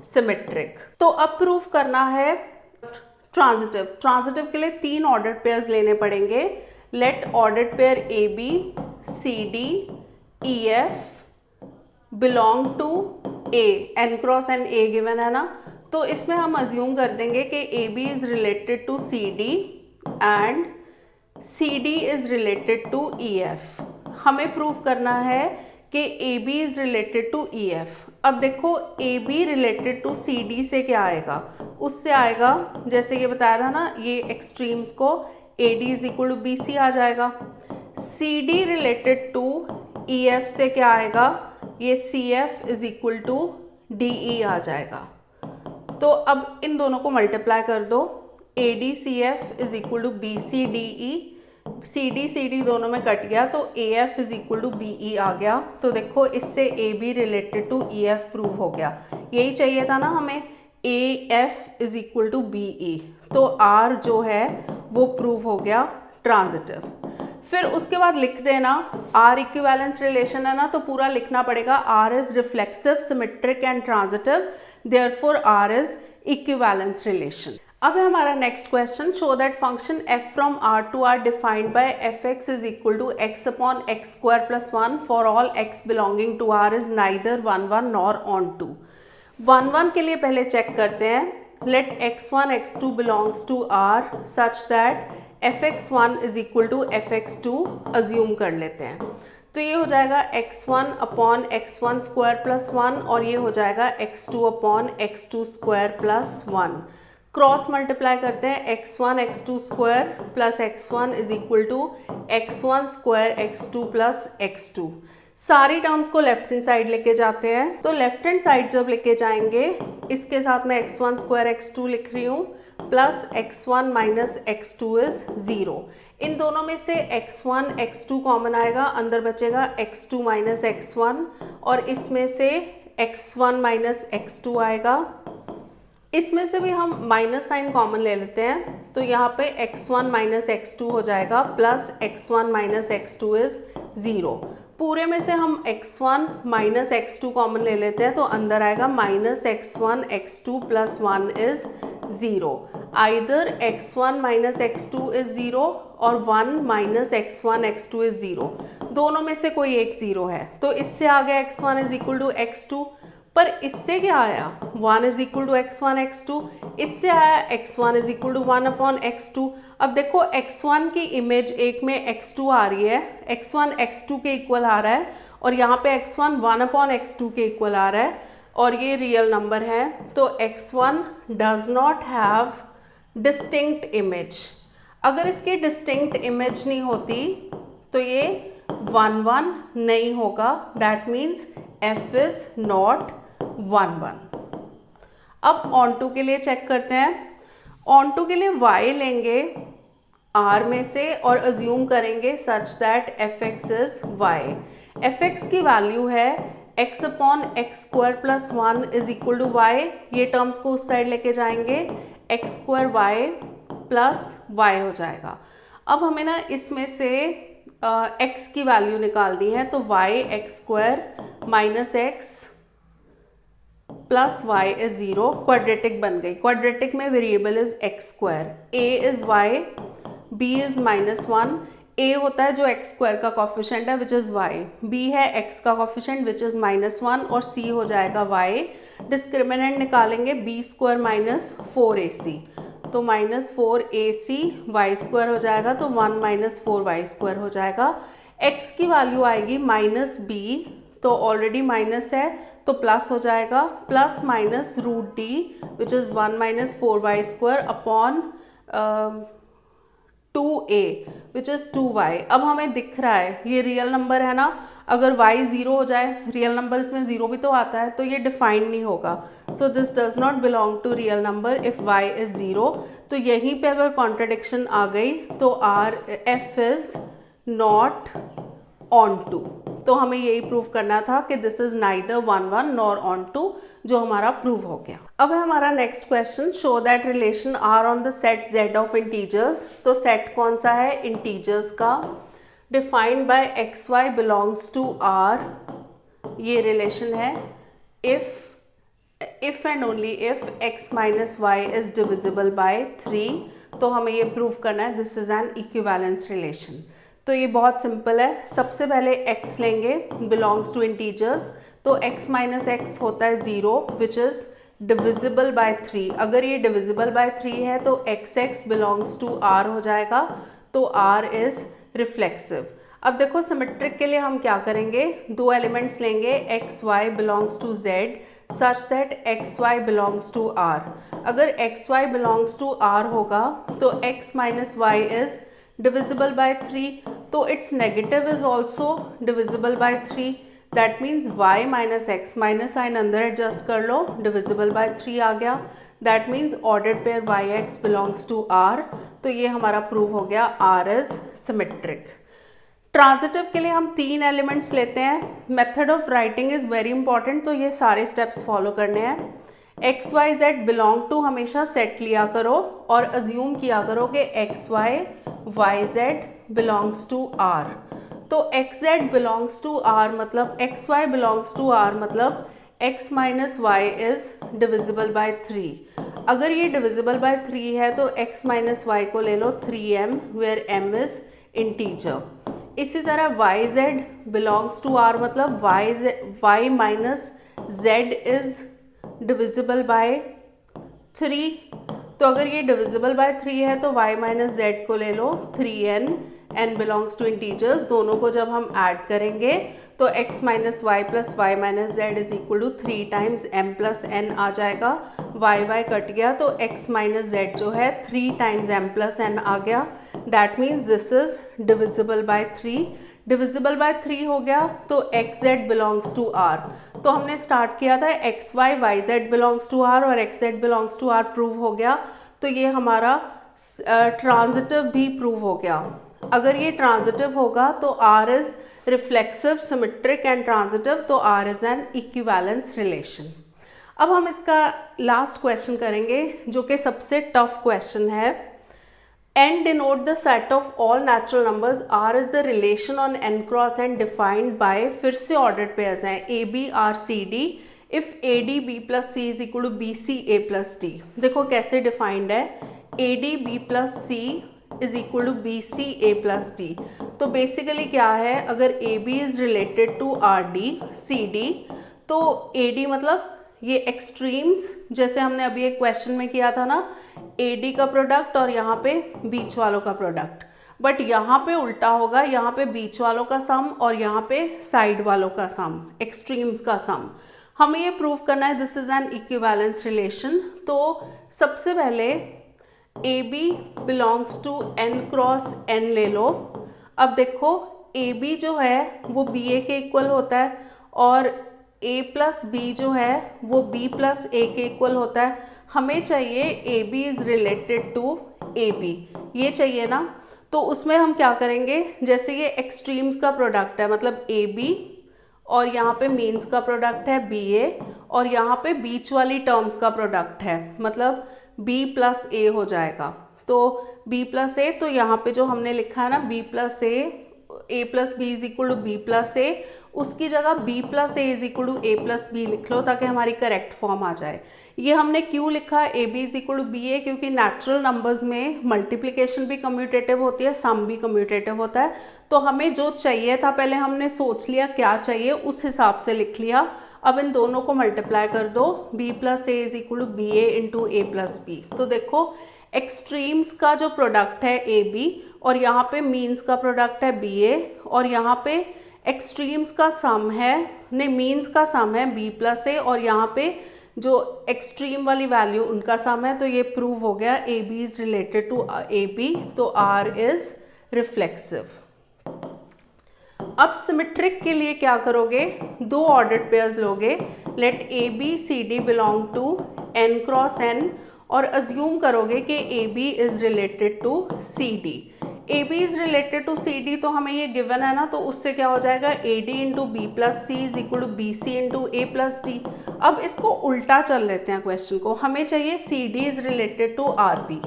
symmetric. तो अब प्रूव करना है ट्रांजिटिव। ट्रांजिटिव के लिए 3 ऑर्डर्ड पेयर्स लेने पड़ेंगे। Let ordered pair A B C D E F belong to A, N cross N a given है ना, तो इसमें हम अज्यूम कर देंगे कि A B is related to C D and C D is related to E F. हमें prove करना है कि A B is related to E F. अब देखो A B related to C D से क्या आएगा, उससे आएगा जैसे ये बताया था ना, ये एक्सट्रीम्स को a d is equal to B c आ जाएगा। C d related to E f से क्या आएगा, ये c f is equal to d e आ जाएगा। तो अब इन दोनों को मल्टीप्लाई कर दो, a d c f is equal to B C D e, c d दोनों में कट गया तो A F is equal to B e आ गया। तो देखो इससे A B related to E F prove हो गया। यही चाहिए था ना हमें, A F is equal to B E. तो आर जो है वो प्रूव हो गया ट्रांजिटिव। फिर उसके बाद लिख देना आर इक्विवेलेंस रिलेशन है ना, तो पूरा लिखना पड़ेगा R is reflexive symmetric and transitive, therefore R is equivalence relation. अब है हमारा next question, show that function f from r to r defined by fx is equal to x upon x square plus 1 for all x belonging to r is neither 1 1 nor onto 2। 1 1 के लिए पहले check करते हैं, let x1 x2 belongs to r such that fx1 is equal to fx2 assume कर लेते हैं। तो ये हो जाएगा x1 upon x1 square plus 1 और ये हो जाएगा x2 upon x2 square plus 1। Cross multiply करते हैं, x1 x2 square plus x1 is equal to x1 square x2 plus x2। सारी टर्म्स को लेफ्ट हैंड साइड लेके जाते हैं। तो लेफ्ट हैंड साइड जब लेके जाएंगे, इसके साथ मैं x1 स्क्वायर x2 लिख रही हूँ plus x1 minus x2 is 0। इन दोनों में से x1 x2 कॉमन आएगा, अंदर बचेगा x2 माइनस x1 और इसमें से x1 माइनस x2 आएगा। इसमें से भी हम माइनस साइन कॉमन ले लेते हैं, तो यहाँ पे x1 माइनस x2 हो जाएगा plus x1 minus x2 is 0। पूरे में से हम x1 माइनस x2 कॉमन ले लेते हैं, तो अंदर आएगा minus x1 x2 plus 1 is 0। Either x1 minus x2 is 0 और 1 माइनस x1 x2 इज 0, दोनों में से कोई एक 0 है। तो इससे आ गया x1 is equal to x2, पर इससे क्या आया 1 is equal to x1 x2, इससे आया x1 is equal to 1 upon x2। अब देखो x1 की इमेज एक में x2 आ रही है, x1 x2 के इक्वल आ रहा है और यहाँ पे x1 1 अपॉन x2 के इक्वल आ रहा है और ये रियल नंबर है। तो x1 does not have distinct image. अगर इसकी डिस्टिंक्ट इमेज नहीं होती तो ये 1 1 नहीं होगा, that means f is not 1 1। अब ऑन2 के लिए चेक करते हैं। ऑन2 के लिए y लेंगे r में से और अज्यूम करेंगे such that fx is y। fx की वैल्यू है x upon x square plus 1 is equal to y। ये टर्म्स को उस साइड लेके जाएंगे, x square y plus y हो जाएगा। अब हमें ना इसमें से x की वैल्यू निकालनी है, तो y x square minus x plus y is 0, quadratic बन गई। क्वाड्रेटिक में variable is x square, a is y, b is -1। a होता है जो एक्स स्क्वायर का कॉफिशेंट है विच इज़ y, b है x का कॉफिशेंट विच इज़ -1 और c हो जाएगा y। डिस्क्रिमिनेंट निकालेंगे b स्क्वायर माइनस 4ac, तो -4ac वाई स्क्वायर हो जाएगा, तो 1 माइनस 4y स्क्वायर हो जाएगा। x की वैल्यू आएगी -b, तो ऑलरेडी माइनस है तो प्लस हो जाएगा, plus minus √d which is 1 minus 4y square upon 2a which is 2y। अब हमें दिख रहा है ये रियल नंबर है ना, अगर y 0 हो जाए, रियल नंबर इसमें 0 भी तो आता है, तो ये डिफाइंड नहीं होगा। So this does not belong to real number if y is 0। तो यहीं पे अगर कॉन्ट्रडिक्शन आ गई तो f is not onto. तो हमें यही प्रूव करना था कि this is neither 1 1 nor onto, जो हमारा प्रूव हो गया। अब है हमारा next question, show that relation R on the set z of integers. तो सेट कौन सा है? इंटीजर्स का, defined by x y belongs to R. ये रिलेशन है if and only if x minus y is divisible by 3। तो हमें ये प्रूव करना है this is an equivalence relation. तो ये बहुत सिंपल है। सबसे पहले x लेंगे, बिलोंग्स टू इंटीजर्स, तो x माइनस एक्स होता है 0 विच इज़ डिविजिबल बाय 3। अगर ये डिविजिबल बाय 3 है तो x बिलोंग्स टू r हो जाएगा, तो r इज़ रिफ्लेक्सिव। अब देखो सिमेट्रिक के लिए हम क्या करेंगे, दो एलिमेंट्स लेंगे, x y belongs to z such that x y belongs to r। अगर x y belongs to r होगा तो x minus y is divisible by 3, तो its negative is also divisible by 3, that means y minus x minus sign अंदर adjust कर लो, divisible by 3 आ गया, that means ordered pair yx belongs to r। तो ये हमारा प्रूव हो गया r is symmetric। ट्रांजिटिव के लिए हम 3 एलिमेंट्स लेते हैं। Method of writing is very important, तो ये सारे स्टेप्स फॉलो करने हैं। X y z belong to हमेशा सेट लिया करो और अज्यूम किया करो कि x Y Y Z belongs to R. तो x Z belongs to R मतलब x y belongs to R मतलब x minus y is divisible by 3। अगर ये डिविजिबल बाय 3 है तो एक्स माइनस वाई को ले लो 3m where m is integer. इसी तरह y Z belongs to R मतलब y minus z is divisible by 3। तो अगर ये डिविजिबल बाय 3 है तो y माइनस जेड को ले लो 3n, n belongs to integers. दोनों को जब हम ऐड करेंगे तो x minus y plus y minus z is equal to 3 times m plus n आ जाएगा। y कट गया तो x माइनस जेड जो है 3 टाइम्स m प्लस n आ गया। That means this is divisible by 3। Divisible by 3 हो गया तो x Z belongs to R. तो हमने स्टार्ट किया था X Y Y Z belongs to R और X Z belongs to R prove हो गया। तो ये हमारा ट्रांजिटिव भी प्रूव हो गया। अगर ये ट्रांजिटिव होगा तो R is reflexive, symmetric and transitive, तो R is an equivalence relation. अब हम इसका लास्ट क्वेश्चन करेंगे जो कि सबसे टफ क्वेश्चन है। N denote the set of all natural numbers, R is the relation on n cross n defined by, फिर से ordered pairs हैं A B R C D if A D B plus C is equal to B C A plus D। देखो कैसे defined है, A D B plus C is equal to B C A plus D। तो basically क्या है, अगर A B is related to R D C D तो A D मतलब ये एक्सट्रीम्स, जैसे हमने अभी एक क्वेश्चन में किया था ना, AD का प्रोडक्ट और यहाँ पे बीच वालों का प्रोडक्ट, बट यहाँ पे उल्टा होगा, यहाँ पे बीच वालों का सम और यहाँ पे साइड वालों का सम, एक्सट्रीम्स का सम। हमें ये प्रूव करना है this is an equivalence relation. तो सबसे पहले AB belongs to n cross n ले लो। अब देखो AB जो है वो BA के इक्वल होता है और A प्लस बी जो है वो B प्लस A के इक्वल होता है। हमें चाहिए AB is related to AB, ये चाहिए ना। तो उसमें हम क्या करेंगे, जैसे ये एक्सट्रीम्स का प्रोडक्ट है मतलब AB और यहाँ पे मीन्स का प्रोडक्ट है BA और यहाँ पे बीच वाली टर्म्स का प्रोडक्ट है मतलब B प्लस A हो जाएगा। तो B प्लस A, तो यहाँ पे जो हमने लिखा है ना B plus A plus b is equal to b plus a, उसकी जगह b plus A is equal to a plus b लिख लो ताकि हमारी करेक्ट फॉर्म आ जाए। ये हमने क्यों लिखा a B is equal to B a, क्योंकि नेचुरल नंबर्स में मल्टीप्लिकेशन भी कम्यूटेटिव होती है, सम भी कम्यूटेटिव होता है। तो हमें जो चाहिए था पहले हमने सोच लिया क्या चाहिए, उस हिसाब से लिख लिया। अब इन दोनों को मल्टीप्लाई कर दो, b plus A is equal to B A into A plus B. तो देखो एक्सट्रीम्स का जो प्रोडक्ट है ए बी और यहाँ पे मीन्स का प्रोडक्ट है बी ए और यहाँ पे एक्सट्रीम्स का सम है, नहीं मीन्स का सम है b प्लस ए और यहाँ पे जो एक्सट्रीम वाली वैल्यू उनका सम है। तो ये प्रूव हो गया A B is related to A B, तो आर इज रिफ्लेक्सिव। अब सिमेट्रिक के लिए क्या करोगे, दो ऑर्डर्ड पेयर्स लोगे, let A B C D belong to n cross n, और अज्यूम करोगे कि A B is related to C D. A B is related to C D तो हमें ये गिवन है ना, तो उससे क्या हो जाएगा, A D into B plus C is equal to B C into A plus D. अब इसको उल्टा चल लेते हैं क्वेश्चन को, हमें चाहिए C D is related to R B,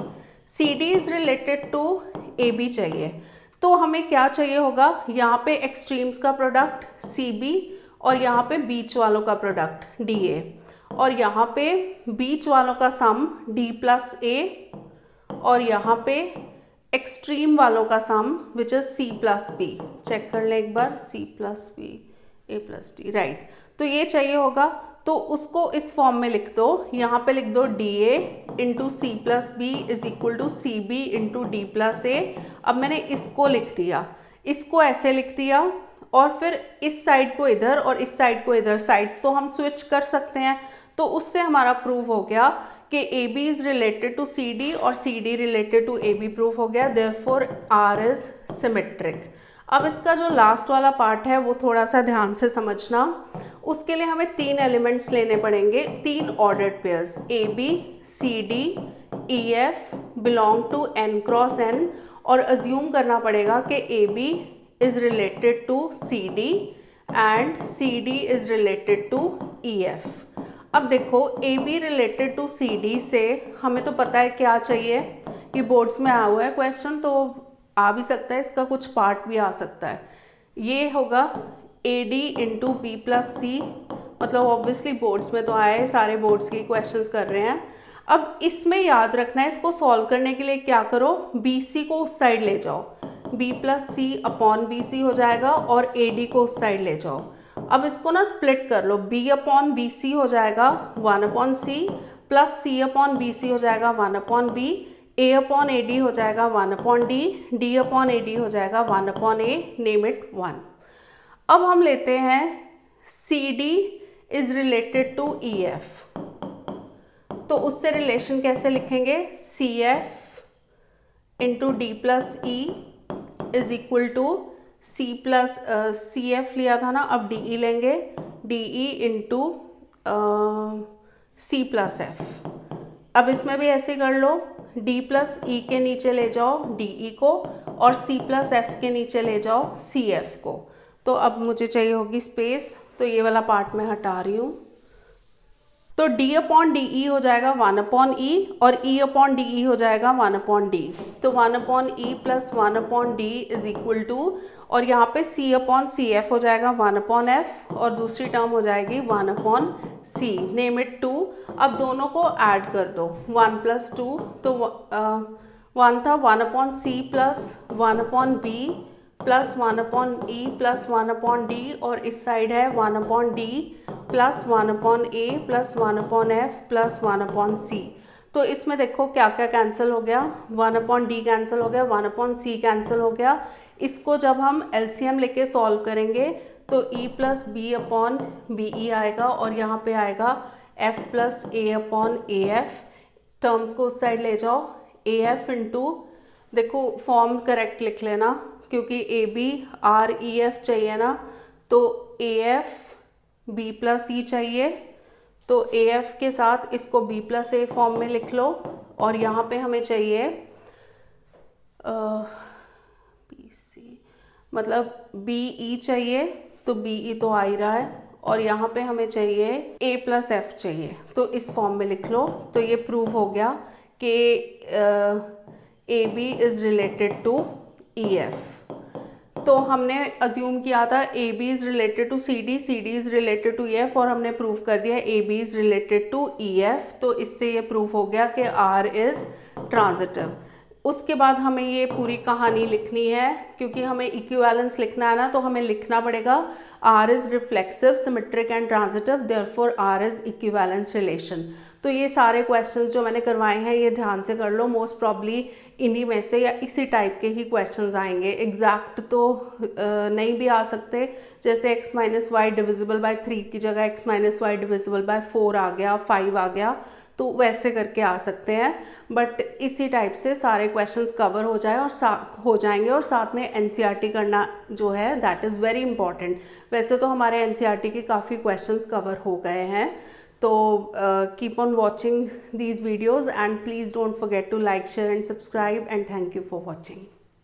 C D is related to A B चाहिए। तो हमें क्या चाहिए होगा, यहाँ पे एक्सट्रीम्स का प्रोडक्ट सी बी और यहाँ पे बीच वालों का प्रोडक्ट डी ए, और यहाँ पे बीच वालों का सम d प्लस ए, और यहाँ पे एक्सट्रीम वालों का sum which is c plus b. Check कर ले एक बार, c plus b a plus d, right. तो ये चाहिए होगा, तो उसको इस फॉर्म में लिख दो, यहाँ पे लिख दो d a into C plus b is equal to c b into D plus a. अब मैंने इसको लिख दिया, इसको ऐसे लिख दिया, और फिर इस साइड को इधर और इस साइड को इधर, साइड्स तो हम स्विच कर सकते हैं, तो उससे हमारा प्रूव हो गया कि A B is related to C d और c d related to A b proof हो गया, देयरफॉर आर इज सिमेट्रिक। अब इसका जो लास्ट वाला पार्ट है वो थोड़ा सा ध्यान से समझना, उसके लिए हमें तीन एलिमेंट्स लेने पड़ेंगे, तीन ordered pairs A B C D E F belong to n cross n, और अज्यूम करना पड़ेगा कि A B is related to C D and C D is related to E F. अब देखो A B related to C D से हमें तो पता है क्या चाहिए, ये बोर्ड्स में आया हुआ है क्वेश्चन, तो आ भी सकता है, इसका कुछ पार्ट भी आ सकता है। ये होगा a D into B plus c, मतलब ऑब्वियसली बोर्ड्स में तो आया है, सारे बोर्ड्स के क्वेश्चंस कर रहे हैं। अब इसमें याद रखना है, इसको सॉल्व करने के लिए क्या करो, बी सी को उस साइड ले जाओ, B plus C upon B C हो जाएगा, और ए डी को उस साइड ले जाओ। अब इसको ना स्प्लिट कर लो, b अपॉन बी सी हो जाएगा 1 अपॉन सी, plus C upon B C हो जाएगा 1 upon B, a upon A D हो जाएगा 1 upon D, d upon A D हो जाएगा 1 अपॉन ए, नेम इट 1। अब हम लेते हैं C D is related to E F, तो उससे रिलेशन कैसे लिखेंगे, C F into D plus E is equal to C plus C F लिया था ना, अब डी ई लेंगे, डी ई इंटू सी प्लस एफ। अब इसमें भी ऐसे कर लो, डी प्लस ई के नीचे ले जाओ डी ई को, और सी प्लस एफ के नीचे ले जाओ सी एफ को। तो अब मुझे चाहिए होगी स्पेस, तो ये वाला पार्ट मैं हटा रही हूँ। तो d अपॉन डी ई हो जाएगा 1 अपॉन ई, और e अपॉन डी ई हो जाएगा 1 अपॉन डी। तो 1 upon E plus 1 upon D is equal to, और यहाँ पे c अपॉन सी एफ हो जाएगा 1 अपॉन एफ, और दूसरी टर्म हो जाएगी 1 अपॉन सी, नेम इट 2। अब दोनों को ऐड कर दो, 1 प्लस 2, तो 1 था 1 अपॉन सी plus 1 upon b plus 1 upon ई प्लस 1 अपॉन डी, और इस साइड है 1 upon d plus 1 upon a plus 1 upon f plus 1 upon c. तो इसमें देखो क्या क्या कैंसिल हो गया, 1 अपॉन डी कैंसिल हो गया, 1 अपॉन सी कैंसिल हो गया। इसको जब हम एलसीएम लेके सॉल्व करेंगे तो E plus B upon B E आएगा, और यहाँ पे आएगा F plus A upon A F. Terms को उस साइड ले जाओ, ए एफ इंटू, देखो फॉर्म करेक्ट लिख लेना, क्योंकि A B or E F चाहिए ना, तो ए एफ बी प्लस ई चाहिए, तो ए एफ के साथ इसको बी प्लस ए फॉर्म में लिख लो, और यहाँ पे हमें चाहिए बी सी, मतलब बी ई चाहिए, तो बी ई तो आ ही रहा है, और यहाँ पे हमें चाहिए ए प्लस एफ चाहिए, तो इस फॉर्म में लिख लो। तो ये प्रूव हो गया कि A B is related to E F. तो हमने अज्यूम किया था A B is related to C D is related to E F, और हमने प्रूव कर दिया A B is related to E F. तो इससे ये प्रूव हो गया कि आर इज़ ट्रांजिटिव। उसके बाद हमें ये पूरी कहानी लिखनी है, क्योंकि हमें इक्विवेलेंस लिखना है ना, तो हमें लिखना पड़ेगा R is reflexive, symmetric and transitive, therefore R is equivalence relation. तो ये सारे क्वेश्चंस जो मैंने करवाए हैं ये ध्यान से कर लो, मोस्ट प्रॉब्ली इन्हीं में से या इसी टाइप के ही क्वेश्चंस आएंगे। एग्जैक्ट तो नहीं भी आ सकते, जैसे x minus y divisible by 3 की जगह x minus y divisible by 4 आ गया, 5 आ गया, तो वैसे करके आ सकते हैं, बट इसी टाइप से सारे क्वेश्चंस कवर हो जाए और हो जाएंगे। और साथ में एनसीईआरटी करना जो है दैट इज़ वेरी इंपॉर्टेंट। वैसे तो हमारे एनसीईआरटी के काफ़ी क्वेश्चंस कवर हो गए हैं। तो keep on watching these videos and please don't forget to like, share and subscribe, and thank you for watching.